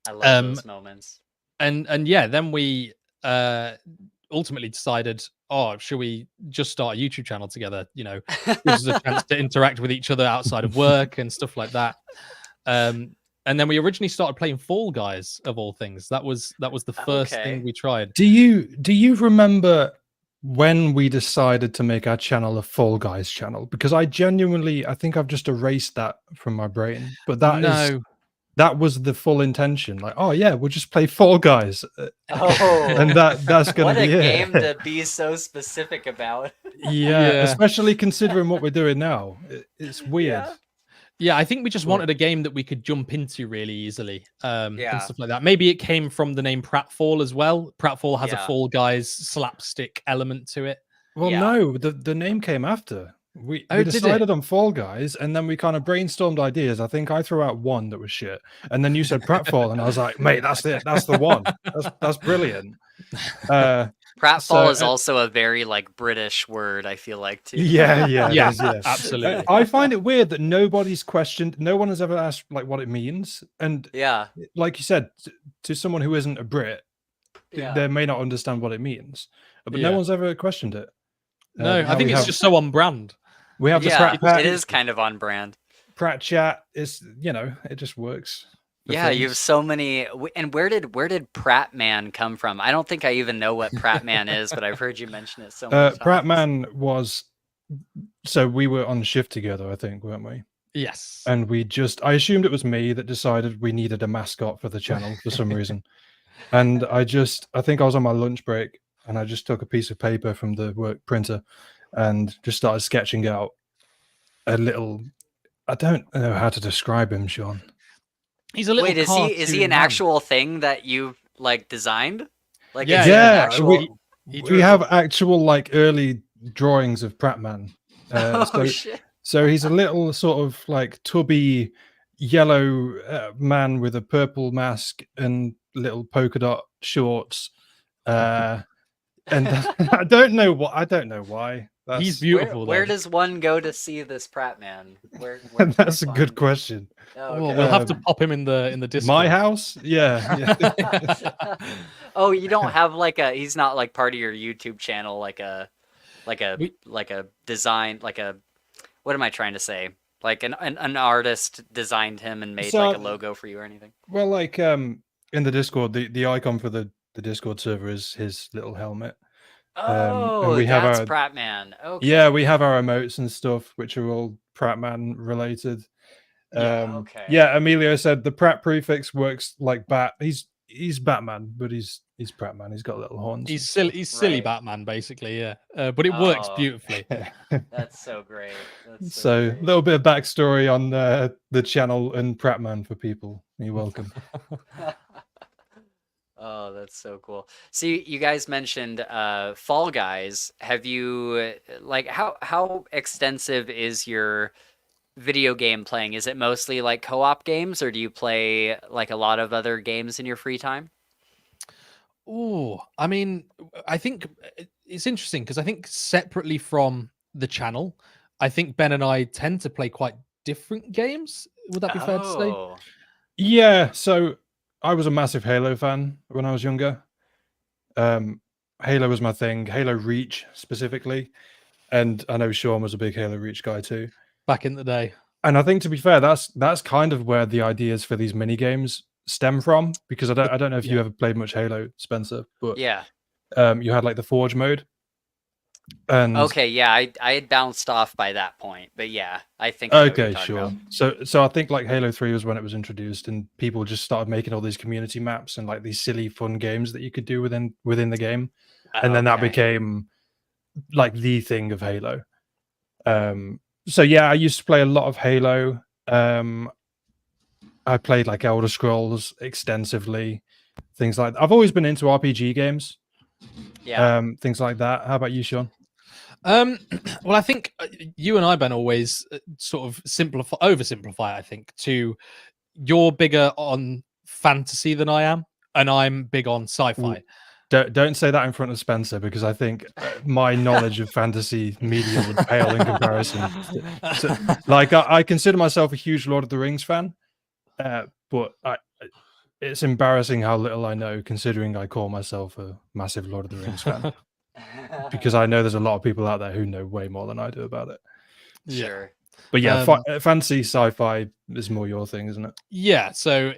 I love those moments. And yeah, then we ultimately decided, oh, should we just start a YouTube channel together? You know, gives us a chance to interact with each other outside of work and stuff like that. And then we originally started playing Fall Guys, of all things. That was the first thing we tried. Do you remember when we decided to make our channel a Fall Guys channel? Because I think I've just erased that from my brain. But that was the full intention. Like, oh yeah, we'll just play Fall Guys. And that's gonna be what a game to be so specific about. Yeah, especially considering what we're doing now. It's weird. Yeah, I think we just wanted a game that we could jump into really easily, and stuff like that. Maybe it came from the name PratFall as well. PratFall has a Fall Guys slapstick element to it. Well, no, the name came after. We decided on Fall Guys, and then we kind of brainstormed ideas. I think I threw out one that was shit, and then you said PratFall, and I was like, mate, that's it. That's the one. That's brilliant. PratFall is also a very like British word, I feel like, too. Yeah, absolutely. I find it weird that nobody's questioned. No one has ever asked like what it means, and like you said, to someone who isn't a Brit, they may not understand what it means, but no one's ever questioned it. No, I think it's just so on brand. We have the Prat. It is kind of on brand. Prat chat is, you know, it just works. Yeah, you have so many. And where did Pratt Man come from? I don't think I even know what Pratt Man is, but I've heard you mention it so much. Pratt Man was, so we were on shift together, I think, weren't we? Yes. And I assumed it was me that decided we needed a mascot for the channel for some reason. And I think I was on my lunch break, and I just took a piece of paper from the work printer and just started sketching out a little I don't know how to describe him, Shaun. He's a little Wait, is he an man. actual thing that you've like designed? Like, Yeah, is he an Yeah, actual? He we drew have it. actual like early drawings of Pratman. Oh shit! So he's a little sort of like tubby yellow man with a purple mask and little polka dot shorts. And I don't know what I don't know why. He's That's beautiful. Where Though. does one go to see this Pratt man? Where can that's I a good find? question. Oh, Oh, okay. we'll have to pop him in the My Discord. house? Yeah. Oh, you don't have like a. He's not like part of your YouTube channel, like a design, like a. What am I trying to say? Like an artist designed him and made like a logo for you or anything. Well, like in the Discord, the icon for the Discord server is his little helmet. And Oh, we have that's our Pratt man. Okay. yeah, we have our emotes and stuff, which are all Pratman related. Okay. Yeah, Emilio said the Pratt prefix works like bat. He's Batman, but he's Pratman. He's got little horns. He's silly. He's silly Right. Batman, basically. Yeah, but it works Oh, beautifully. that's so great. That's So a great. little bit of backstory on the channel and Pratman for people. You're welcome. Oh, that's so cool. See, you guys mentioned Fall Guys. Have you like how extensive is your video game playing? Is it mostly like co-op games, or do you play like a lot of other games in your free time? Oh, I mean, I think it's interesting because I think separately from the channel, I think Ben and I tend to play quite different games. Would that be fair to say? Oh, Yeah, so I was a massive Halo fan when I was younger. Halo was my thing, Halo Reach specifically. And I know Shaun was a big Halo Reach guy too. Back in the day. And I think to be fair, that's kind of where the ideas for these mini games stem from, because I don't know if you ever played much Halo, Spencer, but yeah. you had like the Forge mode. And Okay, yeah, I had bounced off by that point, but yeah, I think I know what you're okay, talking sure. about. So I think like Halo 3 was when it was introduced, and people just started making all these community maps and like these silly fun games that you could do within the game. And then that Okay. became like the thing of Halo. So yeah, I used to play a lot of Halo. I played like Elder Scrolls extensively, things like that. I've always been into RPG games. Yeah. Things like that. How about you, Shaun? Well, I think you and I, Ben, always sort of oversimplify. I think to you're bigger on fantasy than I am, and I'm big on sci-fi. Don't say that in front of Spencer, because I think my knowledge of fantasy media would pale in comparison. So, like, I consider myself a huge Lord of the Rings fan, but it's embarrassing how little I know, considering I call myself a massive Lord of the Rings fan. Because I know there's a lot of people out there who know way more than I do about it. Sure. But yeah, fantasy sci-fi is more your thing, isn't it? Yeah. So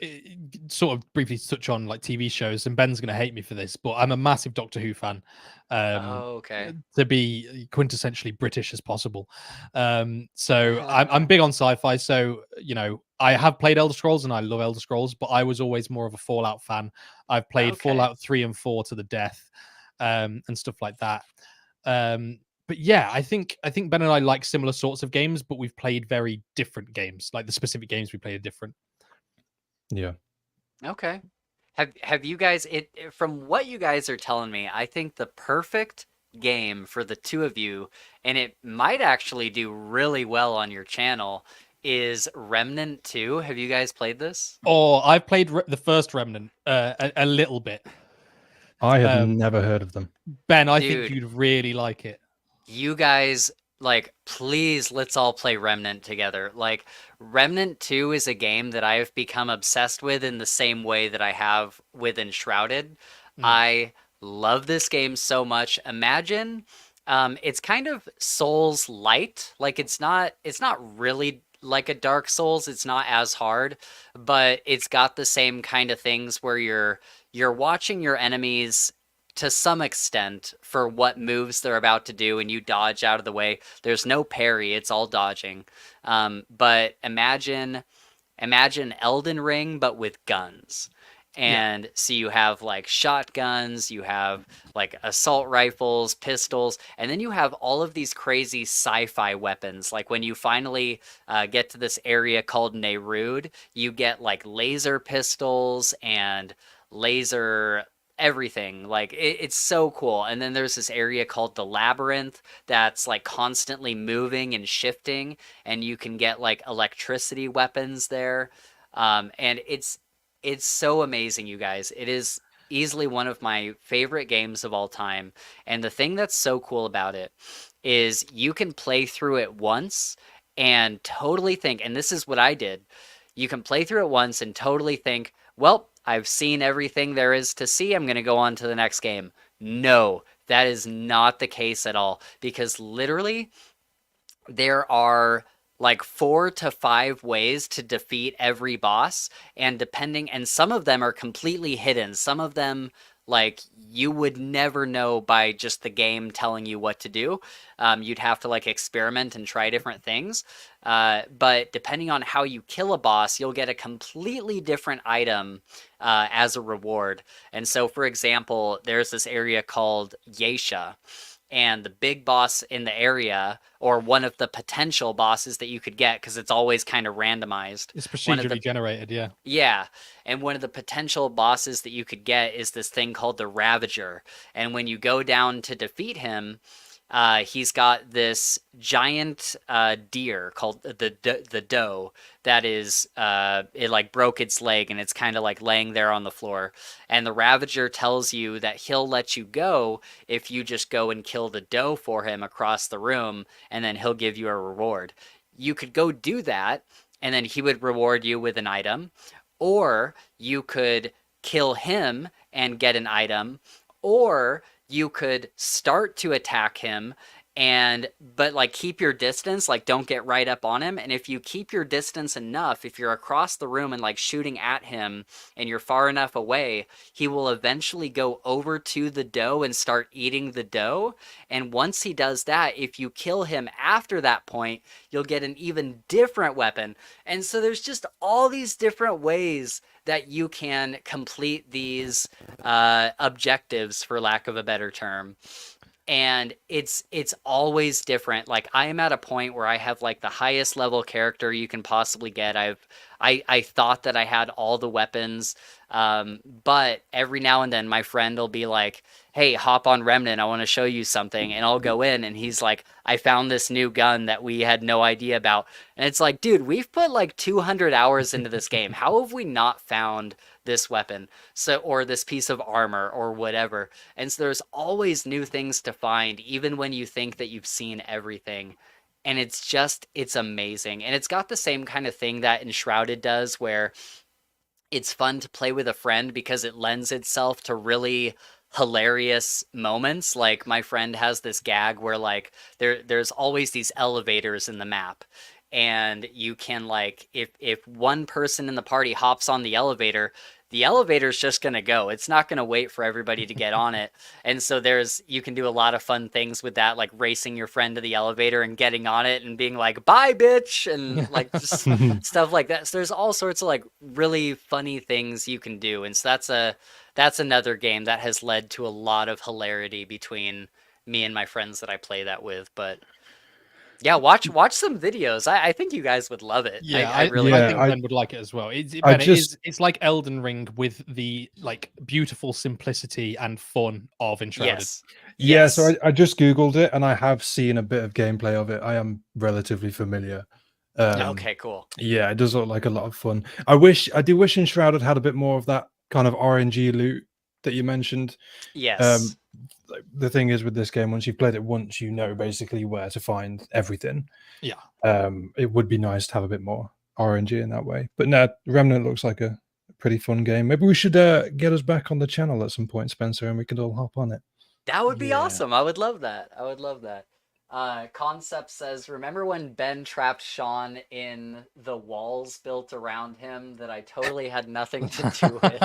sort of briefly touch on like TV shows, and Ben's going to hate me for this, but I'm a massive Doctor Who fan. Okay. To be quintessentially British as possible. So I'm big on sci-fi. So, you know, I have played Elder Scrolls and I love Elder Scrolls, but I was always more of a Fallout fan. I've played Fallout 3 and 4 to the death, and stuff like that. But yeah, I think Ben and I like similar sorts of games, but we've played very different games. Like the specific games we play are different. Yeah. Okay. Have you guys from what you guys are telling me, I think the perfect game for the two of you, and it might actually do really well on your channel, is Remnant 2. Have you guys played this? Oh, I've played the first Remnant a little bit. I have never heard of them. Ben, I think you'd really like it. You guys, like, please, let's all play Remnant together. Like, Remnant 2 is a game that I have become obsessed with in the same way that I have with Enshrouded. I love this game so much. Imagine, it's kind of Souls light. Like, it's not really like a Dark Souls. It's not as hard, but it's got the same kind of things where you're watching your enemies to some extent for what moves they're about to do, and you dodge out of the way. There's no parry, it's all dodging. But imagine Elden Ring, but with guns. And so you have like shotguns, you have like assault rifles, pistols, and then you have all of these crazy sci-fi weapons. Like when you finally get to this area called Neyrud, you get like laser pistols and laser everything. Like it's so cool. And then there's this area called the Labyrinth that's like constantly moving and shifting, and you can get like electricity weapons there. And it's so amazing, you guys. It is easily one of my favorite games of all time. And the thing that's so cool about it is you can play through it once and totally think, and this is what I did. You can play through it once and totally think, well, I've seen everything there is to see. I'm going to go on to the next game. No, that is not the case at all, because literally there are like 4 to 5 ways to defeat every boss, and some of them are completely hidden. Some of them, like, you would never know by just the game telling you what to do. You'd have to like experiment and try different things. But depending on how you kill a boss, you'll get a completely different item as a reward. And so, for example, there's this area called Yeisha, and the big boss in the area, or one of the potential bosses that you could get, because it's always kind of randomized. It's procedurally generated, yeah. Yeah, and one of the potential bosses that you could get is this thing called the Ravager. And when you go down to defeat him, he's got this giant deer called the doe that is it like broke its leg, and it's kind of like laying there on the floor. And the Ravager tells you that he'll let you go if you just go and kill the doe for him across the room, and then he'll give you a reward. You could go do that, and then he would reward you with an item, or you could kill him and get an item, or you could start to attack him but like keep your distance, like don't get right up on him. And if you keep your distance enough, if you're across the room and like shooting at him and you're far enough away, he will eventually go over to the doe and start eating the doe. And once he does that, if you kill him after that point, you'll get an even different weapon. And so there's just all these different ways that you can complete these objectives, for lack of a better term. And it's always different. Like, I am at a point where I have like the highest level character you can possibly get. I thought that I had all the weapons, but every now and then my friend will be like, hey, hop on Remnant, I want to show you something. And I'll go in and he's like, I found this new gun that we had no idea about. And it's like, dude, we've put like 200 hours into this game. How have we not found this weapon, or this piece of armor, or whatever? And so there's always new things to find, even when you think that you've seen everything. And it's amazing. And it's got the same kind of thing that Enshrouded does, where it's fun to play with a friend because it lends itself to really hilarious moments. Like, my friend has this gag where like there's always these elevators in the map, and you can like, if one person in the party hops on the elevator's just going to go. It's not going to wait for everybody to get on it. And so you can do a lot of fun things with that, like racing your friend to the elevator and getting on it and being like, bye, bitch. And like just stuff like that. So there's all sorts of like really funny things you can do. And so that's another game that has led to a lot of hilarity between me and my friends that I play that with. But yeah, watch some videos. I think you guys would love it. Yeah, I really I think Ben would like it as well. It's like Elden Ring with the like beautiful simplicity and fun of Enshrouded. Yes. Yeah, so I just Googled it, and I have seen a bit of gameplay of it. I am relatively familiar. Okay, cool. Yeah, it does look like a lot of fun. I do wish Enshrouded had a bit more of that kind of RNG loot that you mentioned. Yes. The thing is with this game, once you've played it once, you know basically where to find everything. Yeah. It would be nice to have a bit more RNG in that way. But no, Remnant looks like a pretty fun game. Maybe we should get us back on the channel at some point, Spencer, and we could all hop on it. That would be awesome. I would love that. Concept says, remember when Ben trapped Shaun in the walls built around him that I totally had nothing to do with?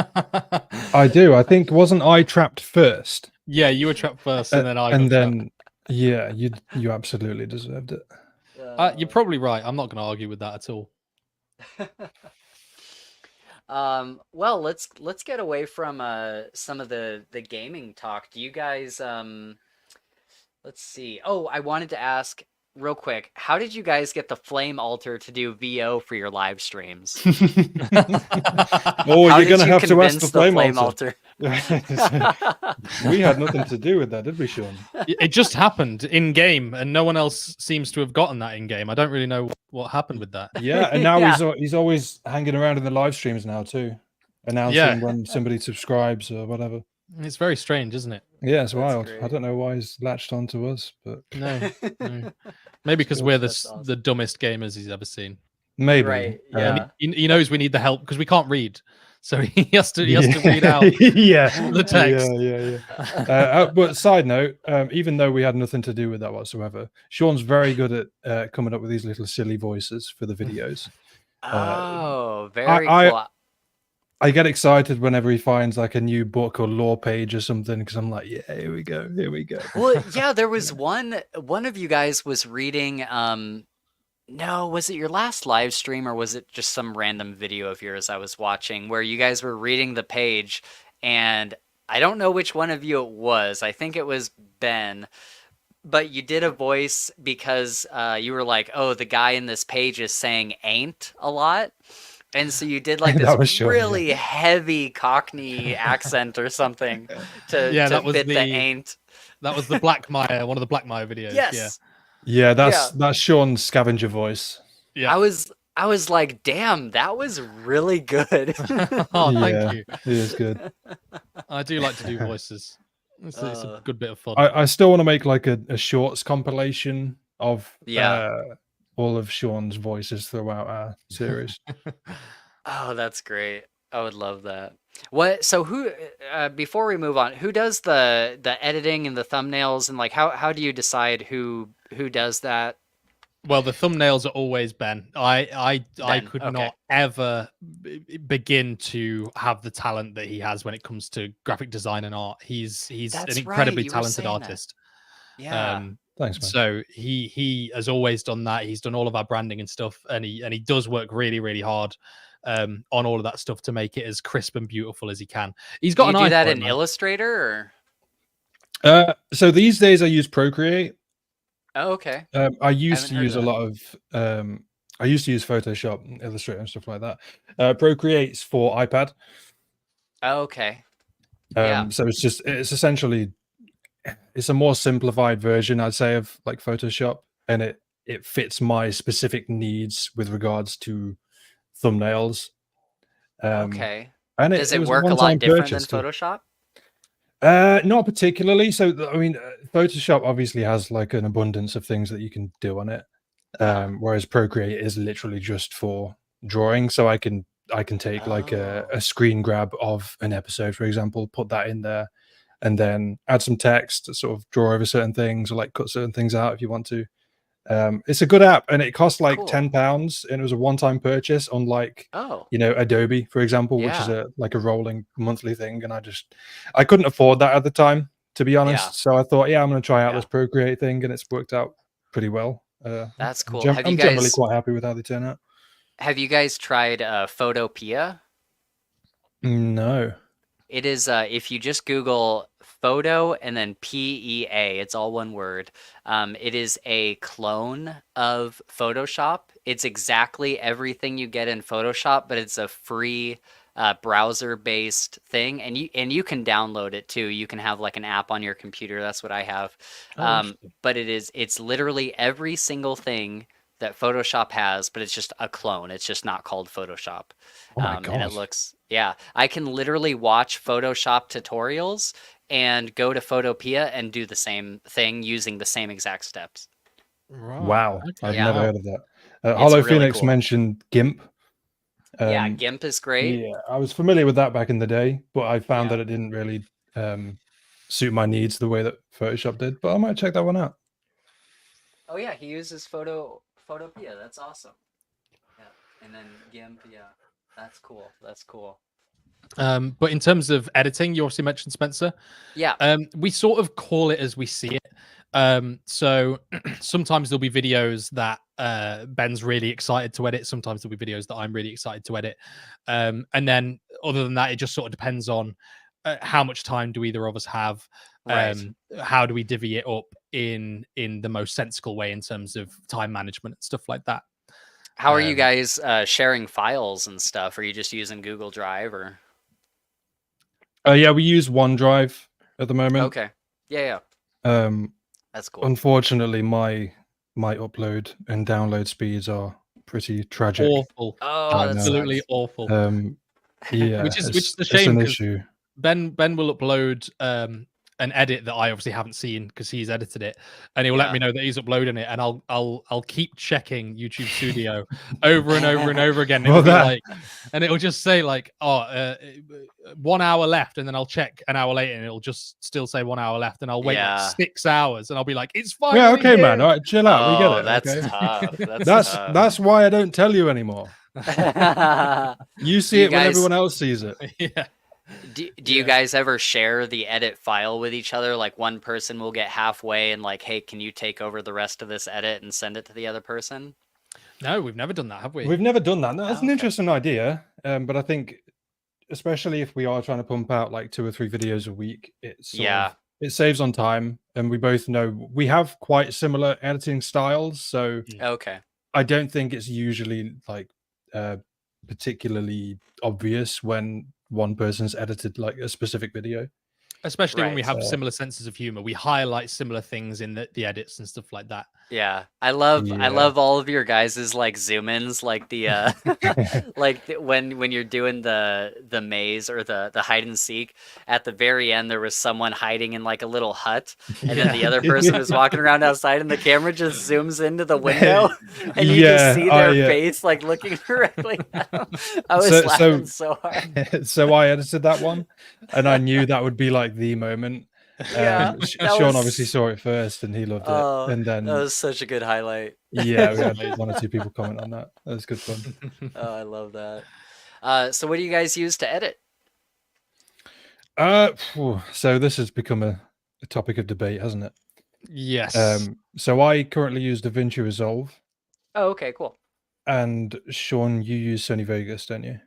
I do. I think, wasn't I trapped first? Yeah, you were trapped first, and then I got trapped. Yeah, you absolutely deserved it. You're probably right. I'm not going to argue with that at all. Well, let's get away from some of the gaming talk. Do you guys let's see. Oh, I wanted to ask real quick, how did you guys get the Flame Altar to do VO for your live streams? Oh, How you're did gonna you have to ask the convince Flame Altar. We had nothing to do with that, did we, Shaun? It just happened in game, and no one else seems to have gotten that in game. I don't really know what happened with that. Yeah, and now Yeah. he's always hanging around in the live streams now too, announcing when somebody subscribes or whatever. It's very strange, isn't it? Yeah, it's That's wild. great. I don't know why he's latched onto us, but No. Maybe because we're That's awesome. the dumbest gamers he's ever seen. maybe. Right, And yeah. he knows we need the help because we can't read, so he has to read out yeah, the text. Yeah. But side note, even though we had nothing to do with that whatsoever, Shaun's very good at coming up with these little silly voices for the videos. Oh, very cool. I get excited whenever he finds like a new book or lore page or something because I'm like, yeah, here we go. Well, yeah, there was one of you guys was reading no, was it your last live stream or was it just some random video of yours I was watching where you guys were reading the page and I don't know which one of you it was. I think it was Ben. But you did a voice because you were like, "Oh, the guy in this page is saying ain't a lot." And so you did like That was this Shaun, really heavy Cockney accent or something to that was fit the ain't. That was the Black Mire, one of the Black Mire videos. Yes. Yeah, that's Shaun's scavenger voice. Yeah. I was like, damn, that was really good. Oh, thank you. It is good. I do like to do voices. It's a good bit of fun. I still want to make like a shorts compilation of all of Shaun's voices throughout our series. Oh, that's great. I would love that. What? So who? Before we move on, who does the editing and the thumbnails and like how do you decide who does that? Well, the thumbnails are always Ben. I could okay. not ever begin to have the talent that he has when it comes to graphic design and art. He's That's an incredibly right, you were talented saying that. artist. Yeah. Thanks, man. So he has always done that. He's done all of our branding and stuff, and he does work really, really hard on all of that stuff to make it as crisp and beautiful as he can. He's got Do you an eye do that for it, in man. Illustrator or? So these days I use Procreate. Oh, okay. I used to heard use of a lot of I used to use Photoshop and Illustrator and stuff like that. Procreate's for iPad. Oh, okay. Yeah. So it's essentially it's a more simplified version, I'd say, of like Photoshop, and it fits my specific needs with regards to thumbnails. Okay. And Does it was work a lot one-time different than purchase too. Photoshop? Not particularly. So, I mean, Photoshop obviously has like an abundance of things that you can do on it, whereas Procreate is literally just for drawing. So I can take like a screen grab of an episode, for example, put that in there, and then add some text to sort of draw over certain things or like cut certain things out if you want to. It's a good app, and it costs like Cool. £10, and it was a one-time purchase, unlike Adobe, for example, which is a rolling monthly thing. And I couldn't afford that at the time, to be honest. Yeah. So I thought, I'm going to try out this Procreate thing, and it's worked out pretty well. That's cool. I'm generally quite happy with how they turn out. Have you guys tried Photopea? No. It is if you just Google photo and then PEA, it's all one word. It is a clone of Photoshop. It's exactly everything you get in Photoshop, but it's a free browser-based thing, and you can download it too. You can have like an app on your computer. That's what I have. But it's literally every single thing that Photoshop has, but it's just a clone. It's just not called Photoshop. Oh my God. And it looks, I can literally watch Photoshop tutorials and go to Photopea and do the same thing using the same exact steps. Right. Wow. I've never heard of that. It's Hollow really Phoenix cool. mentioned GIMP. GIMP is great. Yeah, I was familiar with that back in the day, but I found that it didn't really suit my needs the way that Photoshop did. But I might check that one out. Oh yeah, he uses Photopea. That's awesome. Yeah, and then GIMP. Yeah, that's cool. That's cool. But in terms of editing, you obviously mentioned Spencer. Yeah. We sort of call it as we see it. So sometimes there'll be videos that Ben's really excited to edit. Sometimes there'll be videos that I'm really excited to edit. And then other than that, it just sort of depends on how much time do either of us have. Right. How do we divvy it up in the most sensible way in terms of time management and stuff like that. How are you guys sharing files and stuff? Are you just using Google Drive or? Yeah, we use OneDrive at the moment. Okay. Yeah. That's cool. Unfortunately, my upload and download speeds are pretty tragic. Awful. Oh, absolutely awful. Yeah, which is a It's shame. an issue. Ben will upload an edit that I obviously haven't seen because he's edited it, and he will let me know that he's uploading it, and I'll keep checking YouTube Studio over and over and over again. It'll be like, and it'll just say like, 1 hour left, and then I'll check an hour later, and it'll just still say 1 hour left, and I'll wait like 6 hours, and I'll be like, it's fine. Yeah, okay, man. All right, chill out. We get it. That's okay? tough. That's why I don't tell you anymore. You see it when everyone else sees it. Yeah. Do you guys ever share the edit file with each other? Like one person will get halfway and like, hey, can you take over the rest of this edit and send it to the other person? No, we've never done that, have we? We've never done that. No, that's an interesting idea. But I think, especially if we are trying to pump out like 2 or 3 videos a week, it saves on time, and we both know we have quite similar editing styles. So I don't think it's usually like particularly obvious when one person's edited like a specific video, especially when we have similar senses of humor. We highlight similar things in the edits and stuff like that. I love all of your guys's like zoom ins, like the when you're doing the maze or the hide and seek. At the very end, there was someone hiding in like a little hut, and then the other person was walking around outside, and the camera just zooms into the window, and you just see their face like looking directly at them. I was laughing so hard. So I edited that one, and I knew that would be like the moment. Shaun obviously saw it first, and he loved it. And then that was such a good highlight. Yeah, we had 1 or 2 people comment on that. That was good fun. Oh, I love that. So what do you guys use to edit? So this has become a topic of debate, hasn't it? Yes. So I currently use DaVinci Resolve. Oh, okay, cool. And Shaun, you use Sony Vegas, don't you?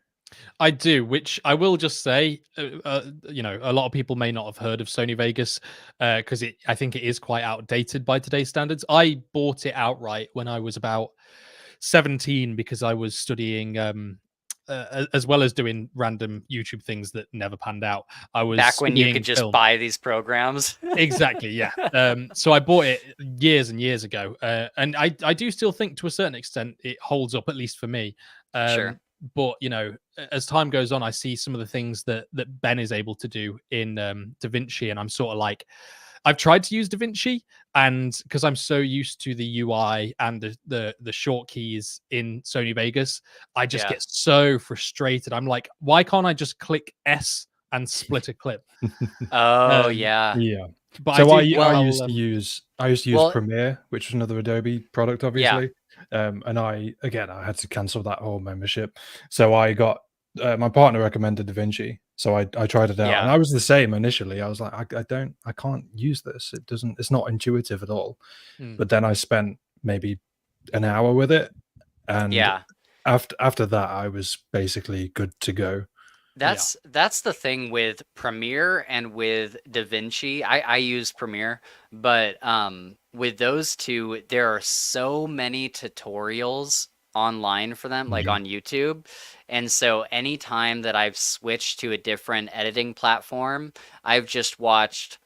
I do, which I will just say, a lot of people may not have heard of Sony Vegas because I think it is quite outdated by today's standards. I bought it outright when I was about 17 because I was studying, as well as doing random YouTube things that never panned out. I was back when you could just buy these programs. Exactly, yeah. So I bought it years and years ago, and I do still think to a certain extent it holds up, at least for me. Sure. But as time goes on, I see some of the things that Ben is able to do in DaVinci, and I'm sort of like, I've tried to use DaVinci, and because I'm so used to the UI and the short keys in Sony Vegas, I just get so frustrated. I'm like, why can't I just click S and split a clip? Yeah. But so I used to use Premiere, which was another Adobe product, obviously. And I had to cancel that whole membership. So I got my partner recommended DaVinci, so I tried it out, and I was the same initially. I was like, I can't use this. It's not intuitive at all. But then I spent maybe an hour with it, and after that, I was basically good to go. That's the thing with Premiere and with DaVinci. I use Premiere, but with those two, there are so many tutorials online for them, like on YouTube. And so anytime that I've switched to a different editing platform, I've just watched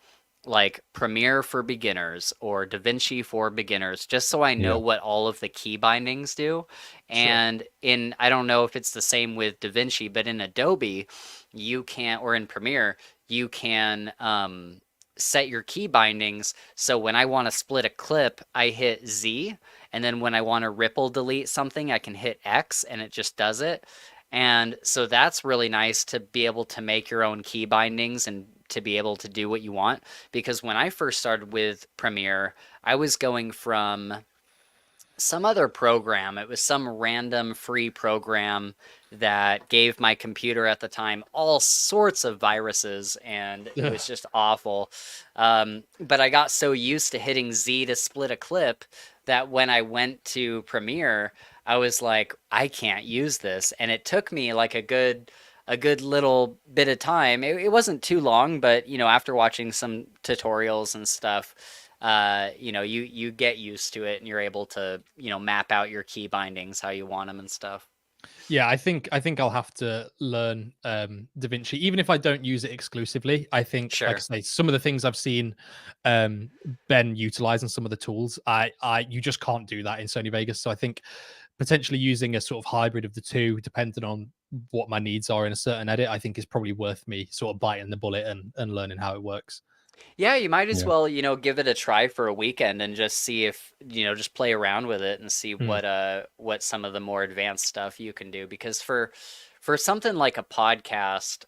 like Premiere for beginners or DaVinci for beginners, just so I know what all of the key bindings do. And I don't know if it's the same with DaVinci, but in Adobe, you can, or in Premiere, you can set your key bindings. So when I want to split a clip, I hit Z. And then when I want to ripple delete something, I can hit X and it just does it. And so that's really nice to be able to make your own key bindings and to be able to do what you want. Because when I first started with Premiere, I was going from some other program. It was some random free program that gave my computer at the time all sorts of viruses, and it was just awful. But I got so used to hitting Z to split a clip that when I went to Premiere, I was like, I can't use this. And it took me like a good little bit of time. It wasn't too long, but after watching some tutorials and stuff, you get used to it and you're able to, map out your key bindings how you want them and stuff. Yeah, I think I'll have to learn DaVinci, even if I don't use it exclusively. I think, Sure. like I say, some of the things I've seen Ben utilize and some of the tools, you just can't do that in Sony Vegas. So I think potentially using a sort of hybrid of the two, depending on what my needs are in a certain edit, I think is probably worth me sort of biting the bullet and learning how it works. Yeah, you might as well, give it a try for a weekend and just see if, just play around with it and see what some of the more advanced stuff you can do. Because for something like a podcast,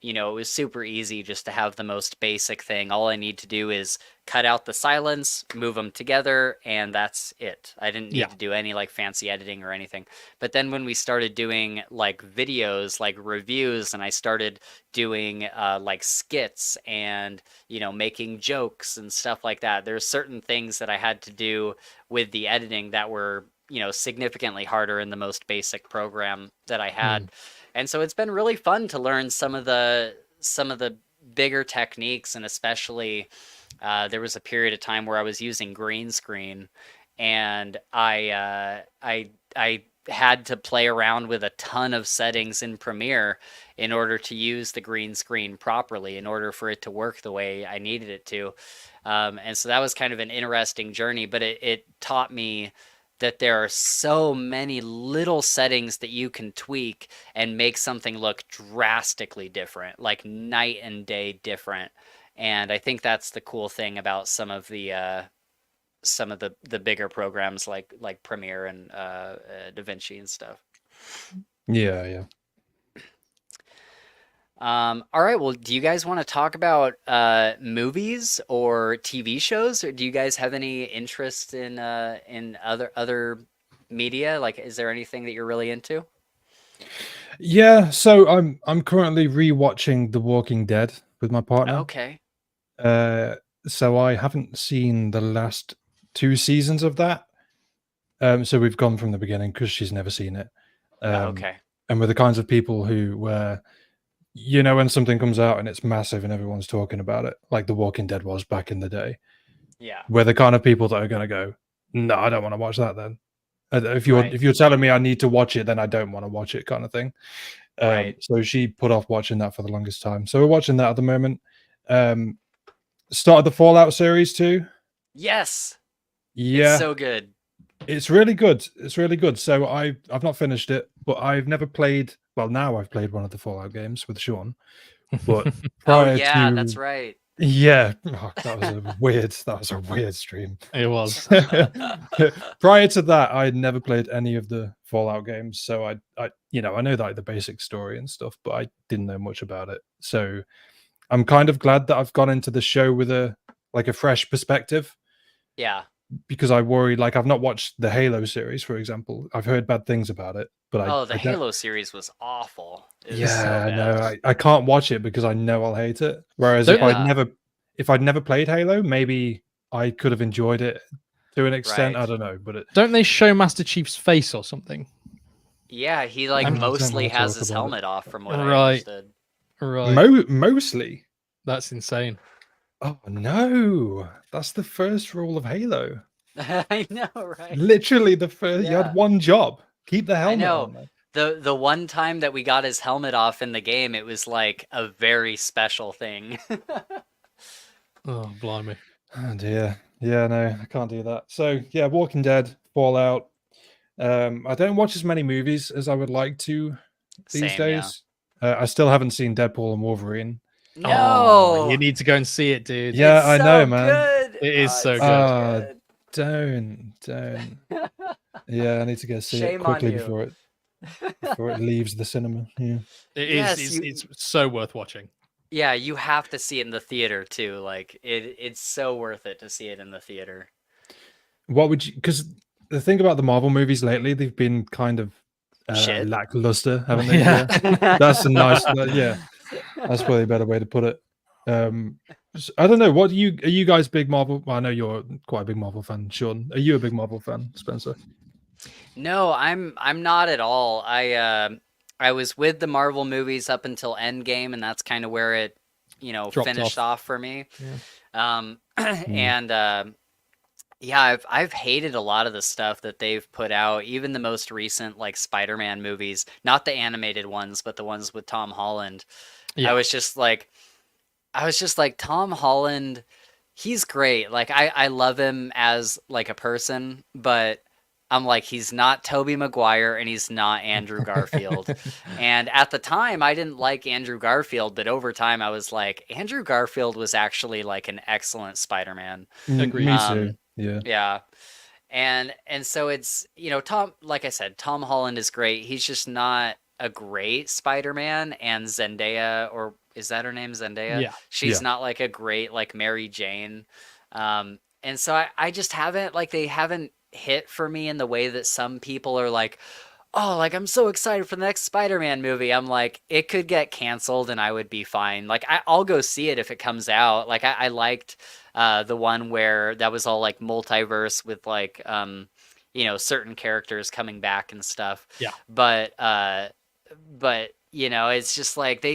it was super easy just to have the most basic thing. All I need to do is cut out the silence, move them together, and that's it. I didn't need to do any like fancy editing or anything. But then when we started doing like videos, like reviews, and I started doing like skits and, making jokes and stuff like that, there's certain things that I had to do with the editing that were, significantly harder in the most basic program that I had. And so it's been really fun to learn some of the bigger techniques, and especially there was a period of time where I was using green screen, and I had to play around with a ton of settings in Premiere in order to use the green screen properly, in order for it to work the way I needed it to. And so that was kind of an interesting journey, but it taught me that there are so many little settings that you can tweak and make something look drastically different, like night and day different. And I think that's the cool thing about some of the bigger programs like Premiere and DaVinci and stuff. Yeah. All right. Well, do you guys want to talk about movies or TV shows, or do you guys have any interest in other media? Like, is there anything that you're really into? Yeah. So I'm currently rewatching The Walking Dead with my partner. Okay. So I haven't seen the last 2 seasons of that. So we've gone from the beginning because she's never seen it. Okay. And we're the kinds of people who when something comes out and it's massive and everyone's talking about it, like The Walking Dead was back in the day. Yeah. We're the kind of people that are going to go, no, I don't want to watch that then. If you're telling me I need to watch it, then I don't want to watch it, kind of thing. Right. So she put off watching that for the longest time. So we're watching that at the moment. Started the Fallout series too. Yes. Yeah. It's so good. It's really good. It's really good. So I've not finished it, but I've never played. Well, now I've played one of the Fallout games with Shaun. But prior to, that's right. Yeah, that was a weird stream. It was. Prior to that, I had never played any of the Fallout games, so I know like the basic story and stuff, but I didn't know much about it. So I'm kind of glad that I've gone into the show with a fresh perspective. Yeah. Because I worry, like I've not watched the Halo series, for example. I've heard bad things about it, but the Halo series was awful. I can't watch it because I know I'll hate it. Whereas if I'd never played Halo, maybe I could have enjoyed it to an extent. Right. I don't know, but don't they show Master Chief's face or something? Yeah, he mostly has his helmet off, from what I understood. Right. Mostly. That's insane. Oh no, that's the first rule of Halo. I know, right? Literally the first. You had one job: keep the helmet. I know. On. The one time that we got his helmet off in the game, it was like a very special thing. Oh, blimey! Oh dear. Yeah, no, I can't do that. So yeah, Walking Dead, Fallout. I don't watch as many movies as I would like to these days. Yeah. I still haven't seen Deadpool and Wolverine. No, you need to go and see it, dude. Yeah, it's I know, man. Good. It is so good. Don't. Yeah, I need to go see Shame it quickly on you. before it leaves the cinema. Yeah, it is. It's so worth watching. Yeah, you have to see it in the theater too. Like it's so worth it to see it in the theater. What would you? Because the thing about the Marvel movies lately, they've been kind of Shit. lackluster, haven't they? Yeah. That's a nice. Yeah, that's probably a better way to put it. I don't know. Are you guys big Marvel? Well, I know you're quite a big Marvel fan, Sean. Are you a big Marvel fan, Spencer? No, I'm not at all. I was with the Marvel movies up until Endgame, and that's kind of where it, Dropped finished off. off for me. Yeah. And yeah, I've hated a lot of the stuff that they've put out, even the most recent like Spider-Man movies, not the animated ones, but the ones with Tom Holland. Yeah. I was just like Tom Holland, he's great. Like I love him as like a person, but I'm like, he's not Tobey Maguire and he's not Andrew Garfield. And at the time, I didn't like Andrew Garfield, but over time, I was like, Andrew Garfield was actually like an excellent Spider-Man. Agreed. Me too. Yeah. Yeah. And so it's, like I said, Tom Holland is great. He's just not a great Spider-Man, and Zendaya, or is that her name, Zendaya? Yeah. She's not like a great like Mary Jane. And so I just haven't, like, they haven't hit for me in the way that some people are like, oh, like, I'm so excited for the next Spider-Man movie. I'm like, it could get canceled and I would be fine. Like, I'll go see it if it comes out. Like, I liked the one where that was all like multiverse with like, certain characters coming back and stuff. Yeah. But it's just like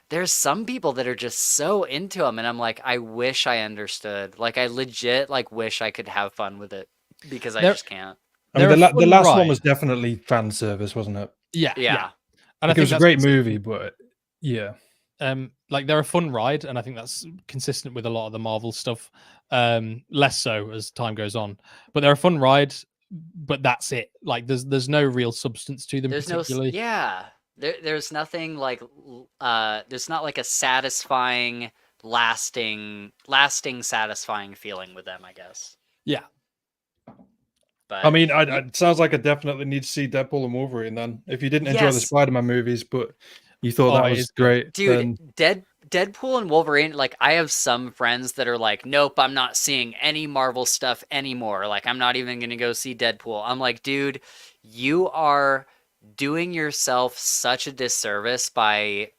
there's some people that are just so into them, and I'm like, I wish I understood. Like, I legit like wish I could have fun with it, because I just can't. I mean, the last one was definitely fan service, wasn't it? Yeah. Yeah. And Like, it was a great movie, but yeah. Like, they're a fun ride, and I think that's consistent with a lot of the Marvel stuff. Less so as time goes on, but they're a fun ride. But that's it. Like, there's no real substance to them. There's particularly. There's nothing like there's not like a satisfying, lasting satisfying feeling with them, I guess. Yeah. But I mean, it sounds like I definitely need to see Deadpool and Wolverine then. If you didn't enjoy the Spider-Man movies, but you thought that was great, dude, Deadpool and Wolverine, like, I have some friends that are like, nope, I'm not seeing any Marvel stuff anymore. Like, I'm not even going to go see Deadpool. I'm like, dude, you are doing yourself such a disservice by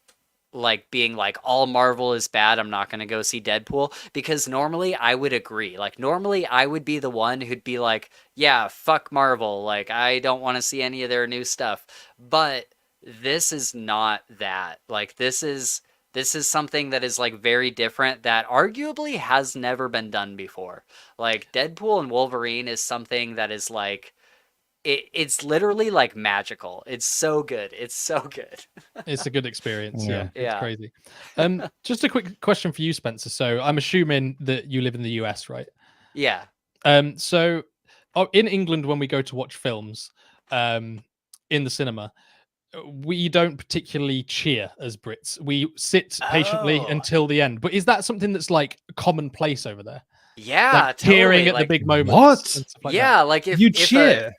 like being like, all Marvel is bad, I'm not going to go see Deadpool, because normally I would agree. Like, normally I would be the one who'd be like, yeah, fuck Marvel. Like, I don't want to see any of their new stuff. But this is not that. Like, this is something that is like very different, that arguably has never been done before. Like, Deadpool and Wolverine is something that is like, it's literally like magical. It's so good. It's so good. It's a good experience. Yeah. It's Yeah. crazy. Just a quick question for you, Spencer. So I'm assuming that you live in the US, right? Yeah. So in England, when we go to watch films in the cinema, we don't particularly cheer as Brits. We sit patiently until the end. But is that something that's like commonplace over there? Yeah, like totally. Cheering at like, the big moments. What? Like yeah, that. like if you if cheer.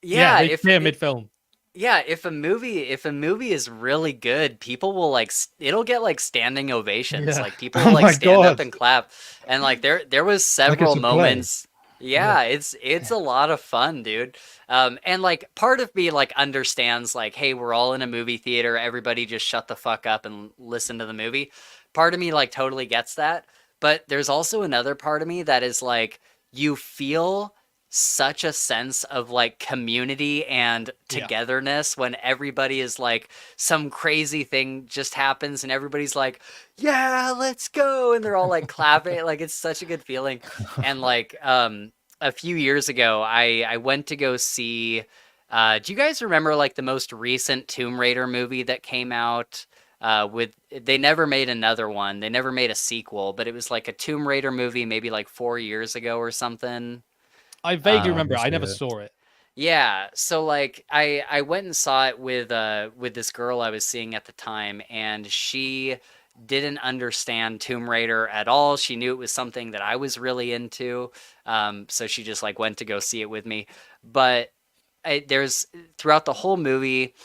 They cheer mid-film. Yeah, if a movie is really good, people will like it'll get like standing ovations. Yeah. Like, people will like my stand up God. and clap. And like there was it's several a play. moments. Yeah, it's a lot of fun, dude. And like, part of me like understands like, hey, we're all in a movie theater, everybody just shut the fuck up and listen to the movie. Part of me like totally gets that. But there's also another part of me that is like, you feel such a sense of like community and togetherness when everybody is like, some crazy thing just happens and everybody's like, yeah, let's go, and they're all like clapping. Like, it's such a good feeling. And like a few years ago, I went to go see do you guys remember like the most recent Tomb Raider movie that came out? They never made another one. They never made a sequel, but it was like a Tomb Raider movie maybe like 4 years ago or something. I vaguely remember. I never saw it. Yeah, so like I went and saw it with this girl I was seeing at the time, and she didn't understand Tomb Raider at all. She knew it was something that I was really into, so she just like went to go see it with me. But there's throughout the whole movie,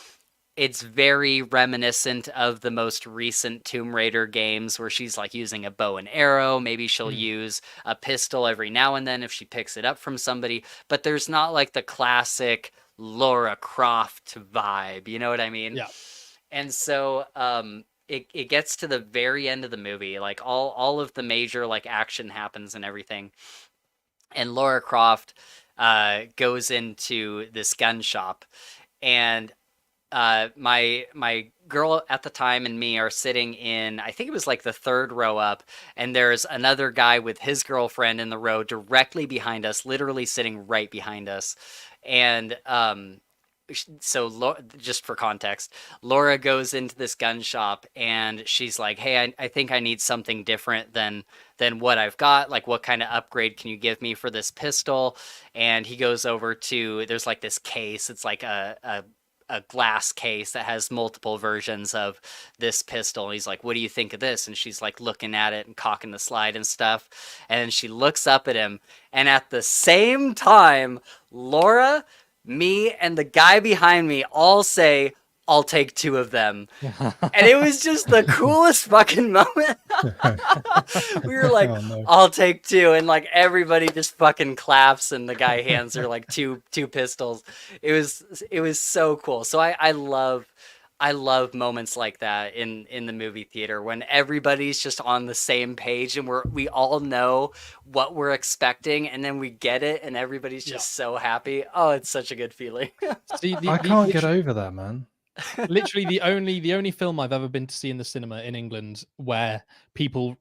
it's very reminiscent of the most recent Tomb Raider games where she's like using a bow and arrow. Maybe she'll use a pistol every now and then if she picks it up from somebody, but there's not like the classic Lara Croft vibe. You know what I mean? Yeah. And so it gets to the very end of the movie, like all of the major like action happens and everything. And Lara Croft goes into this gun shop, and my girl at the time and me are sitting in, I think it was like the third row up, and there's another guy with his girlfriend in the row directly behind us, literally sitting right behind us. And so just for context, Laura goes into this gun shop and she's like, hey, I think I need something different than what I've got. Like, what kind of upgrade can you give me for this pistol? And he goes over to, there's like this case. It's like a glass case that has multiple versions of this pistol. And he's like, what do you think of this? And she's like looking at it and cocking the slide and stuff. And then she looks up at him. And at the same time, Laura, me, and the guy behind me all say, I'll take two of them. And it was just the coolest fucking moment. We were like, Oh, no. I'll take two. And like everybody just fucking claps and the guy hands her like two pistols. It was so cool. So I love moments like that in the movie theater when everybody's just on the same page and we all know what we're expecting, and then we get it and everybody's just so happy. Oh, it's such a good feeling. See, I can't get over that, man. Literally the only film I've ever been to see in the cinema in England where people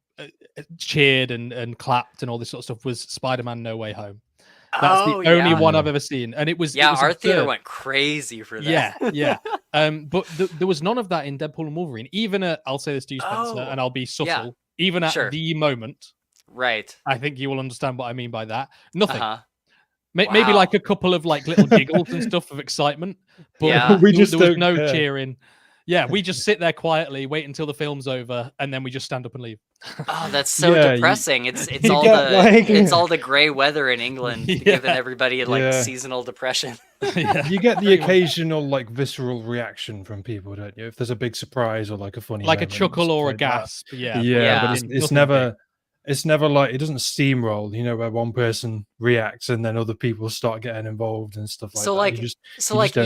cheered and clapped and all this sort of stuff was Spider-Man No Way Home. That's the only one I've ever seen, and it was our absurd. theater went crazy for that. Yeah. But there was none of that in Deadpool and Wolverine. Even at, I'll say this to you, Spencer, and I'll be subtle. Even at the moment, right? I think you will understand what I mean by that. Nothing. Maybe like a couple of like little giggles and stuff of excitement, but we just there was don't no care. cheering. Yeah, we just sit there quietly, wait until the film's over, and then we just stand up and leave. Oh, that's so depressing. It's all it's all the gray weather in England, giving everybody like seasonal depression. You get the occasional like visceral reaction from people, don't you? If there's a big surprise or like a funny, like a moment, chuckle or a like gasp. but Yeah. it's never. It's never like, it doesn't steamroll, you know, where one person reacts and then other people start getting involved and stuff like that. So like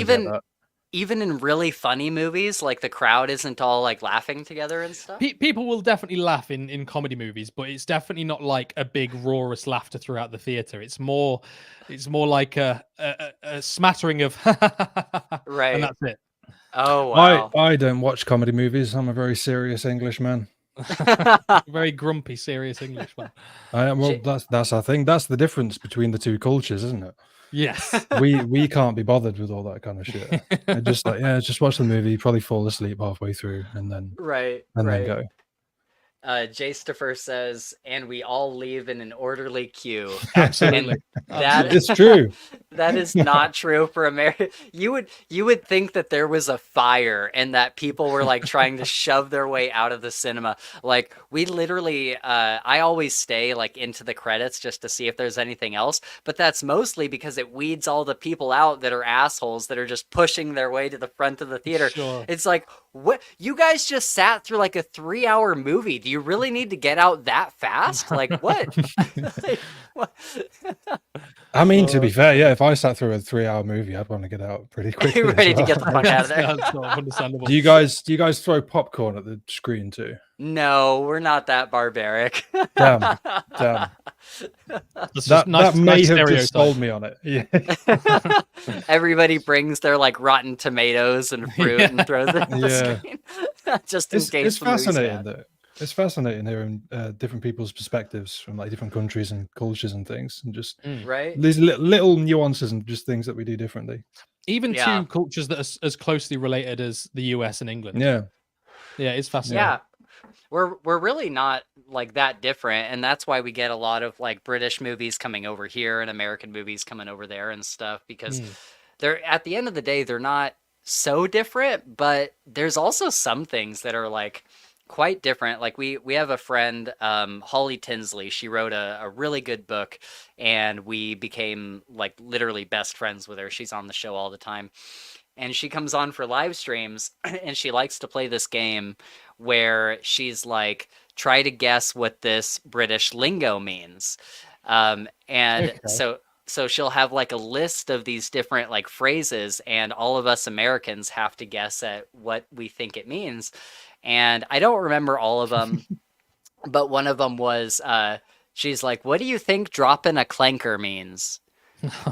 even in really funny movies, like the crowd isn't all like laughing together and stuff. People will definitely laugh in comedy movies, but it's definitely not like a big roarous laughter throughout the theater. It's more like a smattering of right, and that's it. Oh wow! I don't watch comedy movies. I'm a very serious Englishman. Very grumpy, serious Englishman. That's I think that's the difference between the two cultures, isn't it? Yes. We can't be bothered with all that kind of shit. I just like, just watch the movie, probably fall asleep halfway through, and then then go. Jaystifer says, and we all leave in an orderly queue. Absolutely. It's true. That is not true for America. You would think that there was a fire and that people were like trying to shove their way out of the cinema. Like we literally, I always stay like into the credits just to see if there's anything else. But that's mostly because it weeds all the people out that are assholes that are just pushing their way to the front of the theater. Sure. It's like, what? You guys just sat through like a 3-hour movie. Do you really need to get out that fast? Like what? Like, what? I mean, to be fair, if I sat through a 3-hour movie, I'd want to get out pretty quickly. Ready to get the fuck out of there. That's not understandable. Do you guys throw popcorn at the screen too? No, we're not that barbaric. Damn. That may have just sold me on it. Yeah. Everybody brings their like rotten tomatoes and fruit and throws it on the screen. Just in case. It's fascinating though. It's fascinating hearing different people's perspectives from like different countries and cultures and things, and just these little nuances and just things that we do differently. Even two cultures that are as closely related as the US and England. Yeah, it's fascinating. Yeah. We're really not like that different, and that's why we get a lot of like British movies coming over here and American movies coming over there and stuff, because they're, at the end of the day, they're not so different, but there's also some things that are like quite different. Like we have a friend, Holly Tinsley. She wrote a really good book, and we became like literally best friends with her. She's on the show all the time. and she comes on for live streams, and she likes to play this game where she's like, try to guess what this British lingo means. And Okay. so she'll have like a list of these different like phrases, and all of us Americans have to guess at what we think it means. And I don't remember all of them, but one of them was she's like, "What do you think dropping a clanker means?"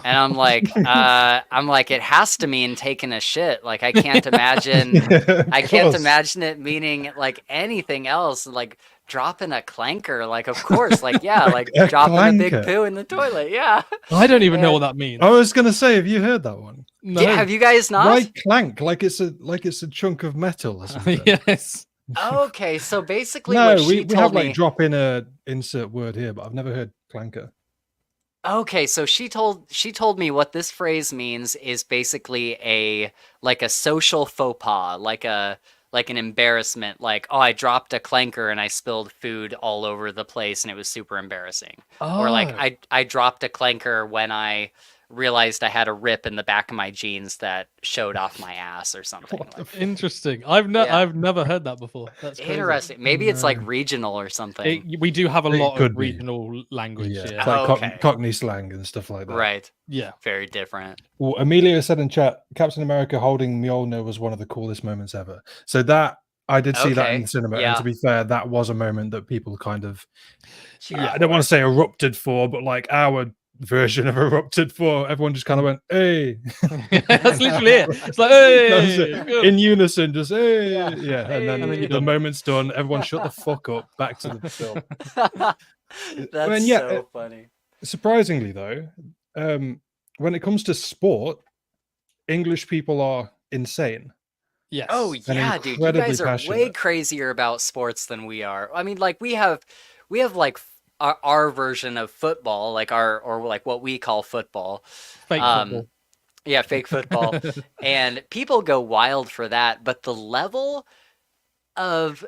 And I'm like, it has to mean taking a shit. Like I can't imagine I can't imagine it meaning like anything else. Like dropping a clanker, like of course, like yeah, like A dropping a big clanker. poo in the toilet. Yeah. I don't even know what that means. I was gonna say, have you heard that one? No. Yeah, have you guys not? Why clank? Like it's a chunk of metal or something. Yes. Okay, so basically No, what she we told have me. like drop in a insert word here, but I've never heard clanker. Okay, so she told me what this phrase means is basically a social faux pas, like an embarrassment, like, oh, I dropped a clanker and I spilled food all over the place and it was super embarrassing. Or like Oh. I dropped a clanker when I realized I had a rip in the back of my jeans that showed off my ass or something. Like, Interesting. I've Yeah. never heard that before. That's crazy. interesting. Maybe it's like No. regional or something. We do have a It lot could of be. regional language. Yeah, Yeah. it's like Okay. Cockney slang and stuff like that. Right. Yeah. Very different. Well, Amelia said in chat, Captain America holding Mjolnir was one of the coolest moments ever. So that I did see that in Okay, the cinema, yeah. and to be fair, that was a moment that people kind of, Cheer I don't for. want to say erupted for, but like our version of erupted for, everyone just kind of went, "Hey!" That's literally it. It's like, That was hey, it. good. in unison, just hey, Yeah. yeah, and then And then you're the done. moment's done. Everyone shut the fuck up. Back to the film. That's mean, yeah, so funny. Surprisingly, though, when it comes to sport, English people are insane. Yes. Oh and yeah, dude, you incredibly guys are way passionate. crazier about sports than we are. I mean, like we have like our version of football, like or like what we call football. Fake football. Yeah, fake football. And people go wild for that, but the level of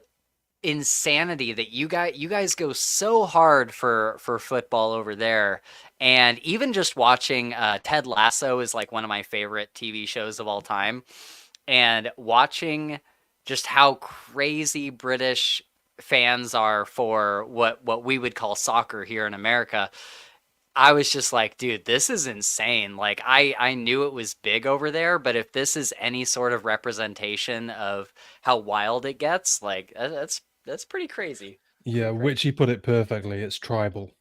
insanity that you guys go so hard for football over there. And even just watching Ted Lasso is like one of my favorite TV shows of all time. And watching just how crazy British fans are for what we would call soccer here in America, I was just like, dude, this is insane. Like I knew it was big over there, but if this is any sort of representation of how wild it gets, like that's pretty crazy. Yeah, Witchy put it perfectly. It's tribal.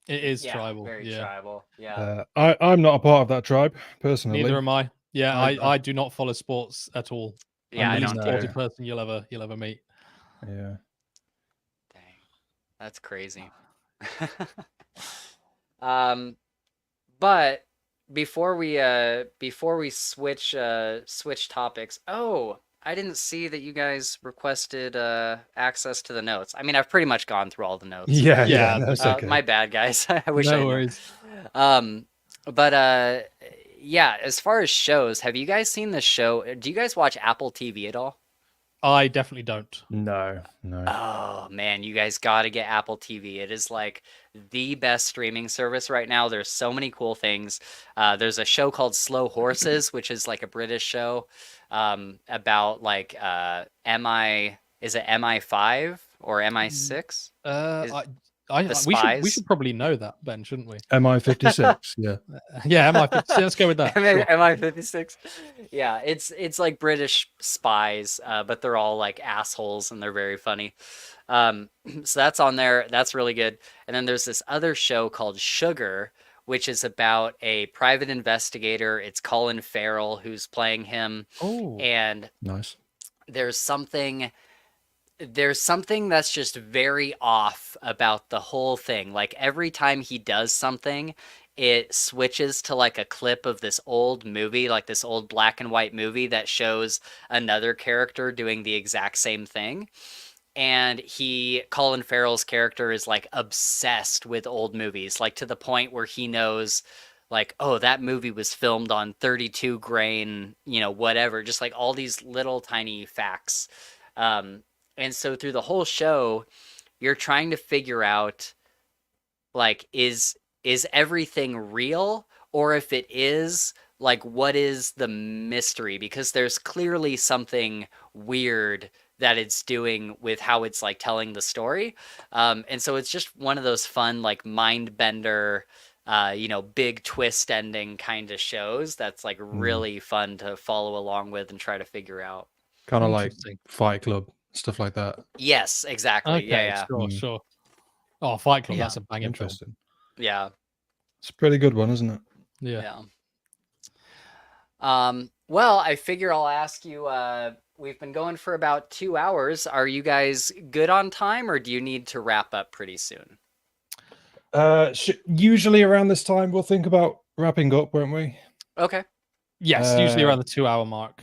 It is Yeah, tribal. very Yeah. tribal. Yeah. I'm not a part of that tribe personally. Neither am I. Yeah, I- I do not follow sports at all. Yeah, I'm I the least don't sporty either. person you'll ever meet. Yeah. Dang. That's crazy. But before we switch topics, oh, I didn't see that you guys requested access to the notes. I mean, I've pretty much gone through all the notes. Yeah, Yeah, that's okay. My bad, guys. I wish I No knew. worries. But yeah, as far as shows, have you guys seen the show? Do you guys watch Apple TV at all? I definitely don't. No. Oh man, you guys got to get Apple TV. It is like the best streaming service right now. There's so many cool things. There's a show called Slow Horses, which is like a British show about like is it MI5 or MI6? We spies? should probably know that, Ben, shouldn't we? MI56. Yeah. Yeah, let's go with that. Sure. MI56. Yeah, it's like British spies, but they're all like assholes and they're very funny. So that's on there. That's really good. And then there's this other show called Sugar, which is about a private investigator. It's Colin Farrell who's playing him. Oh, And Nice. there's something that's just very off about the whole thing. Like every time he does something, it switches to like a clip of this old movie, like this old black and white movie that shows another character doing the exact same thing. And Colin Farrell's character is like obsessed with old movies, like to the point where he knows like, oh, that movie was filmed on 32 grain, whatever, just like all these little tiny facts. And so through the whole show, you're trying to figure out, like, is everything real? Or if it is, like, what is the mystery? Because there's clearly something weird that it's doing with how it's like telling the story. And so it's just one of those fun, like, mind bender, big twist ending kind of shows that's like really fun to follow along with and try to figure out. Kind of like Fight Club, stuff like that. Yes, exactly. Okay, Yeah. sure. Oh, Fight Club, Yeah. that's a banging film. Interesting. Yeah. It's a pretty good one, isn't it? Yeah. Well, I figure I'll ask you, we've been going for about 2 hours. Are you guys good on time, or do you need to wrap up pretty soon? Usually around this time we'll think about wrapping up, won't we? Okay. Yes, usually around the 2 hour mark.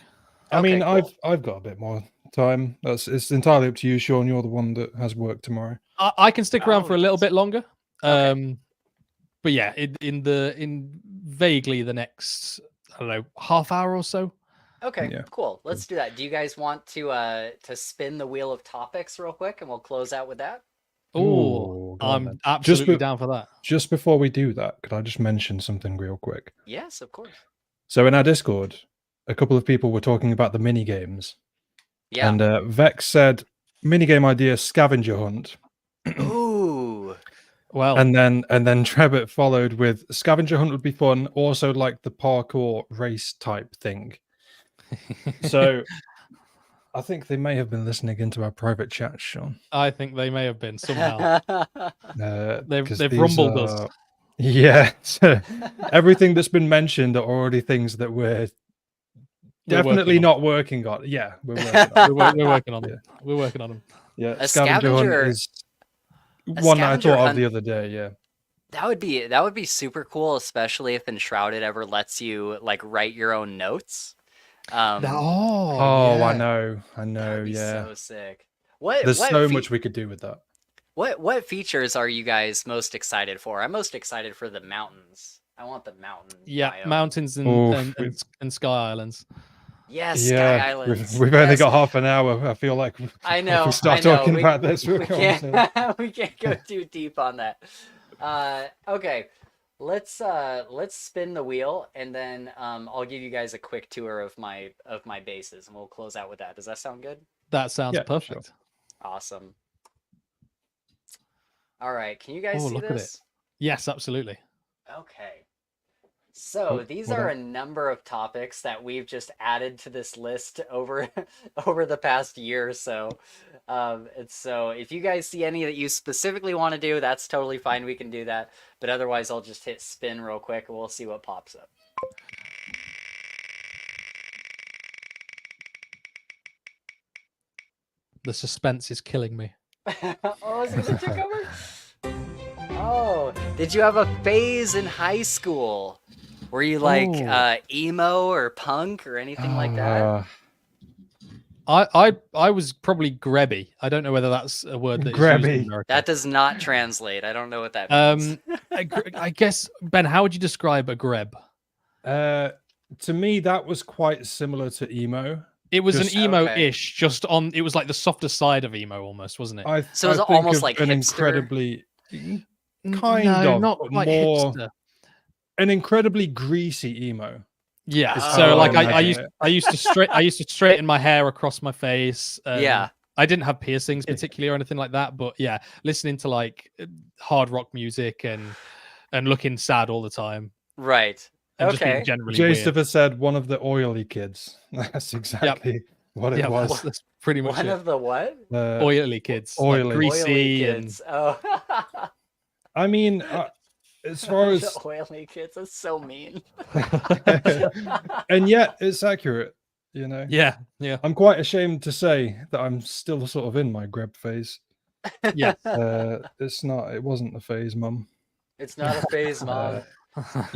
I mean, cool. I've got a bit more time. It's entirely up to you, Shaun. You're the one that has work tomorrow. I can stick around for a little bit longer. Okay. But yeah, in vaguely the next, I don't know, half hour or so. Okay, Yeah. cool. Let's do that. Do you guys want to spin the wheel of topics real quick, and we'll close out with that? Oh, go on I'm then. absolutely down for that. Just before we do that, could I just mention something real quick? Yes, of course. So in our Discord, a couple of people were talking about the mini games. Yeah. And Vex said, minigame idea, scavenger hunt. Ooh. Well, and then Trebbit followed with scavenger hunt would be fun, also like the parkour race type thing. So I think they may have been listening into our private chat, Shaun. I think they may have been somehow. They've rumbled us. Yeah. So everything that's been mentioned are already things that we're definitely not working on. Yeah, we're working on. We're working on them. We're working on them. Yeah, A scavenger hunt scavenger is one that I thought of the other day. Yeah, that would be super cool, especially if Enshrouded ever lets you like write your own notes. I know. That'd be Yeah, so sick. There's so much we could do with that. What features are you guys most excited for? I'm most excited for the mountains. I want the mountain. Yeah, biome. mountains and Sky Islands. Yes, Sky Islands. We've only got half an hour. I feel like I know. If we start talking about this, we can't we can't go too deep on that. Okay, let's spin the wheel, and then I'll give you guys a quick tour of my bases, and we'll close out with that. Does that sound good? That sounds perfect. Sure. Awesome. All right, can you guys see look this? at it. Yes, absolutely. Okay. So these are a number of topics that we've just added to this list over the past year or so. And so if you guys see any that you specifically want to do, that's totally fine. We can do that. But otherwise, I'll just hit spin real quick and we'll see what pops up. The suspense is killing me. Oh, is it a chick over? Oh, did you have a phase in high school? Were you like emo or punk or anything like that? I was probably grebby. I don't know whether that's a word that is used in America. That does not translate. I don't know what that means. I guess, Ben, how would you describe a greb? To me, that was quite similar to emo. It was an emo-ish, just on. It was like the softer side of emo, almost, wasn't it? So it was almost like an hipster? incredibly not quite more hipster. An incredibly greasy emo. Yeah. So like I used to straighten my hair across my face. Yeah. I didn't have piercings particularly or anything like that, but yeah, listening to like hard rock music and looking sad all the time. Right. And just being generally Joseph weird. has said one of the oily kids. That's exactly what it was. That's pretty much one of the what? Oily kids. Oily. Like greasy oily kids. Oh. I mean, as far as the oily kids, that's so mean. And yet it's accurate, you know. Yeah. I'm quite ashamed to say that I'm still sort of in my greb phase. Yeah. It wasn't a phase, Mum. It's not a phase, Mom.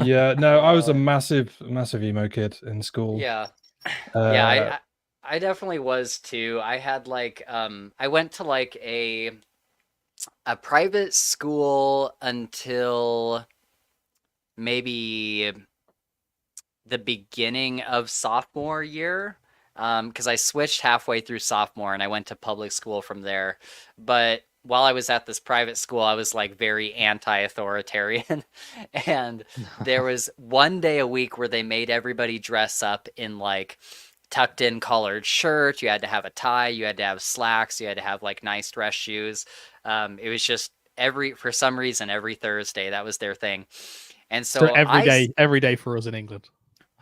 Yeah, no, I was a massive emo kid in school. Yeah. Yeah, I definitely was too. I had like I went to like a private school until maybe the beginning of sophomore year, because I switched halfway through sophomore and I went to public school from there. But while I was at this private school, I was like very anti-authoritarian. And there was one day a week where they made everybody dress up in like tucked in collared shirt. You had to have a tie, you had to have slacks, you had to have like nice dress shoes. It was just for some reason, every Thursday, that was their thing. And so every day for us in England.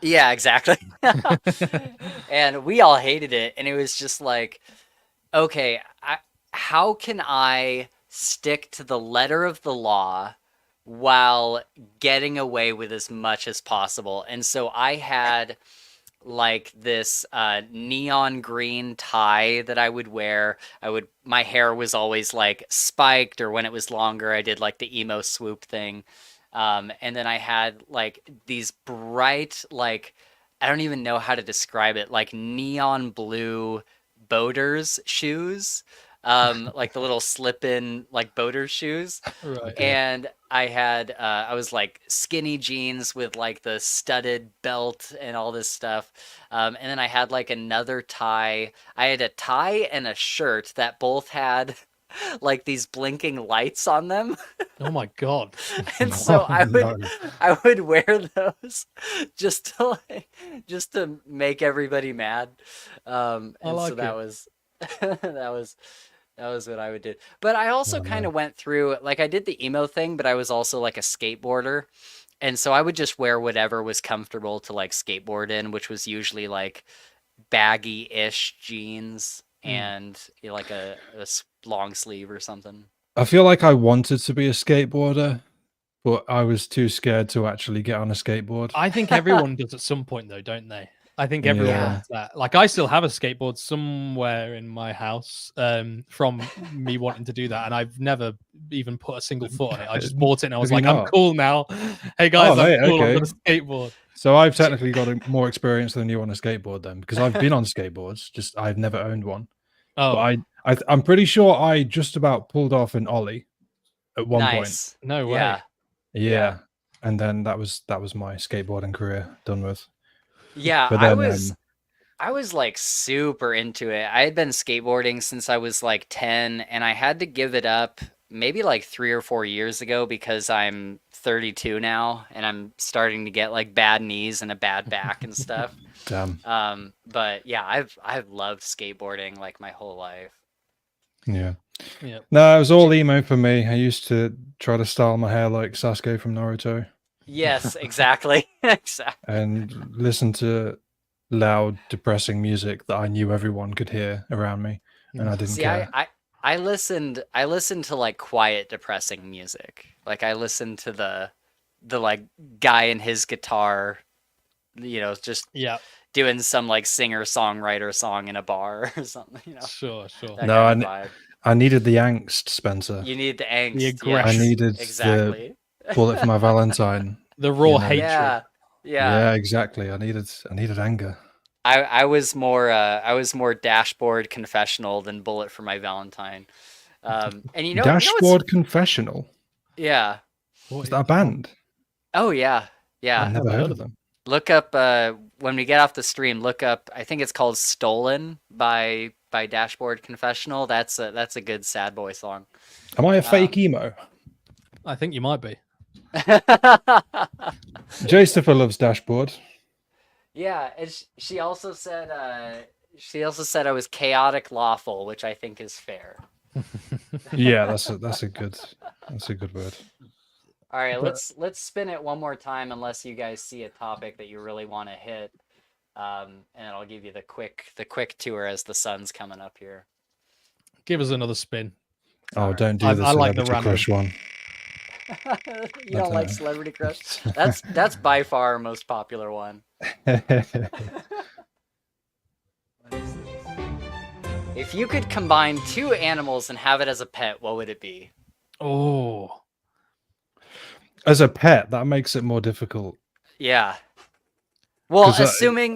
Yeah, exactly. And we all hated it. And it was just like, okay, how can I stick to the letter of the law while getting away with as much as possible? And so I had like this neon green tie that I would wear. My hair was always like spiked, or when it was longer, I did like the emo swoop thing. And then I had like these bright, like, I don't even know how to describe it, like neon blue boaters shoes, like the little slip-in like boater shoes. Right. And I was like skinny jeans with like the studded belt and all this stuff. And then I had like another tie. I had a tie and a shirt that both had like these blinking lights on them. Oh my god. And so I would wear those just to make everybody mad. And so that was that was what I would do. But I also kind of went through, like, I did the emo thing, but I was also like a skateboarder. And so I would just wear whatever was comfortable to like skateboard in, which was usually like baggy-ish jeans and like a long sleeve or something. I feel like I wanted to be a skateboarder, but I was too scared to actually get on a skateboard. I think everyone does at some point, though, don't they? I think everyone does that. Like, I still have a skateboard somewhere in my house from me wanting to do that, and I've never even put a single foot on it. I just bought it, and I was like, I'm cool now. Hey, guys, I'm cool. Okay. I'm on a skateboard. So I've technically got more experience than you on a skateboard then, because I've been on skateboards, just I've never owned one. Oh, but I'm pretty sure I just about pulled off an ollie at one point. No way. Yeah. And then that was my skateboarding career done with. Yeah, but then, I was like super into it. I had been skateboarding since I was like 10, and I had to give it up maybe like 3 or 4 years ago because I'm 32 now and I'm starting to get like bad knees and a bad back and stuff. Damn. But yeah, I've loved skateboarding like my whole life. Yeah. No, it was all emo for me. I used to try to style my hair like Sasuke from Naruto. Yes, exactly. Exactly. And listen to loud, depressing music that I knew everyone could hear around me, and I didn't care. I listened to like quiet, depressing music. Like I listened to the like guy and his guitar, you know, just doing some like singer-songwriter song in a bar or something, you know. Sure. No, I needed the angst, Spencer. You need the angst. The aggression. I needed exactly the bullet for my Valentine. The raw hatred. Yeah, exactly. I needed anger. I was more dashboard confessional than bullet for my Valentine. And you know, dashboard confessional. Yeah. Is that a band? Oh yeah. I've never heard of them. Look up when we get off the stream. Look up. I think it's called "Stolen" by Dashboard Confessional. That's a good sad boy song. Am I a fake emo? I think you might be. Josepha loves Dashboard. Yeah, she also said I was chaotic lawful, which I think is fair. Yeah, that's a good word. All right, let's spin it one more time, unless you guys see a topic that you really want to hit, and I'll give you the quick tour as the sun's coming up here. Give us another spin. Oh, don't do the Celebrity Crush one. You don't like Celebrity Crush? That's by far our most popular one. If you could combine 2 animals and have it as a pet, what would it be? Oh. As a pet, that makes it more difficult. Yeah. Well, assuming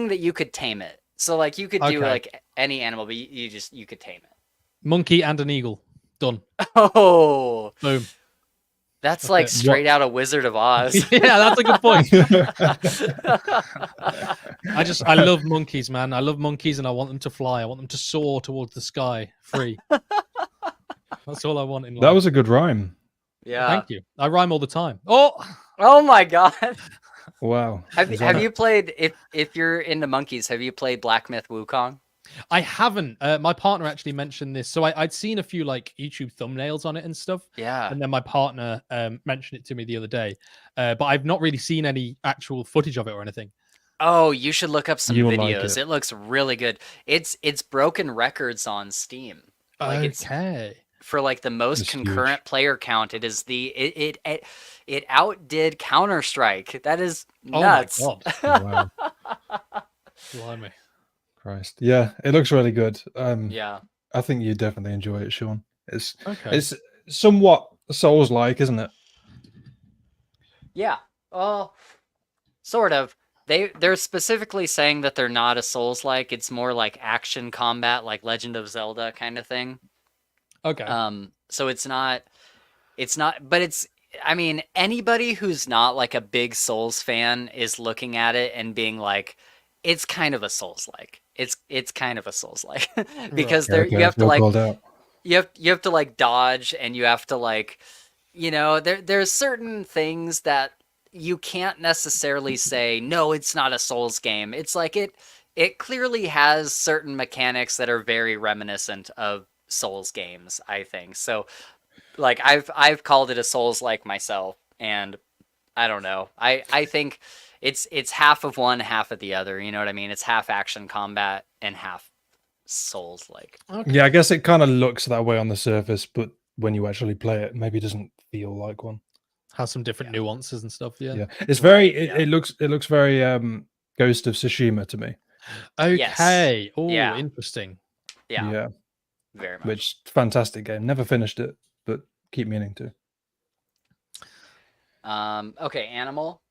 that you could tame it. So like you could do like any animal, but you could tame it. Monkey and an eagle. Done. Oh. Boom. That's like straight out of Wizard of Oz. Yeah, that's a good point. I love monkeys, man. I love monkeys and I want them to fly. I want them to soar towards the sky free. That's all I want in life. That was a good rhyme. Yeah. Thank you. I rhyme all the time. Oh, Oh my god. Wow. Have you played if you're into monkeys? Have you played Black Myth Wukong? I haven't. My partner actually mentioned this, so I'd seen a few like YouTube thumbnails on it and stuff. Yeah. And then my partner mentioned it to me the other day, but I've not really seen any actual footage of it or anything. Oh, you should look up some You'll videos. like it. It looks really good. It's broken records on Steam. Like Okay. for like the most It's concurrent huge. player count. It is it outdid Counter-Strike. That is Oh nuts. my god. Wow. Blimey. Christ. Yeah, it looks really good. Yeah. I think you definitely enjoy it, Sean. Okay. It's somewhat Souls-like, isn't it? Yeah. Well, sort of. They're specifically saying that they're not a Souls-like. It's more like action combat, like Legend of Zelda kind of thing. Okay. So it's not, but it's, I mean, anybody who's not like a big Souls fan is looking at it and being like, it's kind of a Souls-like. It's kind of a Souls-like because Yeah, you have to well like, called out. you have to like dodge and you have to like, you know, there's certain things that you can't necessarily say, no, it's not a Souls game. It's like it clearly has certain mechanics that are very reminiscent of Souls games, I think. So like I've called it a Souls-like myself, and I don't know. I think it's half of one, half of the other. You know what I mean? It's half action combat and half Souls-like. Okay. Yeah, I guess it kind of looks that way on the surface, but when you actually play it, maybe doesn't feel like one. Has some different nuances and stuff. Yeah. Yeah, it's very. It looks very Ghost of Tsushima to me. Okay. Oh, Yeah. interesting. Yeah, very much. Which fantastic game. Never finished it, but keep meaning to. Okay, animal.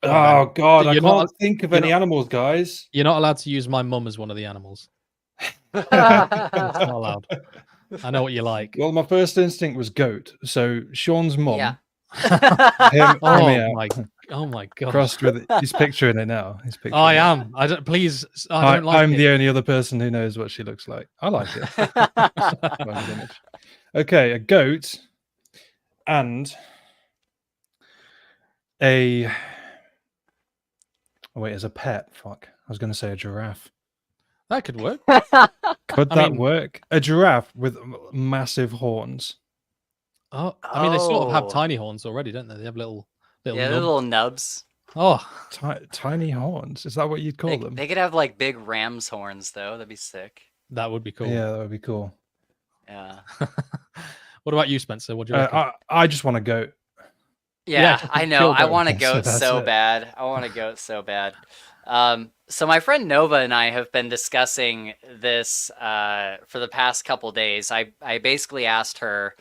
Oh God, I You're can't not- think of you're any not- animals, guys. You're not allowed to use my mum as one of the animals. It's not allowed. I know what you like. Well, my first instinct was goat. So Sean's mum, Yeah. hear me Oh out. my god. Crossed with it. He's picturing it now. He's picturing I it. am. I don't. Please. I don't like I'm it. the only other person who knows what she looks like. I like it. Well, image. Okay, a goat and a. Oh, wait, as a pet. Fuck. I was going to say a giraffe. That could work. Could I that mean- work? A giraffe with massive horns. Oh, I mean, they sort of have Oh. tiny horns already, don't they? They have little Yeah, they're nub- little nubs. Oh, Tiny horns. Is that what you'd call them? They could have like big ram's horns though. That'd be sick. that would be cool. Yeah, that would be cool. Yeah. What about you, Spencer? What do you reckon? I just want a goat. Yeah, just I know. kill I goat. want a So goat that's so it. bad. I want a goat so bad. So my friend Nova and I have been discussing this for the past couple days. I basically asked her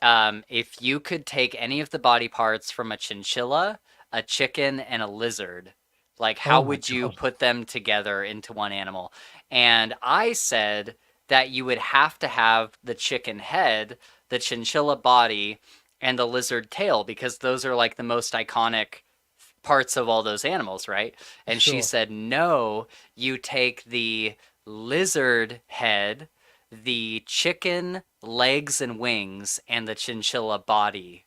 if you could take any of the body parts from a chinchilla, a chicken, and a lizard, like how Oh my would you God. put them together into one animal? And I said that you would have to have the chicken head, the chinchilla body, and the lizard tail, because those are like the most iconic parts of all those animals, right? And she Sure. said, no, you take the lizard head, the chicken legs and wings, and the chinchilla body.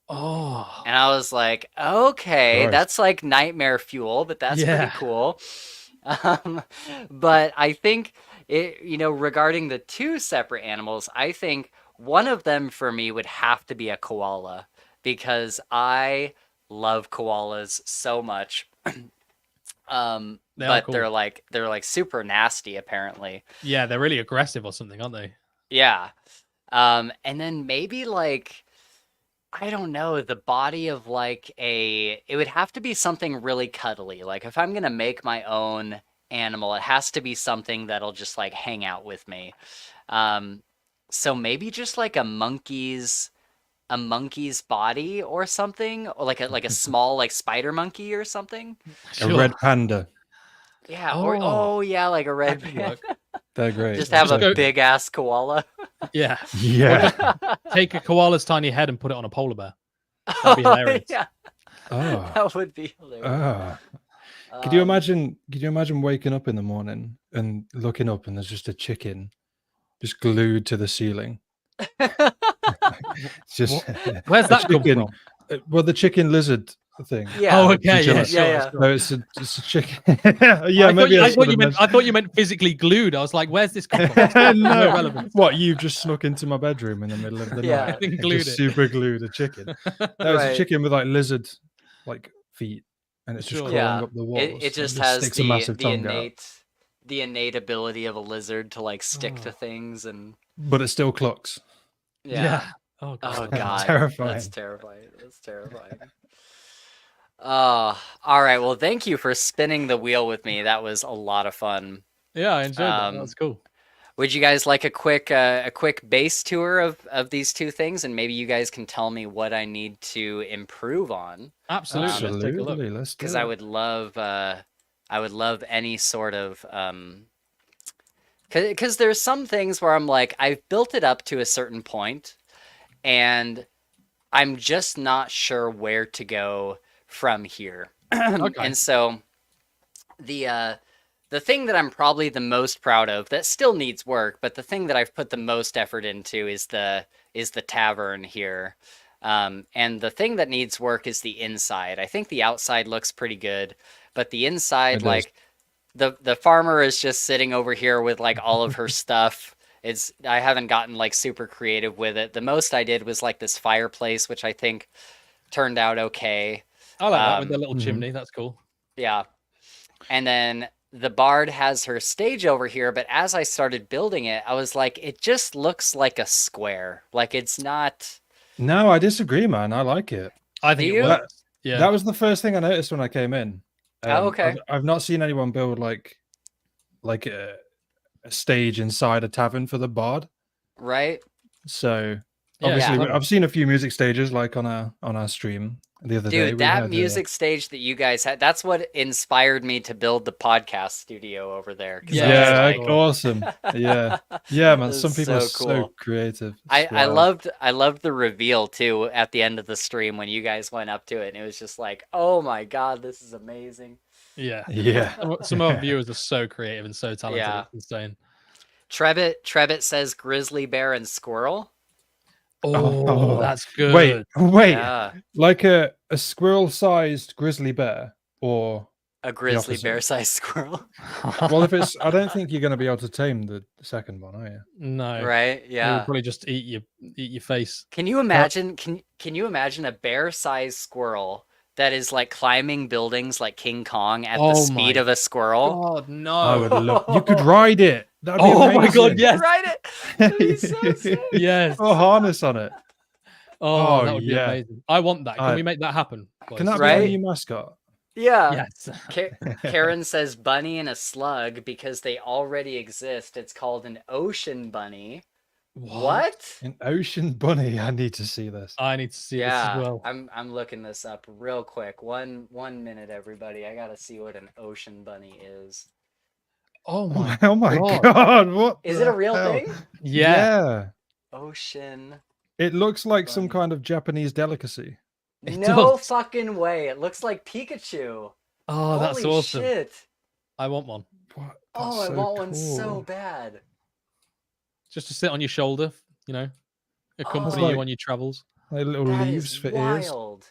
Oh, And I was like, okay, Christ. that's like nightmare fuel, but that's Yeah. pretty cool. But I think regarding the two separate animals, I think one of them for me would have to be a koala, because I love koalas so much. They are But cool. they're like super nasty apparently. yeah, they're really aggressive or something, aren't they? Yeah. And then maybe like, I don't know, the body of like it would have to be something really cuddly. Like if I'm gonna make my own animal, it has to be something that'll just like hang out with me. So maybe just like a monkey's body or something, or like a small like spider monkey or something. A red panda. Yeah. Oh. Yeah, like a red could panda. work. They're great. Just have Just a go- big ass koala. Yeah. Yeah. Take a koala's tiny head and put it on a polar bear. That'd be hilarious. Yeah, Oh. that would be hilarious. Ah. Could you Um, imagine? Could you imagine waking up in the morning and looking up and there's just a chicken, just glued to the ceiling, It's just Where's a that come chicken. from? Well, the chicken lizard thing. Yeah. Oh, okay, yeah, Chinchilla. sure, Yeah. sure. No, it's a chicken. Yeah, I maybe I thought you meant physically glued. I was like, where's this come from? No no, relevance. what, you've just snuck into my bedroom in the middle of the Yeah. night And and glued just it. super glued a chicken. No, it's a Right. chicken with like lizard like feet, and it's just Sure. crawling Yeah. up the walls. It just and has sticks a massive the tongue out, innate ability of a lizard to like stick to Oh. things and but it still clucks. yeah. Oh Oh god. god. Terrifying. That's terrifying. That's terrifying. All right. Well, thank you for spinning the wheel with me. That was a lot of fun. Yeah, I enjoyed that. That was cool. Would you guys like a quick base tour of these two things, and maybe you guys can tell me what I need to improve on? Absolutely. Let's take a look. Absolutely, let's do Because it. I would love any sort of because there's some things where I'm like, I've built it up to a certain point, and I'm just not sure where to go from here. Okay. And so the thing that I'm probably the most proud of that still needs work, but the thing that I've put the most effort into is the tavern here. And the thing that needs work is the inside. I think the outside looks pretty good, but the inside, It like the farmer is just sitting over here with like all of her stuff. I haven't gotten like super creative with it. The most I did was like this fireplace, which I think turned out okay. I like that with the little chimney. That's cool. Yeah. And then the bard has her stage over here, but as I started building it, I was like, it just looks like a square. Like it's not. No, I disagree, man. I like it. I think Do it you? works. Yeah. That was the first thing I noticed when I came in. Oh, okay. I've not seen anyone build like a stage inside a tavern for the bard. Right? So Yeah, obviously, yeah. I've seen a few music stages like on our stream the other day. Dude, we that had, music stage that you guys had, that's what inspired me to build the podcast studio over there. 'Cause I was yeah, like- awesome. Yeah, man. That's Some people so are so cool. creative. I Wow. loved the reveal too at the end of the stream when you guys went up to it, and it was just like, oh my god, this is amazing. Yeah. Yeah. Some of our viewers are so creative and so talented. Yeah. It's insane. Trebbit says grizzly bear and squirrel. Oh, that's good. Wait. Yeah, Like a squirrel-sized grizzly bear, or a grizzly opposite. bear sized squirrel. well, if it's, I don't think you're going to be able to tame the second one, are you? No. Right? It would Yeah. probably just eat your face. Can you imagine? Can you imagine a bear sized squirrel that is like climbing buildings like King Kong at the Oh speed my of a squirrel? God, no. I would love. You could ride it. That'd be Oh my God, amazing. yes. Right? It. That'd be so sick. Yes. Or harness on it. Oh, that would be yeah. amazing. I want that. Can I- we make that happen? Can that boys? be our Right? new mascot? Yeah. Yes. Karen says bunny and a slug because they already exist. It's called an ocean bunny. What? An ocean bunny. I need to see this. I need to see this Yeah, as well. I'm looking this up real quick. One minute, everybody. I gotta see what an ocean bunny is. Oh my. Oh my God. god! What Is the it a real hell? thing? Yeah. Ocean. It looks like some Bunny. kind of Japanese delicacy. It No does. fucking way. It looks like Pikachu. Oh, that's Holy awesome. shit. I want one. What? Oh, That's I so want one so cool. bad. Just to sit on your shoulder, you know, accompany like- you on your travels. Like little That leaves is for ears. wild.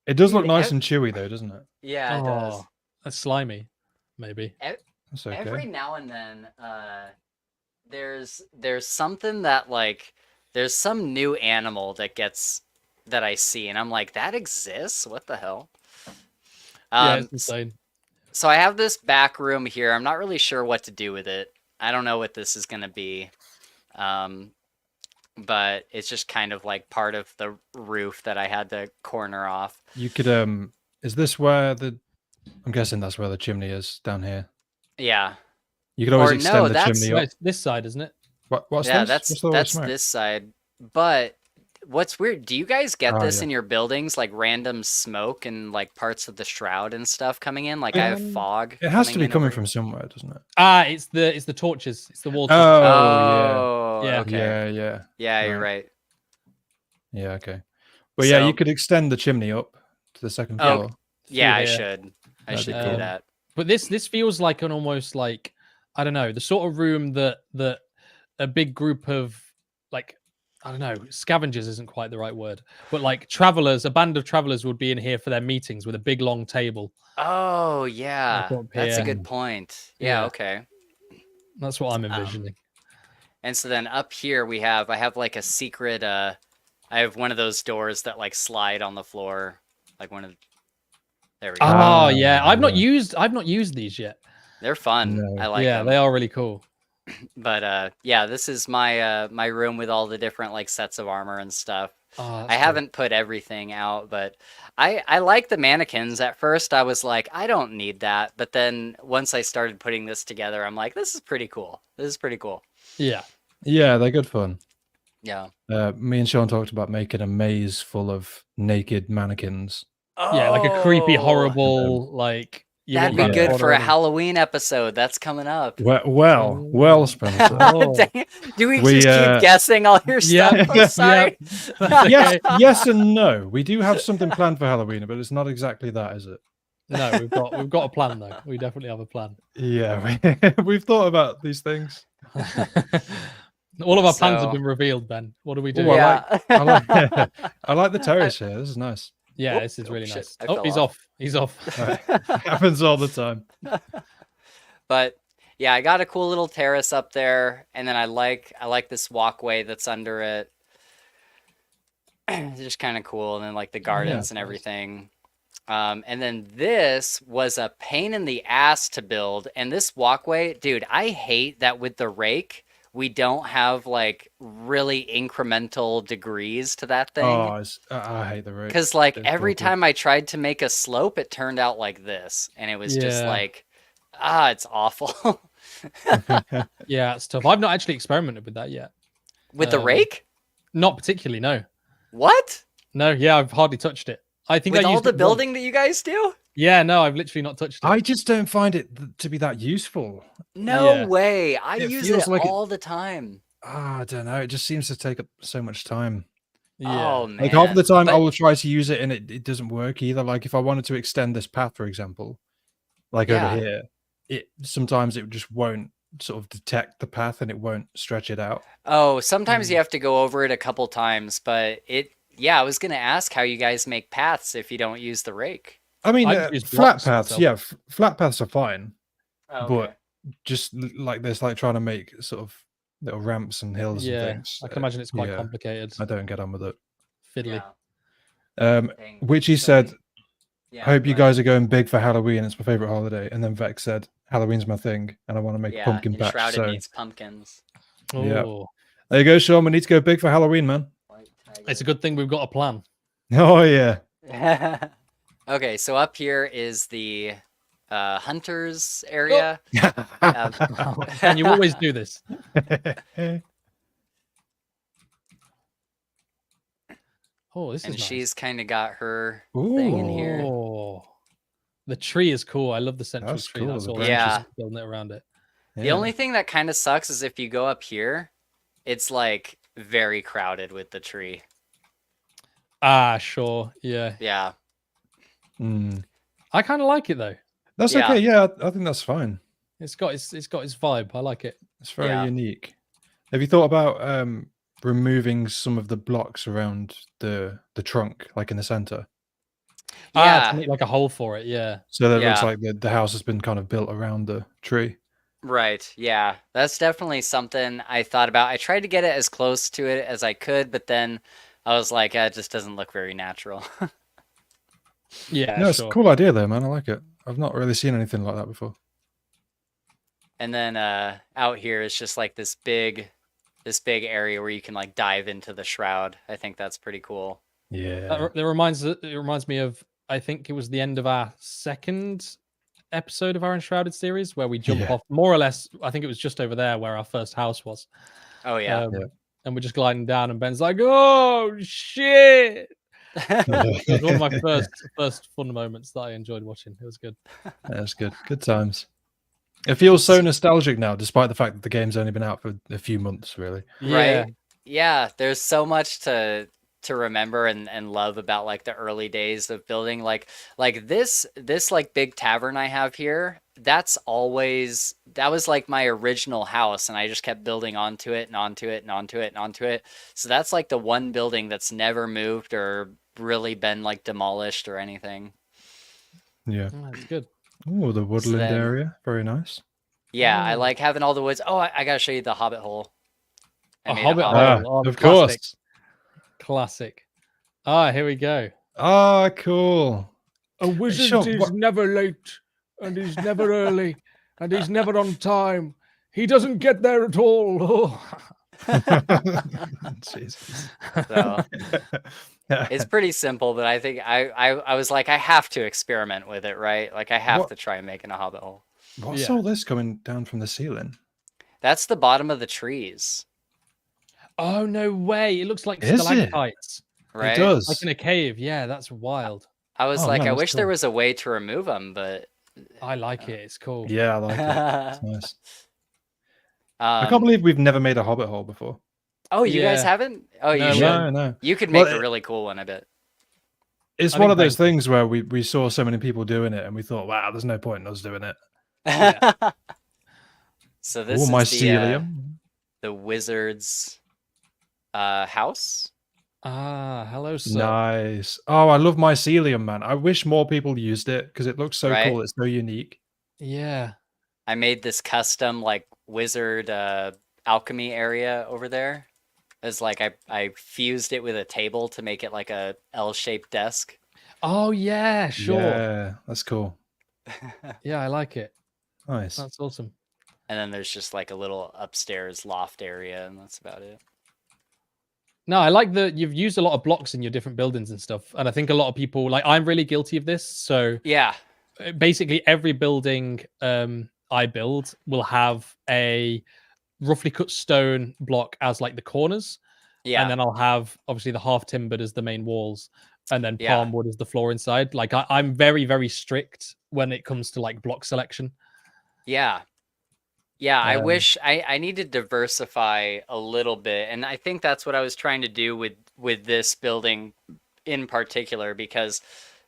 It does look Dude, nice and chewy though, doesn't it? Yeah, it does. Oh, that's slimy, maybe. That's okay. Every now and then, there's something that like there's some new animal that I see, and I'm like, that exists? What the hell? Yeah, it's insane. So I have this back room here. I'm not really sure what to do with it. I don't know what this is gonna be. But it's just kind of like part of the roof that I had to corner off. You could is this where the I'm guessing that's where the chimney is down here. Yeah. You could always Or no, extend the that's- chimney No, up. it's this side, isn't it? What's Yeah, this? What's the white that's smoke? this side. But what's weird, do you guys get Oh, this yeah. in your buildings, like random smoke and like parts of the shroud and stuff coming in? Like I have fog. It has to be in coming over from here. somewhere, doesn't it? Ah, it's the torches. It's the wall. torches. Oh, Yeah. okay. Yeah. Yeah, you're Right. right. Yeah, okay. But yeah, So- you could extend the chimney up to the second Oh, floor. Yeah, I here. should. I That'd be should do cool. that. But this feels like an almost like, I don't know, the sort of room that a big group of like, I don't know, scavengers isn't quite the right word, but like travelers, a band of travelers would be in here for their meetings with a big long table. Oh Like yeah, up that's a here. good point. Yeah, Yeah. okay. That's what I'm envisioning. And so then up here I have like a secret. I have one of those doors that like slide on the floor, like one of. There we go. Oh yeah, I've not yeah. used these yet. They're fun. No. I like Yeah, them. they are really cool. But yeah, this is my my room with all the different like sets of armor and stuff. Oh, that's I cool. haven't put everything out, but I like the mannequins. At first I was like, I don't need that, but then once I started putting this together, I'm like, this is pretty cool. This is pretty cool. Yeah. Yeah, they're good fun. Yeah. Me and Sean talked about making a maze full of naked mannequins. Yeah, like a creepy, Oh, horrible, like you that'd want be that good for a already. Halloween episode. That's coming up. Well, Spencer. Oh. Dang it. Do we We, just keep guessing all your Yeah, stuff? I'm sorry. yes, yes, and no. We do have something planned for Halloween, but it's not exactly that, is it? No, we've got a plan though. We definitely have a plan. Yeah, we've thought about these things. All of our plans have So- been revealed, Ben. What do we do? Ooh, Yeah. I like the terrace here. This is nice. Yeah, Whoop. this is Oh, really shit, nice. I Oh, fell he's off. off. He's off. Happens all the time. But yeah, I got a cool little terrace up there, and then I like this walkway that's under it. It's just kind of cool, and then like the gardens and nice. everything. And then this was a pain in the ass to build, and this walkway, dude, I hate that with the rake we don't have like really incremental degrees to that thing. Oh, I hate the rate. Because like It's every awful. time I tried to make a slope, it turned out like this, and it was just Yeah. like, it's awful. Yeah, it's tough. I've not actually experimented with that yet. With the rake? Not particularly, no. What? No, yeah, I've hardly touched it. I think With I all used the it once. building that you guys do? Yeah, no, I've literally not touched it. I just don't find it to be that useful. No Yeah. way. I It use feels it like it- all the time. I don't know. It just seems to take up so much time. Yeah. Oh man. Like half of the time, I But- will try to use it and it doesn't work either. Like if I wanted to extend this path, for example, like Yeah. over here, sometimes it just won't sort of detect the path and it won't stretch it out. Oh, sometimes you have to go over it a couple times, but I was gonna ask how you guys make paths if you don't use the rake. I mean, I've used flat blocks paths, myself. yeah, flat paths are fine, Oh, but just like this, like trying to make sort of little ramps and hills and Yeah, things. I can imagine it's quite yeah, complicated. I don't get on with it. Fiddly. Dang. Witchy said, Yeah, I hope you but- guys are going big for Halloween. It's my favorite holiday. And then Vex said, Halloween's my thing, and I want to make a pumpkin patch. Enshrouded So needs pumpkins. Yeah. Oh, there you go, Sean. We need to go big for Halloween, man. it's a good thing we've got a plan. Oh yeah. Okay, so up here is the hunters area. And you always do this. Oh, this And is nice. she's kind of got her thing in here. Oh, the tree is cool. I love the central That's tree. cool, That's the all. branches. Yeah, building it around it. The only thing that kind of sucks is if you go up here, it's like very crowded with the tree. Ah, sure. Yeah, Yeah. Mm. I kind of like it though. That's Yeah. okay. Yeah, I think that's fine. It's got its vibe. I like it. It's very Yeah. unique. Have you thought about removing some of the blocks around the trunk, like in the center, Yeah. to make like a hole for it. Yeah. so that it looks Yeah. like the house has been kind of built around the tree? Right. Yeah. That's definitely something I thought about. I tried to get it as close to it as I could, but then I was like, it just doesn't look very natural. Yeah. No, it's sure. a cool idea though, man. I like it. I've not really seen anything like that before. And then out here is just like this big area where you can like dive into the shroud. I think that's pretty cool. Yeah. It reminds me of, I think it was the end of our second episode of our Enshrouded series where we jump Yeah. off more or less. I think it was just over there where our first house was. Oh yeah. And we're just gliding down, and Ben's like, "Oh shit!" It was one of my first fun moments that I enjoyed watching. It was good. That's good. Good times. It feels so nostalgic now, despite the fact that the game's only been out for a few months, really. Yeah. Right. Yeah, there's so much to remember and love about like the early days of building like this like big tavern I have here. that was like my original house, and I just kept building onto it and onto it and onto it and onto it. So that's like the one building that's never moved or really been like demolished or anything. Yeah. Oh, that's good. Oh, the woodland then- area. Very nice. Yeah, I like having all the woods. Oh, I gotta show you the Hobbit hole. I A made hobbit hobbit hole. Oh, of classic. course. Classic. Ah, here we go. Ah, cool. A wizard Sure, is what- never late, and he's never early, and he's never on time. He doesn't get there at all. Jesus. So it's pretty simple, but I think I was like, I have to experiment with it, right? Like I have What- to try making a Hobbit hole. What's Yeah. all this coming down from the ceiling? That's the bottom of the trees, Oh, no way. It looks like Is it? stalactites. right? It does. Like in a cave. Yeah, that's wild. I was Oh, like, man, I that's wish there cool. was a way to remove them, but I like it. It's cool. Yeah, I like it. It's nice. I Um, can't believe we've never made a hobbit hole before. oh, you guys Yeah. haven't? Oh, you No, should. No, no. You could Well, make a really cool one, I bet. It's I one think of those thank you. things where we saw so many people doing it and we thought, wow, there's no point in us doing it. So this Oh, is mycelium. the wizard's house. Ah, hello, sir. Nice. Oh, I love mycelium, man. I wish more people used it because it looks so Right? cool. It's so unique. Yeah. I made this custom like wizard alchemy area over there. It's like I fused it with a table to make it like a L-shaped desk. Oh, yeah, sure. Yeah, that's cool. Yeah, I like it. Nice. That's awesome. And then there's just like a little upstairs loft area, and that's about it. No, I like that you've used a lot of blocks in your different buildings and stuff. And I think a lot of people, like, I'm really guilty of this. So Yeah. basically, every building I build will have a roughly cut stone block as like the corners. Yeah. And then I'll have obviously the half timbered as the main walls. And then Yeah. palm wood as the floor inside. Like, I'm very, very strict when it comes to like block selection. Yeah. Yeah, I Um, wish I need to diversify a little bit, and I think that's what I was trying to do with this building in particular, because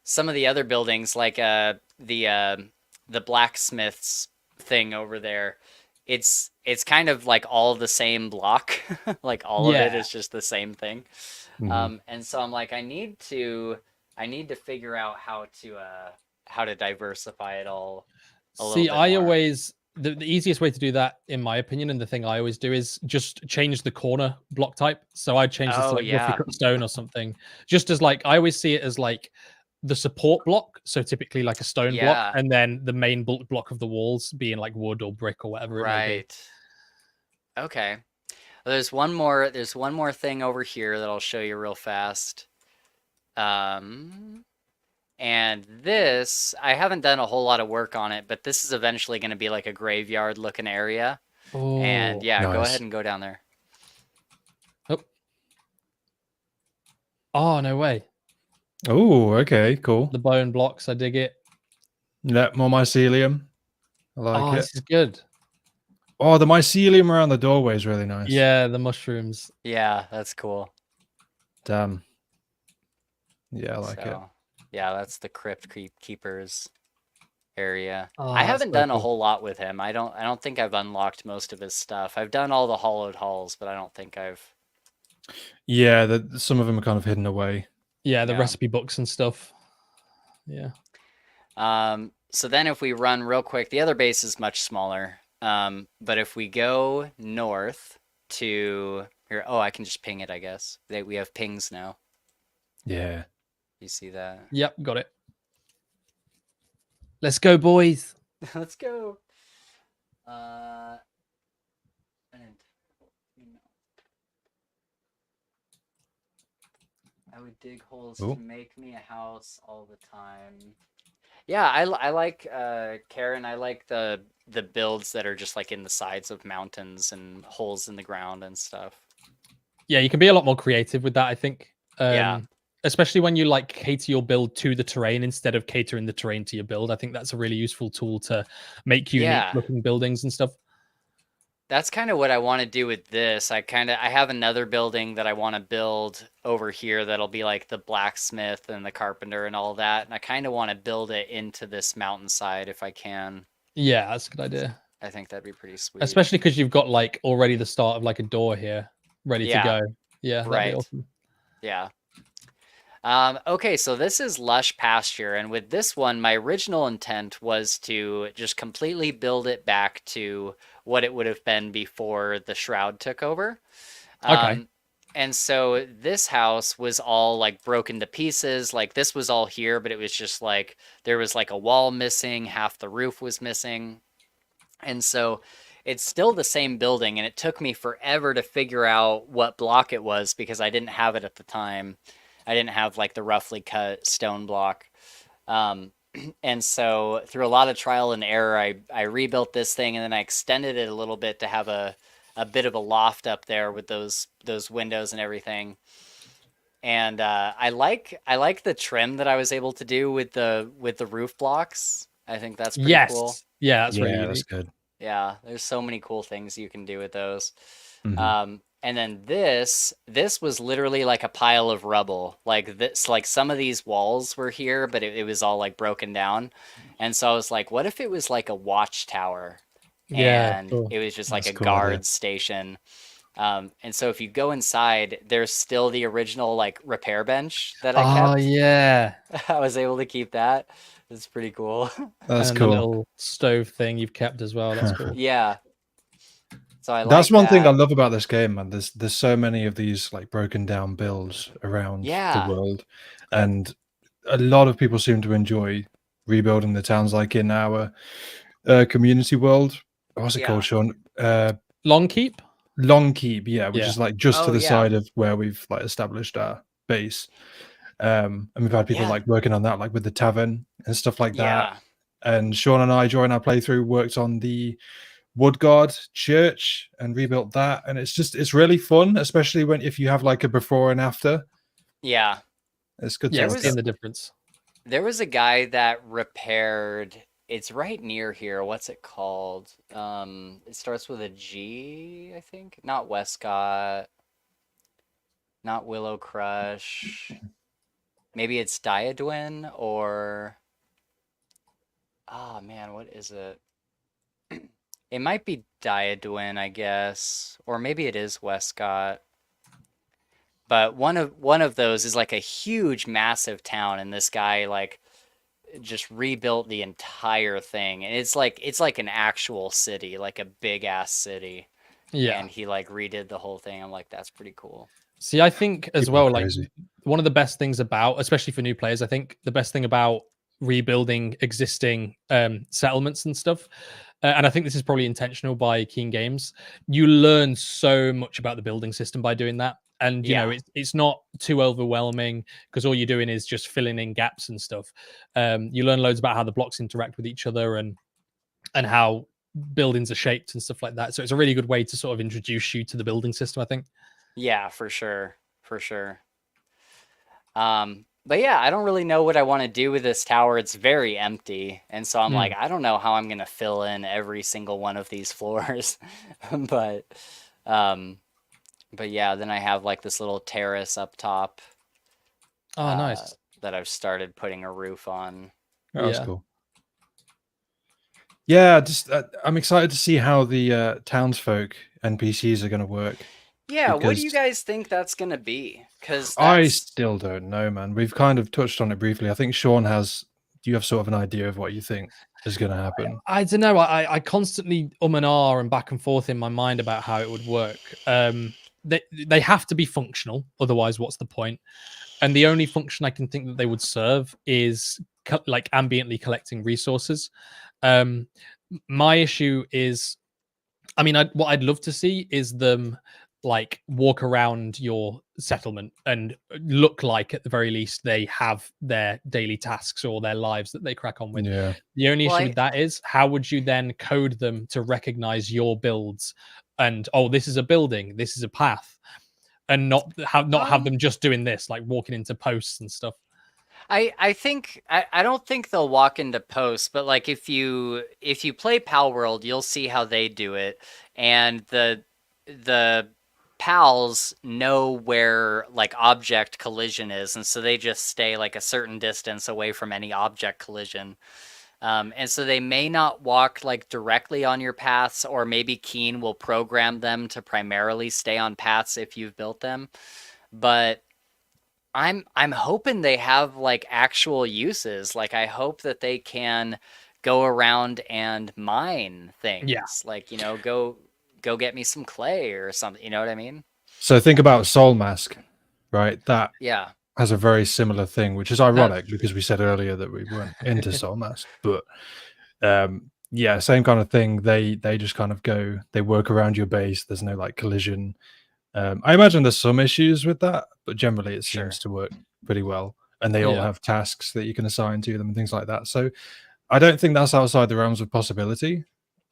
some of the other buildings, like the blacksmith's thing over there, it's kind of like all the same block, like all of it Yeah. is just the same thing. Mhm. And so I'm like, I need to figure out how to diversify it all a little See, bit I more. always the easiest way to do that, in my opinion, and the thing I always do is just change the corner block type. So I change this Oh, to like yeah. roughly cut stone or something. Just as like I always see it as like the support block. So typically like a stone Yeah. block, and then the main bulk block of the walls being like wood or brick or whatever it may be. Right. Okay. Well, there's one more thing over here that I'll show you real fast. And this, I haven't done a whole lot of work on it, but this is eventually going to be like a graveyard looking area. And Oh, yeah, go nice. ahead and go down there. oh no way. Oh, okay, cool. The bone blocks, I dig it. Yeah, more mycelium. I Oh, like it. this is good. Oh, the mycelium around the doorway is really nice. Yeah, the mushrooms. Yeah, that's cool. Damn. Yeah, I like it. So, yeah, that's the crypt keepers area. Oh, I that's haven't so done a cool. whole lot with him. I don't think I've unlocked most of his stuff. I've done all the hollowed halls, but I don't think I've. Yeah, some of them are kind of hidden away. Yeah, the Yeah. recipe books and stuff. Yeah. So then if we run real quick, the other base is much smaller. But if we go north to here, oh, I can just ping it, I guess. We have pings now. Yeah. You see that? Yep, got it. Let's go, boys. Let's go. And I would dig holes Ooh. to make me a house all the time. Yeah, I like Karen. I like the builds that are just like in the sides of mountains and holes in the ground and stuff. Yeah, you can be a lot more creative with that, I think. Yeah. Especially when you like cater your build to the terrain instead of catering the terrain to your build. I think that's a really useful tool to make unique Yeah. looking buildings and stuff. That's kind of what I want to do with this. I have another building that I want to build over here that'll be like the blacksmith and the carpenter and all that. And I kind of want to build it into this mountainside if I can. Yeah, that's a good idea. I think that'd be pretty sweet. Especially because you've got like already the start of like a door here ready to go. Yeah, that'd be awesome. Yeah. Okay, so this is Lush Pasture, and with this one, my original intent was to just completely build it back to what it would have been before the Shroud took over. Okay. And so this house was all like broken to pieces. Like this was all here, but it was just like there was like a wall missing, half the roof was missing. And so it's still the same building, and it took me forever to figure out what block it was because I didn't have it at the time. I didn't have like the roughly cut stone block. And so through a lot of trial and error, I rebuilt this thing, and then I extended it a little bit to have a bit of a loft up there with those windows and everything. And I like the trim that I was able to do with the roof blocks. I think that's pretty cool. Yeah, that's really that's good. Yeah, there's so many cool things you can do with those. Mm-hmm. And then this was literally like a pile of rubble. Like this, like some of these walls were here, but it was all like broken down. And so I was like, what if it was like a watchtower? Yeah, And cool. it was just like That's a cool guard idea. station. And so if you go inside, there's still the original like repair bench that I kept. Oh yeah. I was able to keep that. It's pretty cool. That's and cool. the little stove thing you've kept as well. That's cool. Yeah. So I That's like one thing I that. love about this game, man. There's so many of these like broken down builds around Yeah. the world, and a lot of people seem to enjoy rebuilding the towns. Like in our community world, what's it called, Shaun? Long keep. Long Keep, yeah, which Yeah. is like just to Oh, the yeah. side of where we've like established our base. And we've had people Yeah. like working on that, like with the tavern and stuff like Yeah. that. And Shaun and I, during our playthrough, worked on the Woodguard Church and rebuilt that. And it's really fun, especially if you have like a before and after. Yeah. It's good Yeah, to look seeing at. the difference. There was a guy that repaired. It's right near here. What's it called? It starts with a G, I think. Not Westcott. Not Willow Crush. Maybe it's Diadwin or. Oh man, what is it? It might be Diadwin, I guess, or maybe it is Westcott. But one of those is like a huge, massive town, and this guy like just rebuilt the entire thing, and it's like an actual city, like a big ass city. Yeah. And he like redid the whole thing. I'm like, that's pretty cool. See, I think as People are well, like crazy. one of the best things about, especially for new players, I think the best thing about rebuilding existing settlements and stuff, and I think this is probably intentional by Keen Games, you learn so much about the building system by doing that. And you know, it's not too overwhelming because all you're doing is just filling in gaps and stuff. You learn loads about how the blocks interact with each other and how buildings are shaped and stuff like that. So it's a really good way to sort of introduce you to the building system, I think. Yeah, for sure. For sure. But yeah, I don't really know what I want to do with this tower. It's very empty. And so I'm like, I don't know how I'm going to fill in every single one of these floors. But yeah, then I have like this little terrace up top. Oh, nice. That I've started putting a roof on. Oh, that's cool. Yeah, just I'm excited to see how the townsfolk NPCs are going to work. Yeah, what do you guys think that's going to be? Because I still don't know, man. We've kind of touched on it briefly. I think Shaun has. Do you have sort of an idea of what you think is going to happen? I don't know. I constantly and ah and back and forth in my mind about how it would work. They have to be functional, otherwise, what's the point? And the only function I can think that they would serve is like ambiently collecting resources. My issue is, I mean, what I'd love to see is them like walk around your settlement and look like at the very least they have their daily tasks or their lives that they crack on with. Yeah. The only issue with that is how would you then code them to recognize your builds and this is a building, this is a path, and not have them just doing this, like walking into posts and stuff. I think I don't think they'll walk into posts, but like if you play Pal World, you'll see how they do it, and the pals know where like object collision is, and so they just stay like a certain distance away from any object collision. And so they may not walk like directly on your paths, or maybe Keen will program them to primarily stay on paths if you've built them. But I'm hoping they have like actual uses. Like I hope that they can go around and mine things. Yeah. Like, go get me some clay or something. You know what I mean? So think about Soul Mask, right? That Yeah. has a very similar thing, which is ironic because we said earlier that we weren't into Soul Mask, but yeah, same kind of thing. They just kind of they work around your base. There's no like collision. I imagine there's some issues with that, but generally it Sure. seems to work pretty well. And they all Yeah. have tasks that you can assign to them and things like that. So I don't think that's outside the realms of possibility.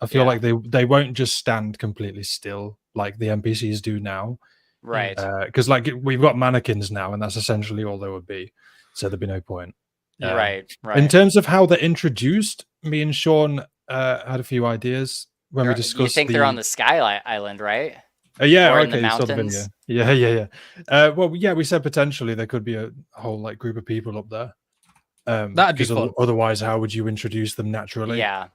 I feel Yeah. like they won't just stand completely still like the NPCs do now. Right. Because like we've got mannequins now, and that's essentially all there would be. So there'd be no point. Right. In terms of how they're introduced, me and Shaun had a few ideas when we discussed. You think they're on the Sky Island, right? Yeah, or okay, in the you saw the mountains? video. Yeah. Well, yeah, we said potentially there could be a whole like group of people up there. That'd be because fun. otherwise, how would you introduce them naturally? Yeah.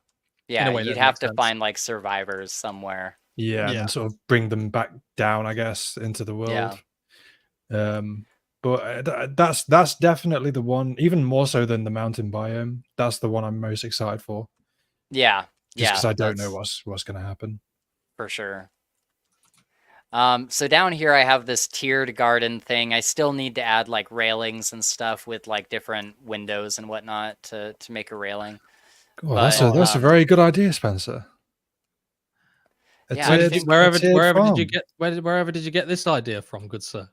In Yeah, a way you'd that have makes to sense. find like survivors somewhere. Yeah, and Yeah. then sort of bring them back down, I guess, into the world. But that's definitely the one, even more so than the mountain biome. That's the one I'm most excited for. Yeah. Just because I don't know that's what's going to happen. for sure. So down here I have this tiered garden thing. I still need to add like railings and stuff with like different windows and whatnot to make a railing. Oh, But, that's a very good idea, Spencer. Yeah, Wherever did you get this idea from, good sir?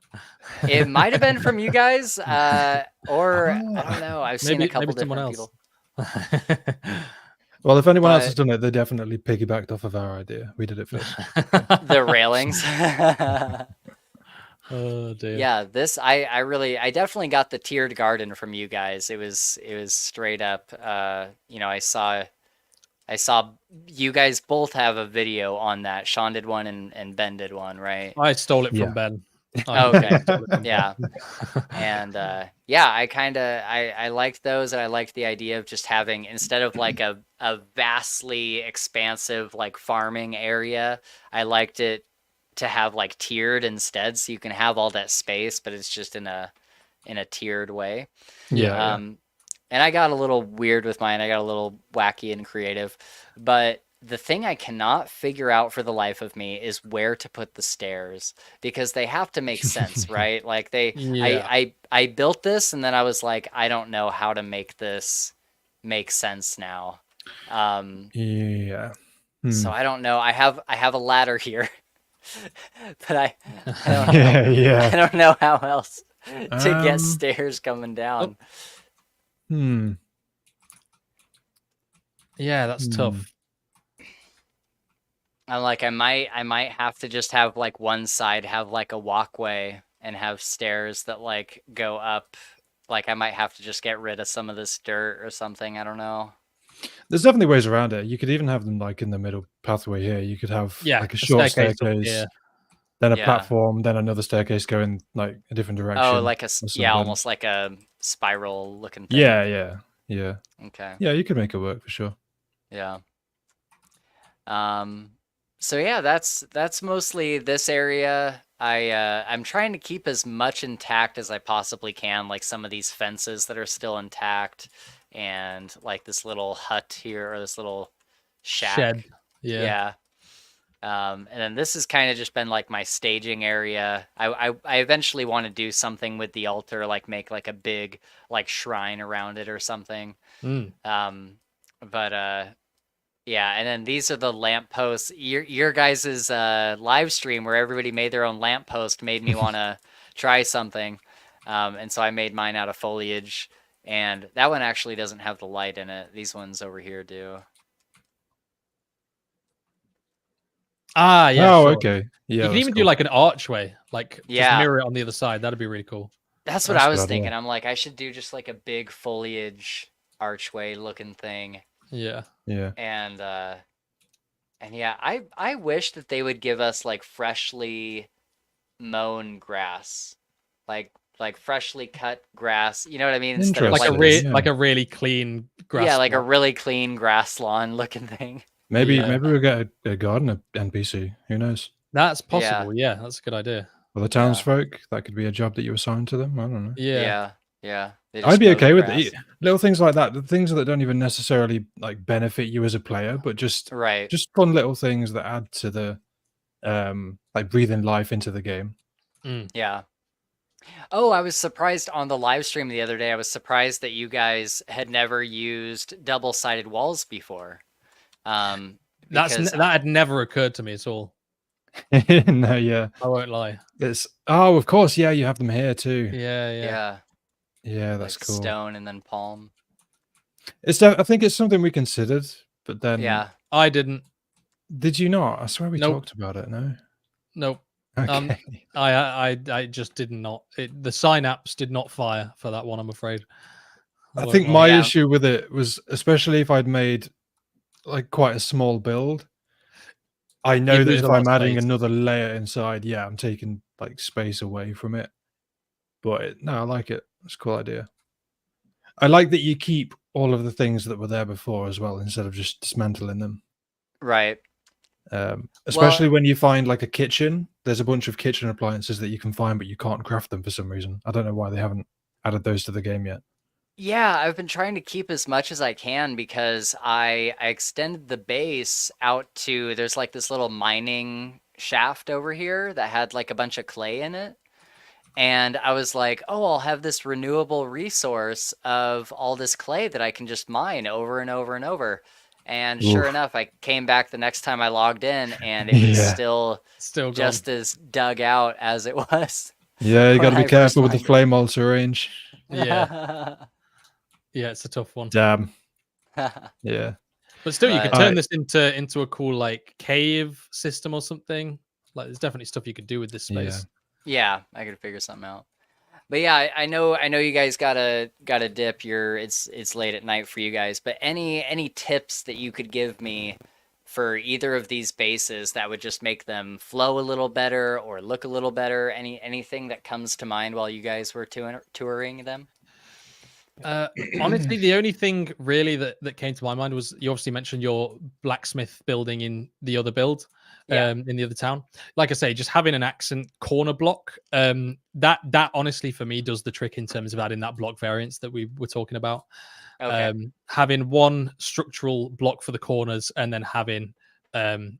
It might have been from you guys, or I don't know. I've seen a couple different people. Well, if anyone else has done it, they definitely piggybacked off of our idea. We did it first. The railings. Oh dear. Yeah, this I definitely got the tiered garden from you guys. It was straight up. I saw you guys both have a video on that. Shaun did one and Ben did one, right? I stole it from Ben. Okay. Yeah. And I liked those, and I liked the idea of just having, instead of like a vastly expansive like farming area, I liked it to have like tiered instead, so you can have all that space, but it's just in a tiered way. Yeah. And I got a little weird with mine. I got a little wacky and creative, but the thing I cannot figure out for the life of me is where to put the stairs, because they have to make sense, right? Like I built this, and then I was like, I don't know how to make this make sense now. Yeah. So I don't know. I have a ladder here, but I don't know. Yeah. I don't know how else to get stairs coming down. Yeah, that's tough. I'm like, I might have to just have like one side have like a walkway and have stairs that like go up. Like I might have to just get rid of some of this dirt or something. I don't know. There's definitely ways around it. You could even have them like in the middle pathway here. You could have like a short staircase, then a platform, then another staircase going like a different direction. Oh, like almost like a spiral looking thing. Yeah. Okay. Yeah, you could make it work for sure. Yeah. So yeah, that's mostly this area. I'm trying to keep as much intact as I possibly can, like some of these fences that are still intact, and like this little hut here, or this little shack. Yeah. And then this has kind of just been like my staging area. I eventually want to do something with the altar, like make like a big like shrine around it or something. Yeah, and then these are the lampposts. Your guys' live stream where everybody made their own lamppost made me want to try something. And so I made mine out of foliage. And that one actually doesn't have the light in it. These ones over here do. Ah, yeah. Oh, sure. okay. Yeah. You can even do like an archway, like just mirror it on the other side. That'd be really cool. That's what I was thinking. I'm like, I should do just like a big foliage archway looking thing. Yeah. And yeah, I wish that they would give us like freshly mown grass. Like like freshly cut grass. You know what I mean? Instead of Interesting. like a really clean grass. yeah, like a plot. really clean grass lawn looking thing. Maybe Yeah. we'll get a gardener NPC. Who knows? That's possible. Yeah, that's a good idea. For the townsfolk, that could be a job that you assign to them. I don't know. Yeah. Yeah. They I'd just be mow the okay with grass. it. Little things like that, the things that don't even necessarily like benefit you as a player, but just Right. fun little things that add to the like breathing life into the game. Yeah. Oh, I was surprised on the live stream the other day. I was surprised that you guys had never used double-sided walls before. That had never occurred to me at all. No, yeah. I won't lie. Of course, yeah, you have them here too. Yeah. Yeah, that's like cool. Stone and then palm. I think it's something we considered, but then I didn't. Did you not? I swear we Nope. talked about it. No. Nope. Okay. I just did not. The synapse did not fire for that one. I'm afraid. I think my issue with it was, especially if I'd made like quite a small build, I know that if I'm adding another layer inside, I'm taking like space away from it. But no, I like it. It's a cool idea. I like that you keep all of the things that were there before as well, instead of just dismantling them. Right. Especially when you find like a kitchen, there's a bunch of kitchen appliances that you can find, but you can't craft them for some reason. I don't know why they haven't added those to the game yet. Yeah, I've been trying to keep as much as I can because I extended the base out to, there's like this little mining shaft over here that had like a bunch of clay in it. And I was like, oh, I'll have this renewable resource of all this clay that I can just mine over and over and over. And sure enough, I came back the next time I logged in and it was still just as dug out as it was. Yeah, you got to be careful with the flame altar range. Yeah. Yeah, it's a tough one. Damn. Yeah. But still, you could turn this into a cool like cave system or something. Like, there's definitely stuff you could do with this space. Yeah, I could figure something out. But yeah, I know you guys gotta dip. It's late at night for you guys. But any tips that you could give me for either of these bases that would just make them flow a little better or look a little better? Anything that comes to mind while you guys were touring them? Honestly, the only thing really that came to my mind was, you obviously mentioned your blacksmith building in the other build, in the other town. Like I say, just having an accent corner block, that honestly for me does the trick in terms of adding that block variance that we were talking about. Okay. Having one structural block for the corners and then having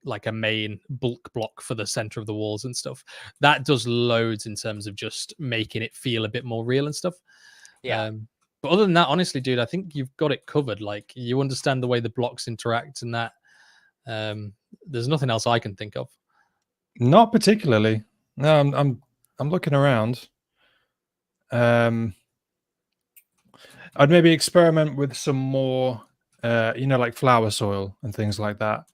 like a main bulk block for the center of the walls and stuff. That does loads in terms of just making it feel a bit more real and stuff. Yeah. But other than that, honestly, dude, I think you've got it covered. Like, you understand the way the blocks interact and that. There's nothing else I can think of. Not particularly. No, I'm looking around. I'd maybe experiment with some more, like flower soil and things like that.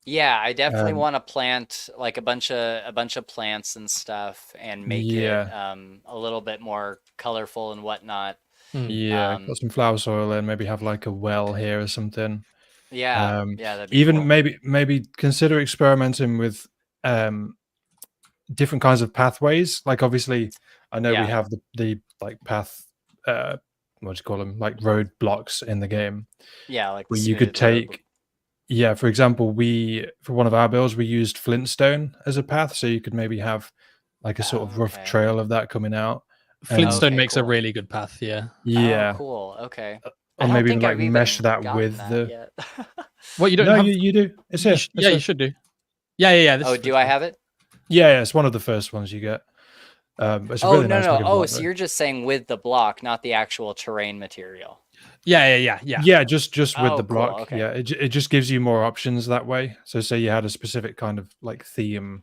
Yeah, I definitely want to plant like a bunch of plants and stuff and make it a little bit more colorful and whatnot. Yeah, put some flower soil in, maybe have like a well here or something. Yeah, that'd be even cool. maybe consider experimenting with different kinds of pathways. Like, obviously, I know we have the like path, what do you call them? Like road blocks in the game. Yeah, like where you could take. Yeah, for example, for one of our builds, we used flintstone as a path, so you could maybe have like a sort of rough trail of that coming out. Flintstone makes a really good path, yeah. Oh, cool. Okay. Or maybe like mesh that with the. What, you don't? No, have... you do. It's here. You should do. Yeah. Oh, do I have it? Yeah, it's one of the first ones you get. It's really nice no. Oh, block, so you're just saying with the block, not the actual terrain material. Yeah. Yeah, just with the block. Cool. Okay. Yeah, it just gives you more options that way. So say you had a specific kind of like theme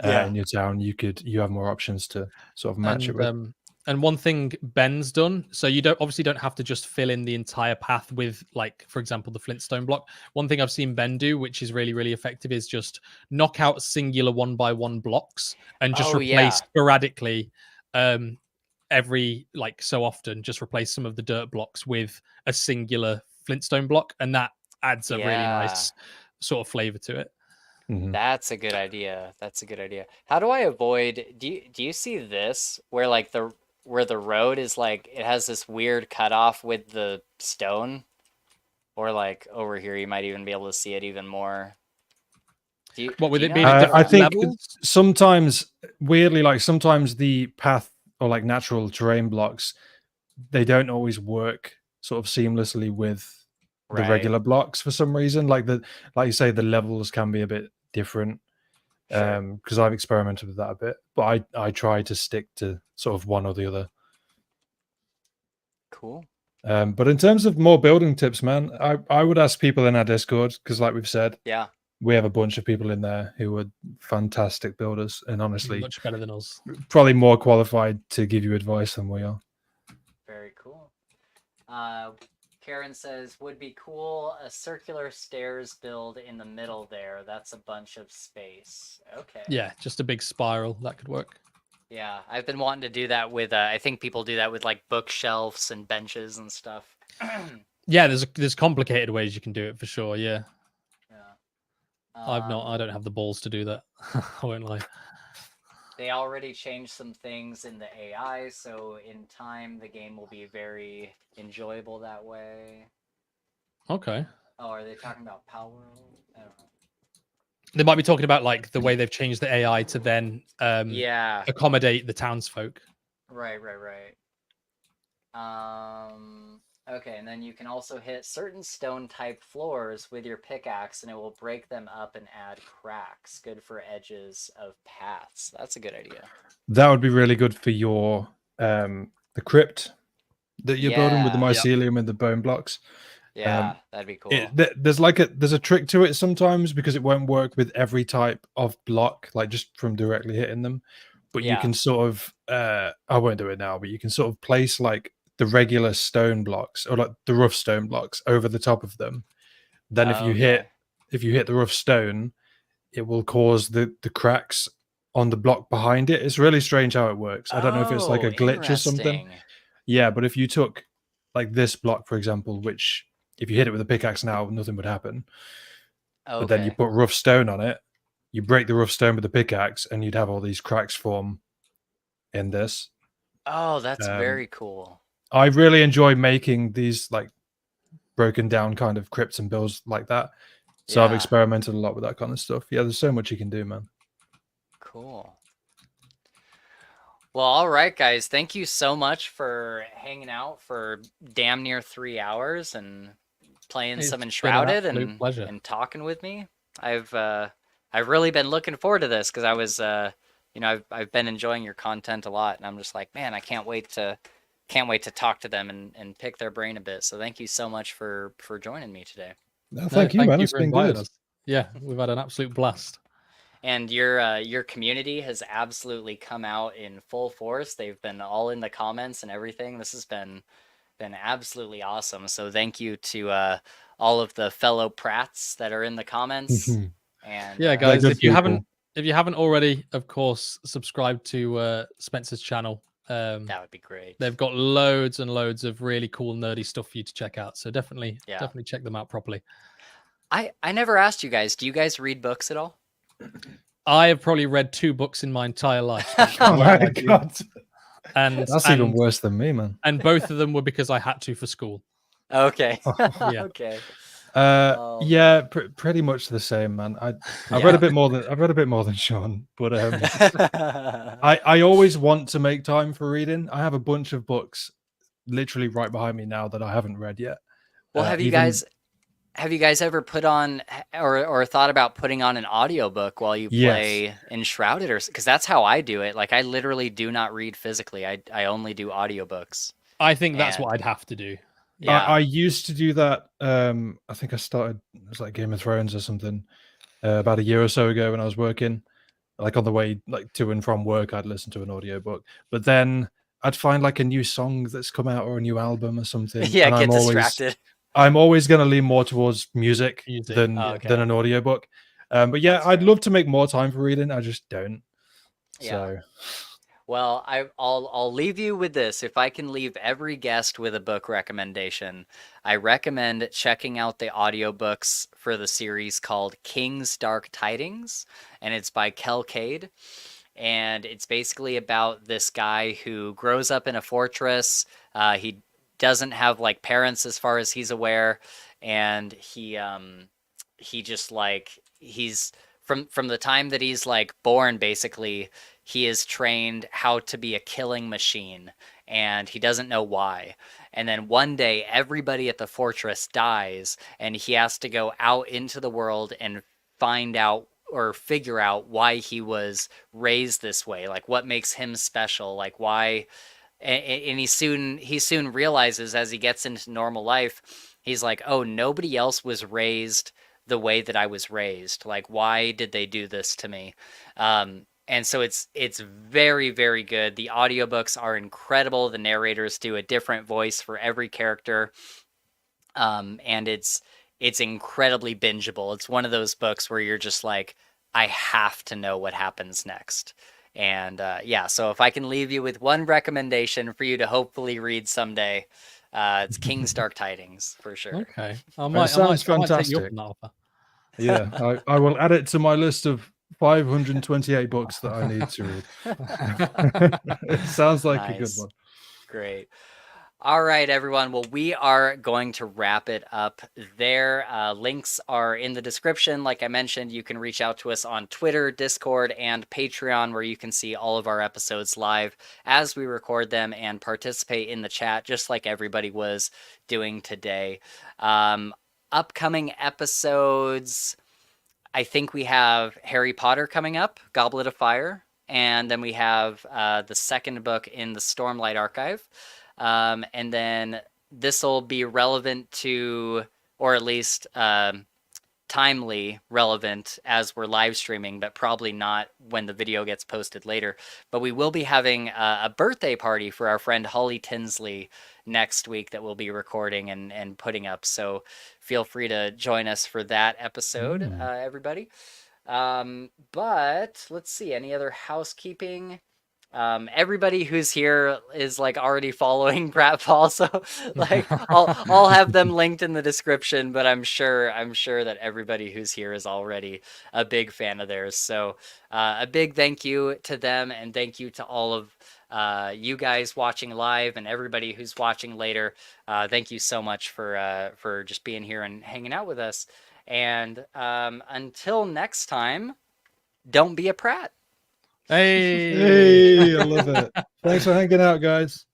in your town, you have more options to sort of match it with. And one thing Ben's done, so you obviously don't have to just fill in the entire path with, like, for example, the Flintstone block. One thing I've seen Ben do, which is really, really effective, is just knock out singular 1x1 blocks and just replace sporadically every like so often, just replace some of the dirt blocks with a singular Flintstone block, and that adds a really nice sort of flavor to it. That's a good idea. How do I avoid? Do you see this where like where the road is like it has this weird cutoff with the stone, or like over here you might even be able to see it even more. What with do you it know being how at to- I different think levels? sometimes, weirdly, like sometimes the path or like natural terrain blocks, they don't always work sort of seamlessly with the right? regular blocks for some reason. Like you say, the levels can be a bit different. Sure. Because I've experimented with that a bit, but I try to stick to sort of one or the other. Cool. But in terms of more building tips, man, I would ask people in our Discord because, like we've said, Yeah. we have a bunch of people in there who are fantastic builders, and honestly, Much better than us. probably more qualified to give you advice than we are. Very cool. Karen says, would be cool a circular stairs build in the middle there. That's a bunch of space. Okay. Yeah, just a big spiral that could work. Yeah, I've been wanting to do that with. I think people do that with like bookshelves and benches and stuff. Yeah, there's complicated ways you can do it for sure. Yeah, Yeah. I don't have the balls to do that. I won't lie. They already changed some things in the AI, so in time the game will be very enjoyable that way. Okay. Oh, are they talking about Power? I don't know. They might be talking about like the way they've changed the AI to then Yeah. accommodate the townsfolk. Right. Okay, and then you can also hit certain stone type floors with your pickaxe and it will break them up and add cracks. Good for edges of paths. That's a good idea. That would be really good for your the crypt that you're building with the Yeah. mycelium and the bone blocks. Yeah, that'd be cool. There's a trick to it sometimes because it won't work with every type of block, like just from directly hitting them. But you Yeah. can sort of I won't do it now, but you can sort of place like the regular stone blocks or like the rough stone blocks over the top of them. Then if you Okay. hit the rough stone, it will cause the cracks on the block behind it. It's really strange how it works. I don't know if it's like Oh, a glitch or something. interesting. Yeah, but if you took like this block, for example, which if you hit it with a pickaxe now, nothing would happen. But then you Okay. put rough stone on it, you break the rough stone with the pickaxe, and you'd have all these cracks form in this. Oh, that's Um, very cool. I really enjoy making these like broken down kind of crypts and builds like that. So I've Yeah. experimented a lot with that kind of stuff. Yeah, there's so much you can do, man. Cool. Well, all right, guys. Thank you so much for hanging out for damn near 3 hours and playing It's some been an Enshrouded absolute pleasure. and talking with me. I've really been looking forward to this because I was I've been enjoying your content a lot, and I'm just like, man, I can't wait to talk to them and pick their brain a bit. So thank you so much for joining me today. No, thank you, man. It's for been inviting good. us. Yeah, we've had an absolute blast. And your community has absolutely come out in full force. They've been all in the comments and everything. This has been absolutely awesome. So thank you to all of the fellow Prats that are in the comments. And Yeah, guys, good if you people. haven't already, of course, subscribe to Spencer's channel. that would be great. They've got loads and loads of really cool nerdy stuff for you to check out. So definitely check them out properly. I never asked you guys, do you guys read books at all? I have probably read 2 books in my entire life. Oh my god, And that's even worse than me, man. And both of them were because I had to for school. Okay. Yeah. Okay. Yeah, pretty much the same, man. I've read a bit more than Shaun, but I always want to make time for reading. I have a bunch of books literally right behind me now that I haven't read yet. Well, have you guys ever put on or thought about putting on an audiobook while you play Enshrouded, or because that's how I do it. Like I literally do not read physically. I only do audiobooks. I think that's what I'd have to do. Yeah, I used to do that. I think I started, it was like Game of Thrones or something, about a year or so ago when I was working. Like on the way like to and from work, I'd listen to an audiobook. But then I'd find like a new song that's come out or a new album or something. Yeah, and get distracted. I'm always going to lean more towards music than an audiobook. But yeah, I'd love to make more time for reading. I just don't. So. Well, I'll leave you with this. If I can leave every guest with a book recommendation, I recommend checking out the audiobooks for the series called King's Dark Tidings, and it's by Kel Cade. and it's basically about this guy who grows up in a fortress. He doesn't have like parents as far as he's aware, and he just like he's from the time that he's like born, basically he is trained how to be a killing machine, and he doesn't know why. And then one day everybody at the fortress dies, and he has to go out into the world and find out or figure out why he was raised this way, like what makes him special, like why. And he soon realizes as he gets into normal life, he's like, oh, nobody else was raised the way that I was raised. Like, why did they do this to me? And so it's very, very good. The audiobooks are incredible. The narrators do a different voice for every character. And it's incredibly bingeable. It's one of those books where you're just like, I have to know what happens next. And yeah, so if I can leave you with one recommendation for you to hopefully read someday, it's King's Dark Tidings for sure. Okay, Sounds I might take you up fantastic. on that offer. Yeah, I will add it to my list of 528 books that I need to read. It sounds like a good Nice. one. Great. All right, everyone. Well, we are going to wrap it up there. Links are in the description. Like I mentioned, you can reach out to us on Twitter, Discord, and Patreon, where you can see all of our episodes live as we record them and participate in the chat, just like everybody was doing today. Upcoming episodes, I think we have Harry Potter coming up, Goblet of Fire, and then we have the second book in the Stormlight Archive. And then this will be relevant to, or at least timely relevant as we're live streaming, but probably not when the video gets posted later. But we will be having a birthday party for our friend Holly Tinsley next week that we'll be recording and putting up. So feel free to join us for that episode, everybody. But let's see, any other housekeeping? Everybody who's here is like already following PratFall, so like I'll have them linked in the description, but I'm sure that everybody who's here is already a big fan of theirs. So a big thank you to them, and thank you to all of you guys watching live and everybody who's watching later. Thank you so much for just being here and hanging out with us. And until next time, don't be a prat. Hey, Hey, I love it. Thanks for hanging out, guys.